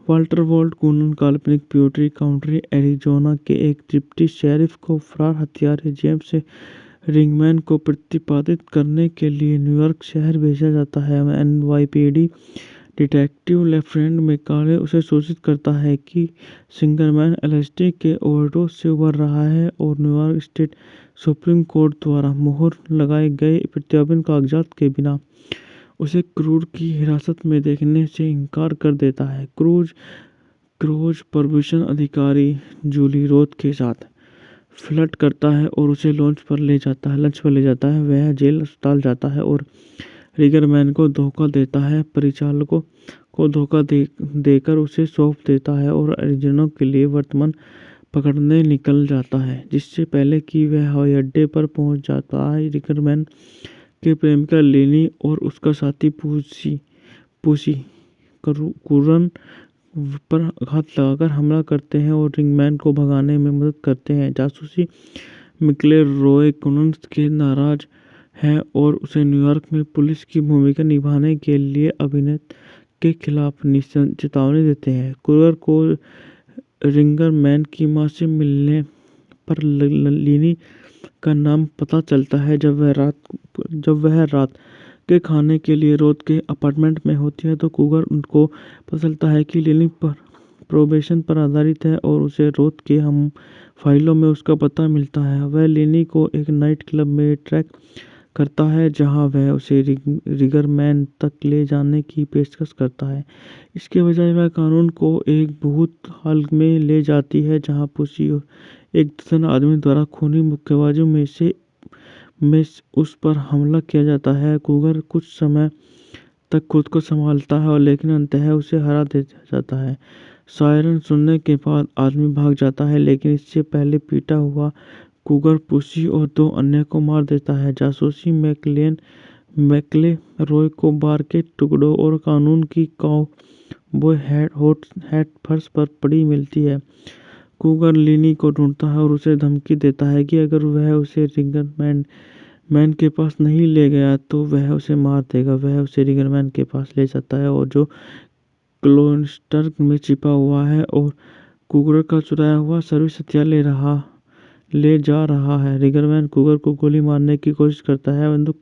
वाल्टर वॉल्ट कूनन काल्पनिक प्यूर्टरी काउंटी एरिजोना के एक डिप्टी शेरिफ को फरार हत्यारे जेम्स रिंगरमैन को प्रतिपादित करने के लिए न्यूयॉर्क शहर भेजा जाता है। एनवाईपीडी डिटेक्टिव लेफ्टिनेंट मैकाले उसे सूचित करता है कि रिंगरमैन एलएसडी के ओवरडोज से उबर रहा है और न्यूयॉर्क स्टेट सुप्रीम कोर्ट द्वारा मुहर लगाए गए प्रत्यार्पण कागजात के बिना उसे क्रूज की हिरासत में देखने से इनकार कर देता है। क्रूज प्रभूषण अधिकारी जूली रोथ के साथ फ्लर्ट करता है और उसे लंच पर ले जाता है। वह जेल अस्पताल जाता है और रिंगरमैन को धोखा देता है, परिचालकों को धोखा देकर उसे सौंप देता है और एरिजोना के लिए वर्तमान पकड़ने निकल जाता है। जिससे पहले कि वह हवाई अड्डे पर पहुंच जाता है, रिंगरमैन के प्रेमिका लेनी और उसका साथी पूसी कुरन पर हाथ लगाकर हमला करते हैं और रिंगरमैन को भगाने में मदद करते हैं। जासूसी मिकले रॉय कुनन के नाराज है और उसे न्यूयॉर्क में पुलिस की भूमिका निभाने के लिए अभिनेता के खिलाफ चेतावनी देते हैं। कुरर को रिंगरमैन की मां से मिलने पर लेनी का नाम पता चलता है। जब वह रात के खाने के लिए रोथ के अपार्टमेंट में होती है तो कुगर उनको पता चलता है कि लेनी पर प्रोबेशन पर आधारित है और उसे रोथ के हम फाइलों में उसका पता मिलता है। वह लेनी को एक नाइट क्लब में ट्रैक करता है जहां वह उसे रिंगरमैन तक ले जाने की पेशकश करता है। इसके बजाय वह कानून को एक भूत हाल में ले जाती है जहां पुसी और एक दर्जन आदमी द्वारा खूनी मुक्केबाजों में उस पर हमला किया जाता है। कुगर कुछ समय तक खुद को संभालता है लेकिन अंततः उसे हरा दे जाता है। सायरन सुनने के बाद आदमी भाग जाता है, लेकिन इससे पहले पीटा हुआ कुगर पुसी और 2 अन्य को मार देता है। जासूसी मैकले रॉय को बार के टुकड़ों और कानून की काउबॉय हैट फर्श पर पड़ी मिलती है। कुगर लिनी को ढूंढता है और उसे धमकी देता है कि अगर वह उसे रिंगरमैन के पास नहीं ले गया तो वह उसे मार देगा। वह उसे रिंगरमैन के पास ले जाता है और जो क्लोस्टर में छिपा हुआ है और कुगर का चुराया हुआ सर्विस हथियार ले जा रहा है। रिंगरमैन कुगर को गोली मारने की कोशिश करता है, बंदूक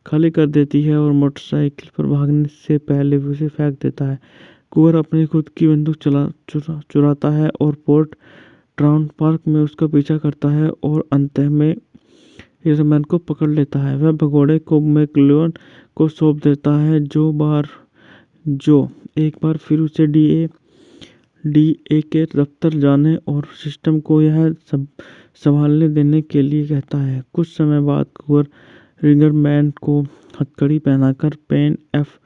खाली कर देती है और मोटरसाइकिल पर भागने से पहले उसे फेंक देता है। कुगर अपनी खुद की बंदूक चुराता है और पोर्ट ट्राउन पार्क में उसका पीछा करता है और अंत में रिंगरमैन को पकड़ लेता है। वह भगोड़े को मैकलोन को सौंप देता है, जो एक बार फिर उसे डीए के दफ्तर जाने और सिस्टम को यह सब संभालने देने के लिए कहता है। कुछ समय बाद कुगर रिंगरमैन को हथकड़ी पहनाकर पेन एफ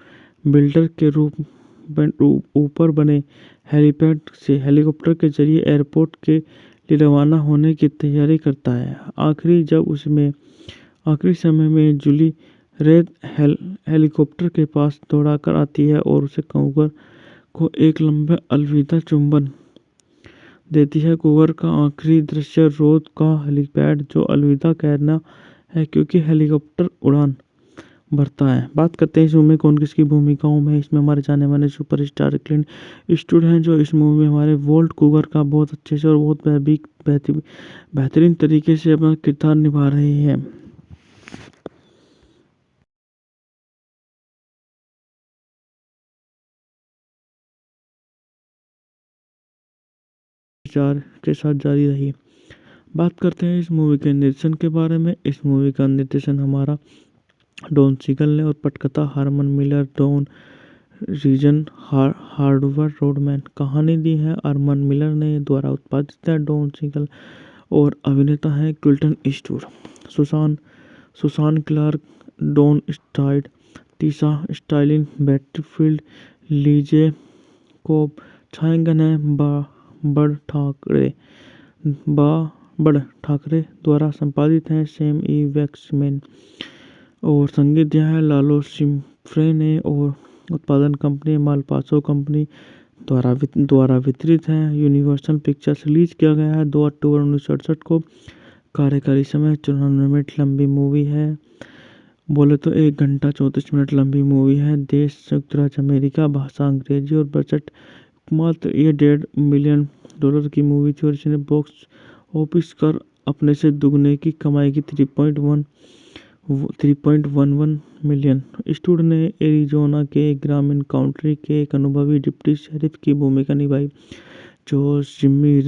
बिल्डर के ऊपर बने हेलीपैड से हेलीकॉप्टर के जरिए एयरपोर्ट के लिए रवाना होने की तैयारी करता है। आखिरी समय में जूली रेड हेलीकॉप्टर के पास दौड़ाकर आती है और उसे कुगर को एक लंबा अलविदा चुंबन देती है। कुगर का आखिरी दृश्य रोड का हेलीपैड जो अलविदा कहना है क्योंकि हेलीकॉप्टर उड़ान भरता है। बात करते हैं इस मूवी में कौन किसकी भूमिकाओं में। इसमें हमारे जाने माने सुपरस्टार क्लिंट ईस्टवुड हैं, जो इस मूवी में हमारे वोल्ट कुगर का बहुत अच्छे से और बहुत बेहतरीन तरीके से अपना किरदार निभा रहे हैं। के साथ जारी रही। बात करते हैं इस मूवी के निर्देशन के बारे में। इस मूवी का निर्देशन हमारा डॉन सीगल ने और पटकथा Herman Miller, Dean Riesner, Howard Rodman. कहानी दी है अरमन मिलर ने, द्वारा उत्पादित है डॉन सीगल और अभिनेता है Clinton Eastwood. Susan Clark, Don स्टाइड, Tisha Sterling, Betty Field, Lee J Cobb, छायांकन है बड़ ठाकरे द्वारा संपादित है सैम ई वैक्समैन और संगीत दिया है लालो सिम्फ्रे ने और उत्पादन कंपनी मालपासो कंपनी द्वारा वितरित है। Universal pictures. रिलीज किया गया है 2 अक्टूबर 1968 को। कार्यकारी समय 94 मिनट लंबी मूवी है। बोले तो 1 घंटा 34 मिनट लंबी मूवी है। देश संयुक्त राज्य अमेरिका, भाषा अंग्रेजी और बजट मात्र ये $1.5 मिलियन की मूवी थी और इसने बॉक्स ऑफिस कर अपने से दुगने की कमाई की 3.11 मिलियन। ईस्टवुड ने एरिजोना के ग्रामीण काउंटी के एक अनुभवी डिप्टी शेरिफ की भूमिका निभाई, जो जिम्मी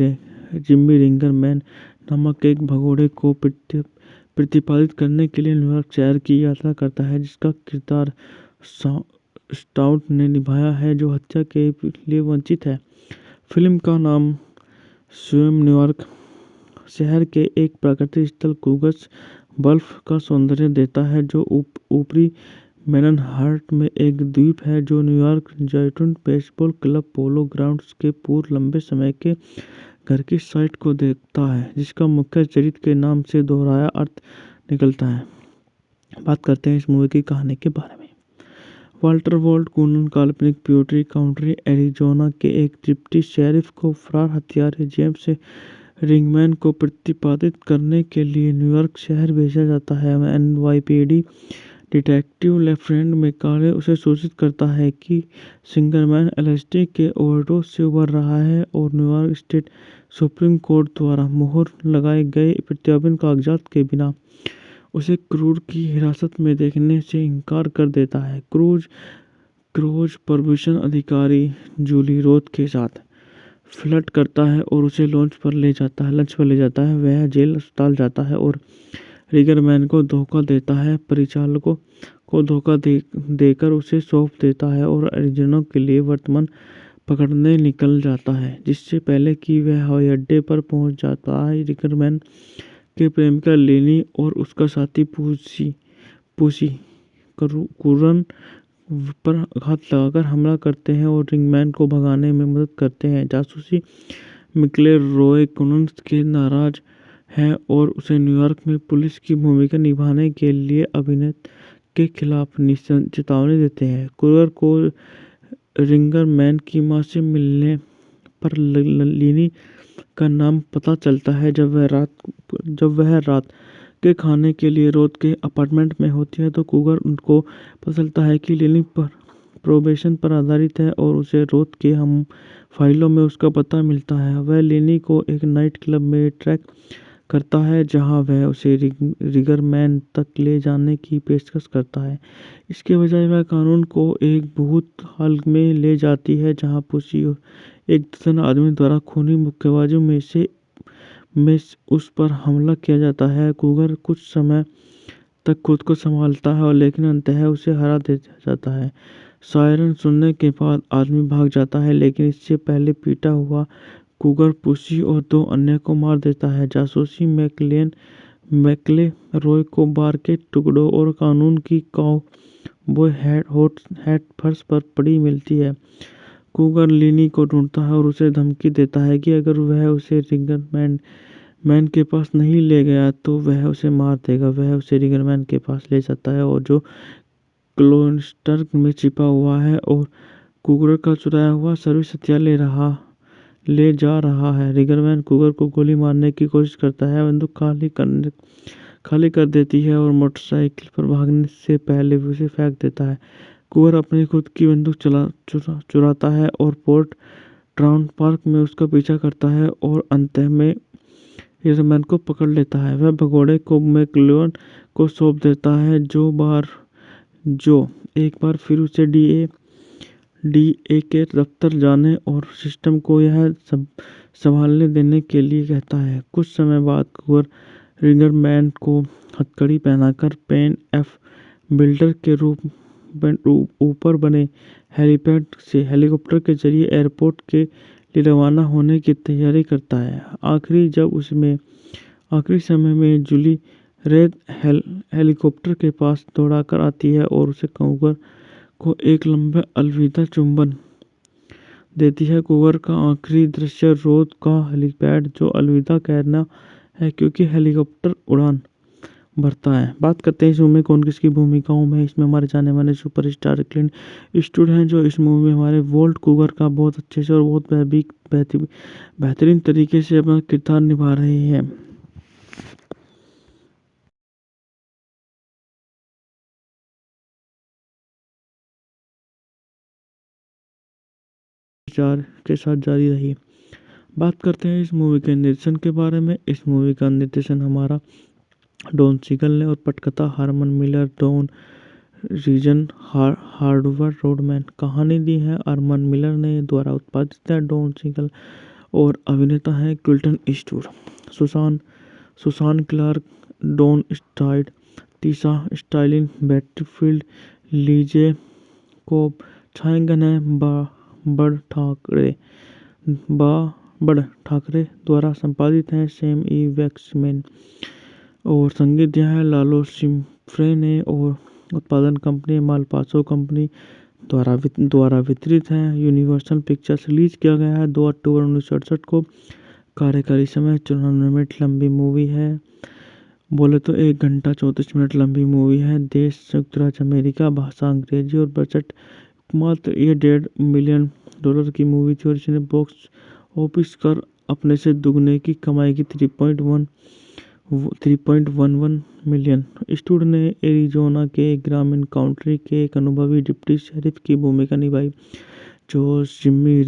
रिंगरमैन नामक एक भगोड़े को प्रतिपादित करने के लिए न्यूयॉर्क शहर की यात्रा करता है, जिसका किरदार स्टाउट ने निभाया है, जो हत्या के लिए वंचित है। फिल्म का नाम स्वयं न्यूयॉर्क शहर के एक प्राकृतिक स्थल कूगस बल्फ का सौंदर्य देता है, जो ऊपरी मैनहट्टन में एक द्वीप है, जो न्यूयॉर्क जायंट्स बेसबॉल क्लब पोलो ग्राउंड्स के पूर्व लंबे समय के घर की साइट को देखता है, जिसका मुख्य चरित्र के नाम से दोहराया अर्थ निकलता है। बात करते हैं इस मूवी की कहानी के बारे में। वाल्टर वॉल्ट कूनन काल्पनिक प्यूर्टरी काउंटी एरिजोना के एक डिप्टी शेरिफ को फरार हत्यारे जेम्स रिंगरमैन को प्रतिपादित करने के लिए न्यूयॉर्क शहर भेजा जाता है। एनवाईपीडी डिटेक्टिव लेफ्टिनेंट मैकाले उसे सूचित करता है कि रिंगरमैन एलएसडी के ओवरडोज से उबर रहा है और न्यूयॉर्क स्टेट सुप्रीम कोर्ट द्वारा मुहर लगाए गए प्रत्यार्पण कागजात के बिना उसे क्रूज की हिरासत में देखने से इनकार कर देता है। क्रूज प्रोबेशन अधिकारी जूली रोथ के साथ फ्लर्ट करता है और उसे लंच पर ले जाता है। वह जेल अस्पताल जाता है और रिंगरमैन को धोखा देता है, परिचालकों को धोखा देकर उसे सौंप देता है और एरिजोना के लिए वर्तमान पकड़ने निकल जाता है। जिससे पहले कि वह हवाई अड्डे पर पहुंच जाता है, रिंगरमैन के प्रेमिका लिनी और उसका साथी पुसी कुरन पर घात लगाकर हमला करते हैं और रिंगमैन को भगाने में मदद करते हैं। जासूसी मिकले रॉय कॉनन्स के नाराज है और उसे न्यूयॉर्क में पुलिस की भूमिका निभाने के लिए अभिनेता के खिलाफ चेतावनी देते हैं। कुगर को रिंगर मैन की मां से मिलने पर लिनी का नाम पता चलता है। जब वह रात के खाने के लिए रोथ के अपार्टमेंट में होती है तो कुगर उनको पता चलता है कि लिनी पर प्रोबेशन पर आधारित है और उसे रोथ के हम फाइलों में उसका पता मिलता है। वह लिनी को एक नाइट क्लब में ट्रैक करता है जहां वह उसे रिगरमैन तक ले जाने की पेशकश करता है। इसके बजाय वह कानून को एक भूत हाल में ले जाती है जहां पुसी और एक दर्जन आदमी द्वारा खूनी मुक्केबाजों में उस पर हमला किया जाता है। कुगर कुछ समय तक खुद को संभालता है और लेकिन अंततः उसे हरा दे जाता है। सायरन सुनने के बाद आदमी भाग जाता है लेकिन इससे पहले पीटा हुआ कुगर पुसी और 2 अन्य को मार देता है। जासूसी मैकले रॉय को बार के टुकड़ों और कानून की काउबॉय हैट फर्श पर पड़ी मिलती है। कुगर लिनी को ढूंढता है और उसे धमकी देता है कि अगर वह उसे रिगरमैन के पास नहीं ले गया तो वह उसे मार देगा। वह उसे रिगरमैन के पास ले जाता है और जो क्लोस्टर में छिपा हुआ है और कुगर का चुराया हुआ सर्विस हथियार ले जा रहा है। रिगरमैन कुगर को गोली मारने की कोशिश करता है, बंदूक खाली कर देती है और मोटरसाइकिल पर भागने से पहले उसे फेंक देता है। कुगर अपनी खुद की बंदूक चुराता है और पोर्ट ट्राउन पार्क में उसका पीछा करता है और अंत में रिगरमैन को पकड़ लेता है। वह भगोड़े को मैकलोन को सौंप देता है जो एक बार फिर उसे डीए के दफ्तर जाने और सिस्टम को यह संभालने देने के लिए कहता है। कुछ समय बाद कुगर रिगरमैन को हथकड़ी पहनाकर पेन एफ बिल्डर के ऊपर बने हेलीपैड से हेलीकॉप्टर के जरिए एयरपोर्ट के लिए रवाना होने की तैयारी करता है। आखिरी समय में जूली रेड हेलीकॉप्टर के पास दौड़ाकर आती है और उसे कुगर को एक लंबा अलविदा चुंबन देती है। कुगर का आखिरी दृश्य रोथ का हेलीपैड जो अलविदा कहना है क्योंकि हेलीकॉप्टर उड़ान भरता है। बात करते हैं इस मूवी में कौन किसकी भूमिकाओं में। इसमें हमारे जाने माने सुपरस्टार क्लिंट ईस्टवुड हैं जो इस मूवी में हमारे वोल्ट कुगर का बहुत अच्छे से और बहुत बेहतरीन तरीके से अपना किरदार निभा रहे हैं। के साथ जारी रही। बात करते हैं इस मूवी के निर्देशन के बारे में। इस मूवी का निर्देशन हमारा डॉन सीगल ने और पटकथा Herman Miller, Dean Riesner, Howard Rodman. कहानी दी है अरमान मिलर ने, द्वारा उत्पादित है डॉन सीगल और अभिनेता है Clinton Eastwood. Susan Clark, Don स्टाइड, Tisha Sterling, Betty Field, Lee J Cobb छायांकन है बड़ ठाकरे द्वारा संपादित है सैम ई वैक्समैन और संगीत दिया है लालो सिम्फ्रे ने और उत्पादन कंपनी मालपासो कंपनी द्वारा वितरित है। यूनिवर्सल पिक्चर्स रिलीज किया गया है 2 अक्टूबर 1968 को। कार्यकारी समय 94 मिनट लंबी मूवी है। बोले तो 1 घंटा 34 मिनट लंबी मूवी है। देश संयुक्त राज्य अमेरिका, भाषा अंग्रेजी और बजट मात्र ये $1.5 मिलियन की मूवी थी और इसने बॉक्स ऑफिस कर अपने से दुगने की कमाई की 3.11 मिलियन। ईस्टवुड ने एरिजोना के ग्रामीण काउंटी के एक अनुभवी डिप्टी शेरिफ की भूमिका निभाई जो जिम्मी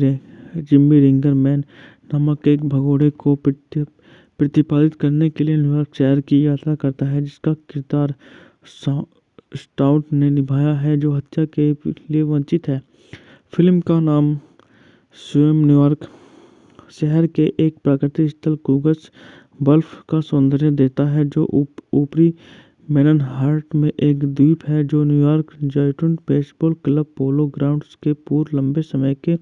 रिंगरमैन नामक एक भगोड़े को प्रतिपादित करने के लिए न्यूयॉर्क शहर की यात्रा करता है, जिसका किरदार स्टाउट ने निभाया है जो हत्या के लिए वंचित है। फिल्म का नाम स्वयं न्यूयॉर्क शहर के एक प्राकृतिक स्थल कूगस बल्फ का सौंदर्य देता है जो ऊपरी मैनहट्टन में एक द्वीप है जो न्यूयॉर्क जायंट्स बेसबॉल क्लब पोलो ग्राउंड्स के पूर्व लंबे समय के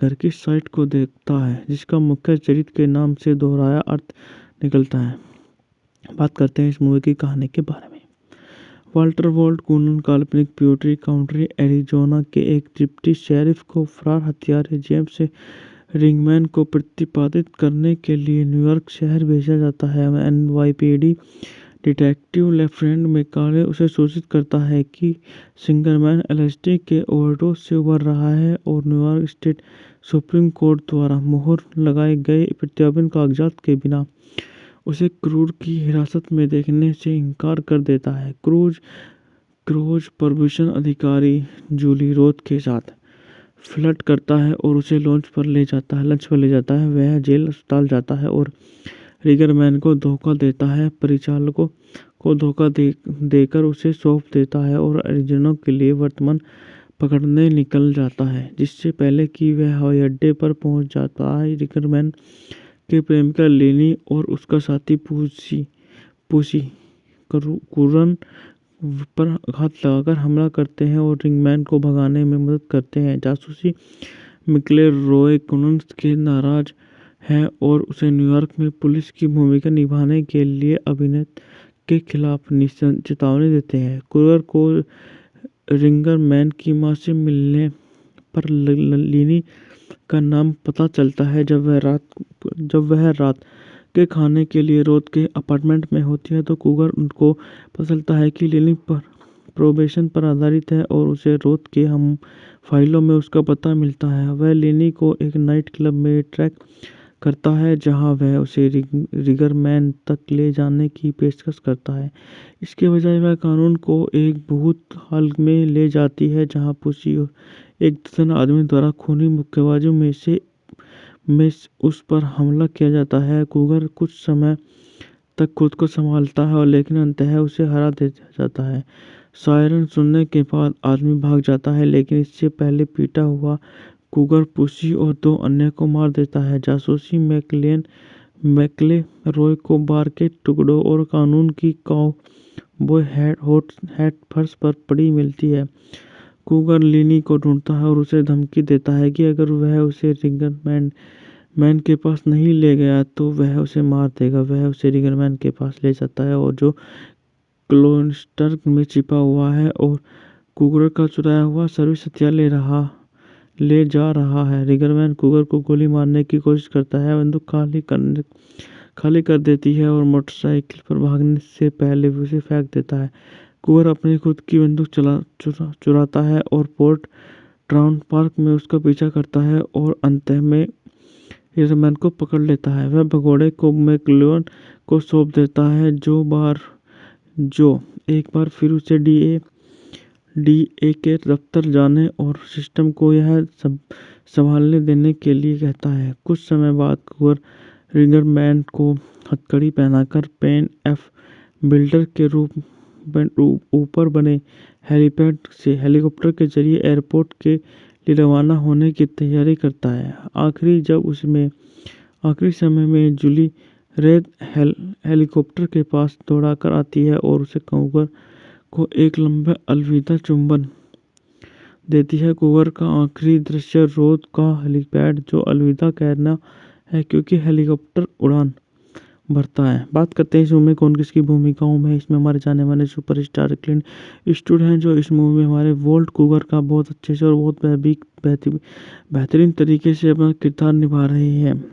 घर की साइट को देखता है, जिसका मुख्य चरित्र के नाम से दोहराया अर्थ निकलता है। बात करते हैं इस मूवी की कहानी के बारे में। वाल्टर वॉल्ट कूनन काल्पनिक प्यूर्टरी काउंटी एरिज़ोना के एक डिप्टी शेरिफ को फरार हत्यारे जेम्स रिंगमैन को प्रतिपादित करने के लिए न्यूयॉर्क शहर भेजा जाता है। एनवाईपीडी डिटेक्टिव लेफ्टिनेंट मैकाले उसे सूचित करता है कि सिंगरमैन एलएसडी के ओवरडोज से उबर रहा है और न्यूयॉर्क स्टेट सुप्रीम कोर्ट द्वारा मुहर लगाए गए प्रत्यार्पण कागजात के बिना उसे क्रूज की हिरासत में देखने से इनकार कर देता है। क्रूज प्रॉबिशन अधिकारी जूली रोथ के साथ फ्लर्ट करता है और उसे लंच पर ले जाता है। वह जेल अस्पताल जाता है और रिगरमैन को धोखा देता है, परिचालकों को धोखा देकर उसे सौंप देता है और एरिज़ोना के लिए वर्तमान पकड़ने निकल जाता है। जिससे पहले कि वह हवाई अड्डे पर पहुंच जाता है, रिगरमैन के प्रेमिका लेनी और उसका साथी पुसी कूरन पर घात लगाकर हमला करते हैं और रिंगमैन को भगाने में मदद करते हैं। जासूसी मिकले रॉय कूनन के नाराज है और उसे न्यूयॉर्क में पुलिस की भूमिका निभाने के लिए अभिनेता के खिलाफ चेतावनी देते हैं। क्रूगर को रिंगरमैन की मां से मिलने पर लीनी का नाम पता चलता है। जब वह रात के खाने के लिए रोथ के अपार्टमेंट में होती है तो क्रूगर उनको पता चलता है कि लीनी पर प्रोबेशन पर आधारित है और उसे रोथ के हम फाइलों में उसका पता मिलता है। वह लीनी को एक नाइट क्लब में ट्रैक करता है जहां वह उसे रिगरमैन तक ले जाने की पेशकश करता है। इसके बजाय वह कानून को एक भूत हाल में ले जाती है जहां पुसी एक दर्जन आदमी द्वारा खूनी मुक्केबाजों में उस पर हमला किया जाता है। क्रूगर कुछ समय तक खुद को संभालता है लेकिन अंततः उसे हरा दे जाता है। सायरन सुनने के बाद आदमी भाग जाता है लेकिन इससे पहले पीटा हुआ क्रूगर पुसी और 2 अन्य को मार देता है। जासूसी मैकले रॉय को बार के टुकड़ों और कानून की काउबॉय हैट फर्श पर पड़ी मिलती है। क्रूगर लीनी को ढूंढता है और उसे धमकी देता है कि अगर वह उसे रिगरमैन के पास नहीं ले गया तो वह उसे मार देगा। वह उसे रिगरमैन के पास ले जाता है और जो क्लोस्टर में छिपा हुआ है और क्रूगर का चुराया हुआ सर्विस हथियार ले जा रहा है। रिगरमैन क्रूगर को गोली मारने की कोशिश करता है, बंदूक खाली कर देती है और मोटरसाइकिल पर भागने से पहले उसे फेंक देता है। क्रूगर अपनी खुद की बंदूक चुराता है और पोर्ट ट्राउन पार्क में उसका पीछा करता है और अंत में रिगरमैन को पकड़ लेता है। वह भगोड़े को मैकलोन को सौंप देता है जो एक बार फिर उसे डीए के दफ्तर जाने और सिस्टम को यह सब संभालने देने के लिए कहता है। कुछ समय बाद क्रूगर रिगरमैन को हथकड़ी पहनाकर पेन एफ बिल्डर के ऊपर बने हेलीपैड से हेलीकॉप्टर के जरिए एयरपोर्ट के लिए रवाना होने की तैयारी करता है। आखिरी समय में जूली रेड हेलीकॉप्टर के पास दौड़ाकर आती है और उसे क्रूगर को एक लंबा अलविदा चुंबन देती है। क्रूगर का आखिरी दृश्य रोथ का हेलीपैड जो अलविदा कहना है क्योंकि हेलीकॉप्टर उड़ान भरता है। बात करते हैं इस मूवी में कौन किसकी भूमिकाओं में। इसमें हमारे जाने माने सुपरस्टार क्लिंट ईस्टवुड हैं जो इस मूवी में हमारे वॉल्ट क्रूगर का बहुत अच्छे से और बहुत बेहतरीन तरीके से अपना किरदार निभा रहे हैं।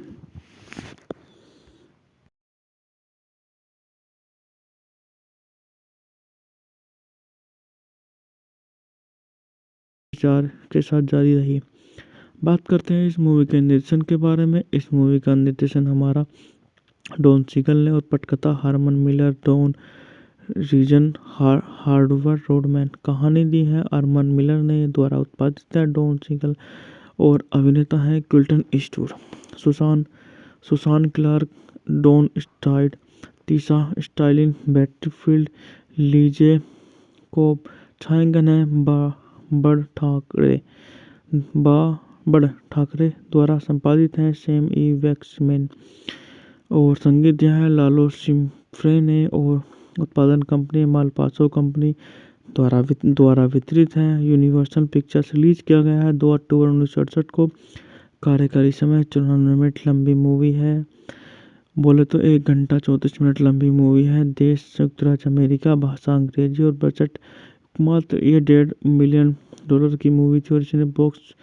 के साथ जारी रही। बात करते हैं इस मूवी के निर्देशन के बारे में। इस मूवी का निर्देशन हमारा डॉन सीगल ने और पटकथा Herman Miller, Dean Riesner, Howard Rodman. कहानी दी है हारमन मिलर ने, द्वारा उत्पादित है डॉन सीगल और अभिनेता है Clint Eastwood, Susan Clark, Don Stroud, Tisha Sterling, Betty Field, Lee J Cobb, छायांकन है बड़ ठाकरे द्वारा संपादित है सैम ई वैक्समैन और संगीत दिया है लालो सिम्फ्रे ने और उत्पादन कंपनी मालपासो कंपनी द्वारा वितरित है। Universal pictures. रिलीज किया गया है 2 अक्टूबर 1968 को। कार्यकारी समय 94 मिनट लंबी मूवी है बोले तो 1 घंटा 34 मिनट लंबी मूवी है। देश संयुक्त राज्य अमेरिका, भाषा अंग्रेजी और बजट मात्र ये $1.5 मिलियन की मूवी थी और इसने बॉक्स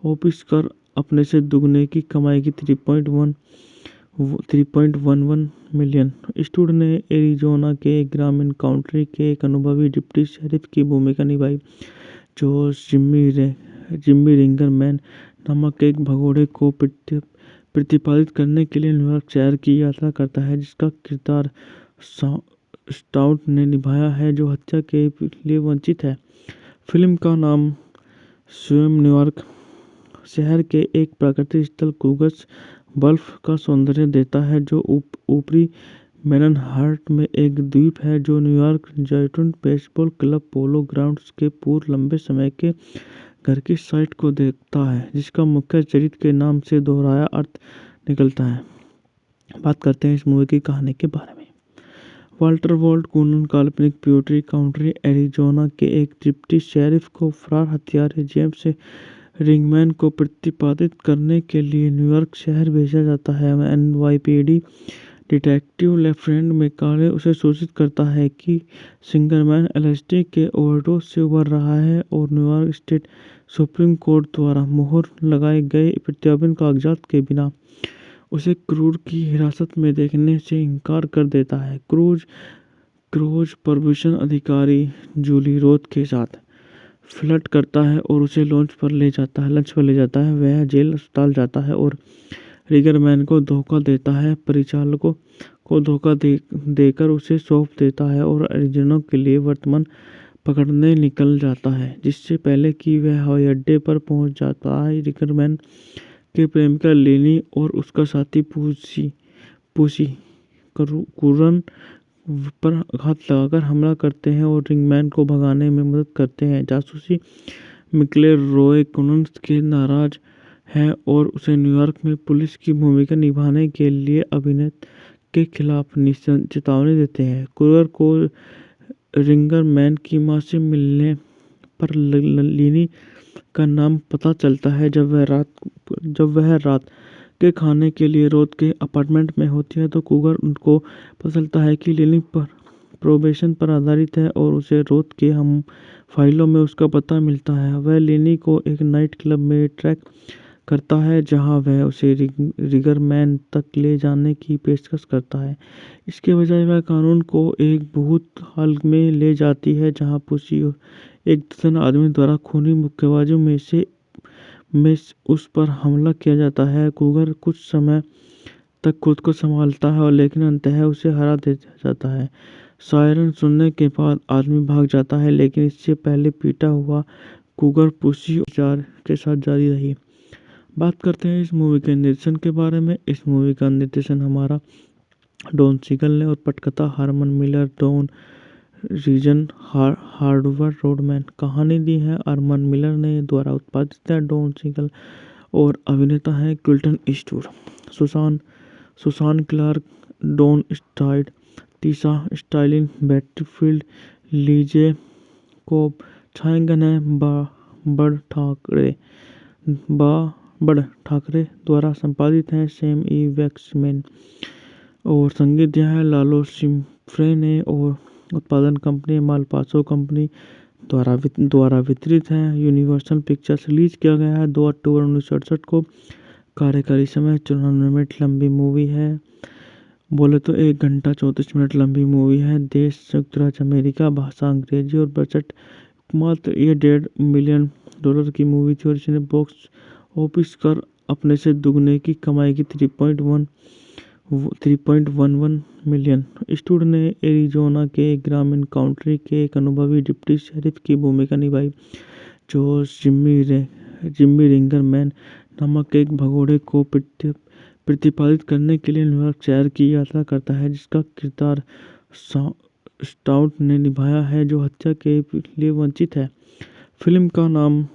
ऑफिस कर अपने से दुगने की कमाई की 3.11 मिलियन। इस्टवुड ने एरिजोना के एक ग्रामीण काउंटी के एक अनुभवी डिप्टी शेरिफ की भूमिका निभाई, जो जिम्मी रिंगर मैन नामक एक भगोड़े को प्रतिपादित करने के लिए न्यूयॉर्क शहर की यात्रा करता है, जिसका किरदार स्टाउट ने निभाया है, जो हत्या के लिए वंचित है। फिल्म का नाम स्वयं न्यूयॉर्क शहर के एक प्राकृतिक स्थल कूगर्स बल्फ का सौंदर्य देता है, जो ऊपरी मैनहट्टन में एक द्वीप है जो न्यूयॉर्क जॉयंट्स बेसबॉल क्लब पोलो ग्राउंड्स के पूर्व लंबे समय के घर की साइट को देखता है, जिसका मुख्य चरित्र के नाम से दोहराया अर्थ निकलता है। बात करते हैं इस मूवी की कहानी के बारे में। वाल्टर वॉल्ट कूनन काल्पनिक प्यूर्टरी काउंटी एरिजोना के एक डिप्टी शेरिफ को फरार हत्यारे जेम्स रिंगमैन को प्रतिपादित करने के लिए न्यूयॉर्क शहर भेजा जाता है। एनवाईपीडी डिटेक्टिव लेफ्टिनेंट मैकाले उसे सूचित करता है कि सिंगरमैन एलएसडी के ओवरडोज से उबर रहा है और न्यूयॉर्क स्टेट सुप्रीम कोर्ट द्वारा मुहर लगाए गए प्रत्यार्पण कागजात के बिना उसे क्रूज की हिरासत में देखने से इनकार कर देता है। क्रूज प्रभूषण अधिकारी जूली रोथ के साथ फ्लर्ट करता है और उसे लंच पर ले जाता है। वह जेल अस्पताल जाता है और रिगरमैन को धोखा देता है, परिचालकों को धोखा देकर उसे सौंप देता है और एरिजोना के लिए वर्तमान पकड़ने निकल जाता है। जिससे पहले कि वह हवाई अड्डे पर पहुंच जाता है, रिगरमैन के प्रेमिका लेनी और उसका साथी पूसी कुरन पर हाथ लगाकर हमला करते हैं और रिंगमैन को भगाने में मदद करते हैं। जासूसी मिकले रॉय कुनन्स के नाराज है और उसे न्यूयॉर्क में पुलिस की भूमिका निभाने के लिए अभिनेता के खिलाफ चेतावनी देते हैं। कुरर को रिंगर मैन की मां से मिलने पर लिनी का नाम पता चलता है। जब वह रात के खाने के लिए रोथ के अपार्टमेंट में होती है तो कुगर उनको पता चलता है कि लिनी पर प्रोबेशन पर आधारित है और उसे रोथ के हम फाइलों में उसका पता मिलता है। वह लिनी को एक नाइट क्लब में ट्रैक करता है जहां वह उसे रिगरमैन तक ले जाने की पेशकश करता है। इसके बजाय वह कानून को एक भूत हाल में ले जाती है जहां पुसी एक दर्जन आदमी द्वारा खूनी मुक्केबाजों में उस पर हमला किया जाता है। कुगर कुछ समय तक खुद को संभालता है लेकिन अंततः उसे हरा दे जाता है। सायरन सुनने के बाद आदमी भाग जाता है, लेकिन इससे पहले पीटा हुआ कुगर पुसी के साथ जारी रही। बात करते हैं इस मूवी के निर्देशन के बारे में। इस मूवी का निर्देशन हमारा डॉन सीगल ने और पटकथा Herman Miller, Dean Riesner, Howard Rodman. कहानी दी है अरमन मिलर ने, द्वारा उत्पादित है डॉन सीगल और अभिनेता है Clinton Eastwood, Susan Clark, Don स्टाइड, Tisha Sterling, Betty Field, Lee J Cobb. छायांकन है बड़ ठाकरे द्वारा संपादित है सैम ई वैक्समैन और संगीत दिया है लालो सिम्फ्रे ने और उत्पादन कंपनी मालपासो कंपनी द्वारा वितरित है। Universal pictures. रिलीज किया गया है 2 अक्टूबर 1968 को। कार्यकारी समय 94 मिनट लंबी मूवी है। बोले तो 1 घंटा 34 मिनट लंबी मूवी है। देश संयुक्त राज्य अमेरिका, भाषा अंग्रेजी और बजट मात्र ये $1.5 मिलियन की मूवी थी और इसने बॉक्स ऑफिस कर अपने से दुगने की कमाई की 3.11 मिलियन। इस्टवुड ने एरिजोना के एक ग्रामीण काउंटी के एक अनुभवी डिप्टी शेरिफ की भूमिका निभाई, जो जिम्मी रिंगर मैन नामक एक भगोड़े को प्रतिपादित करने के लिए न्यूयॉर्क शहर की यात्रा करता है, जिसका किरदार स्टाउट ने निभाया है, जो हत्या के लिए वंचित है। फिल्म का नाम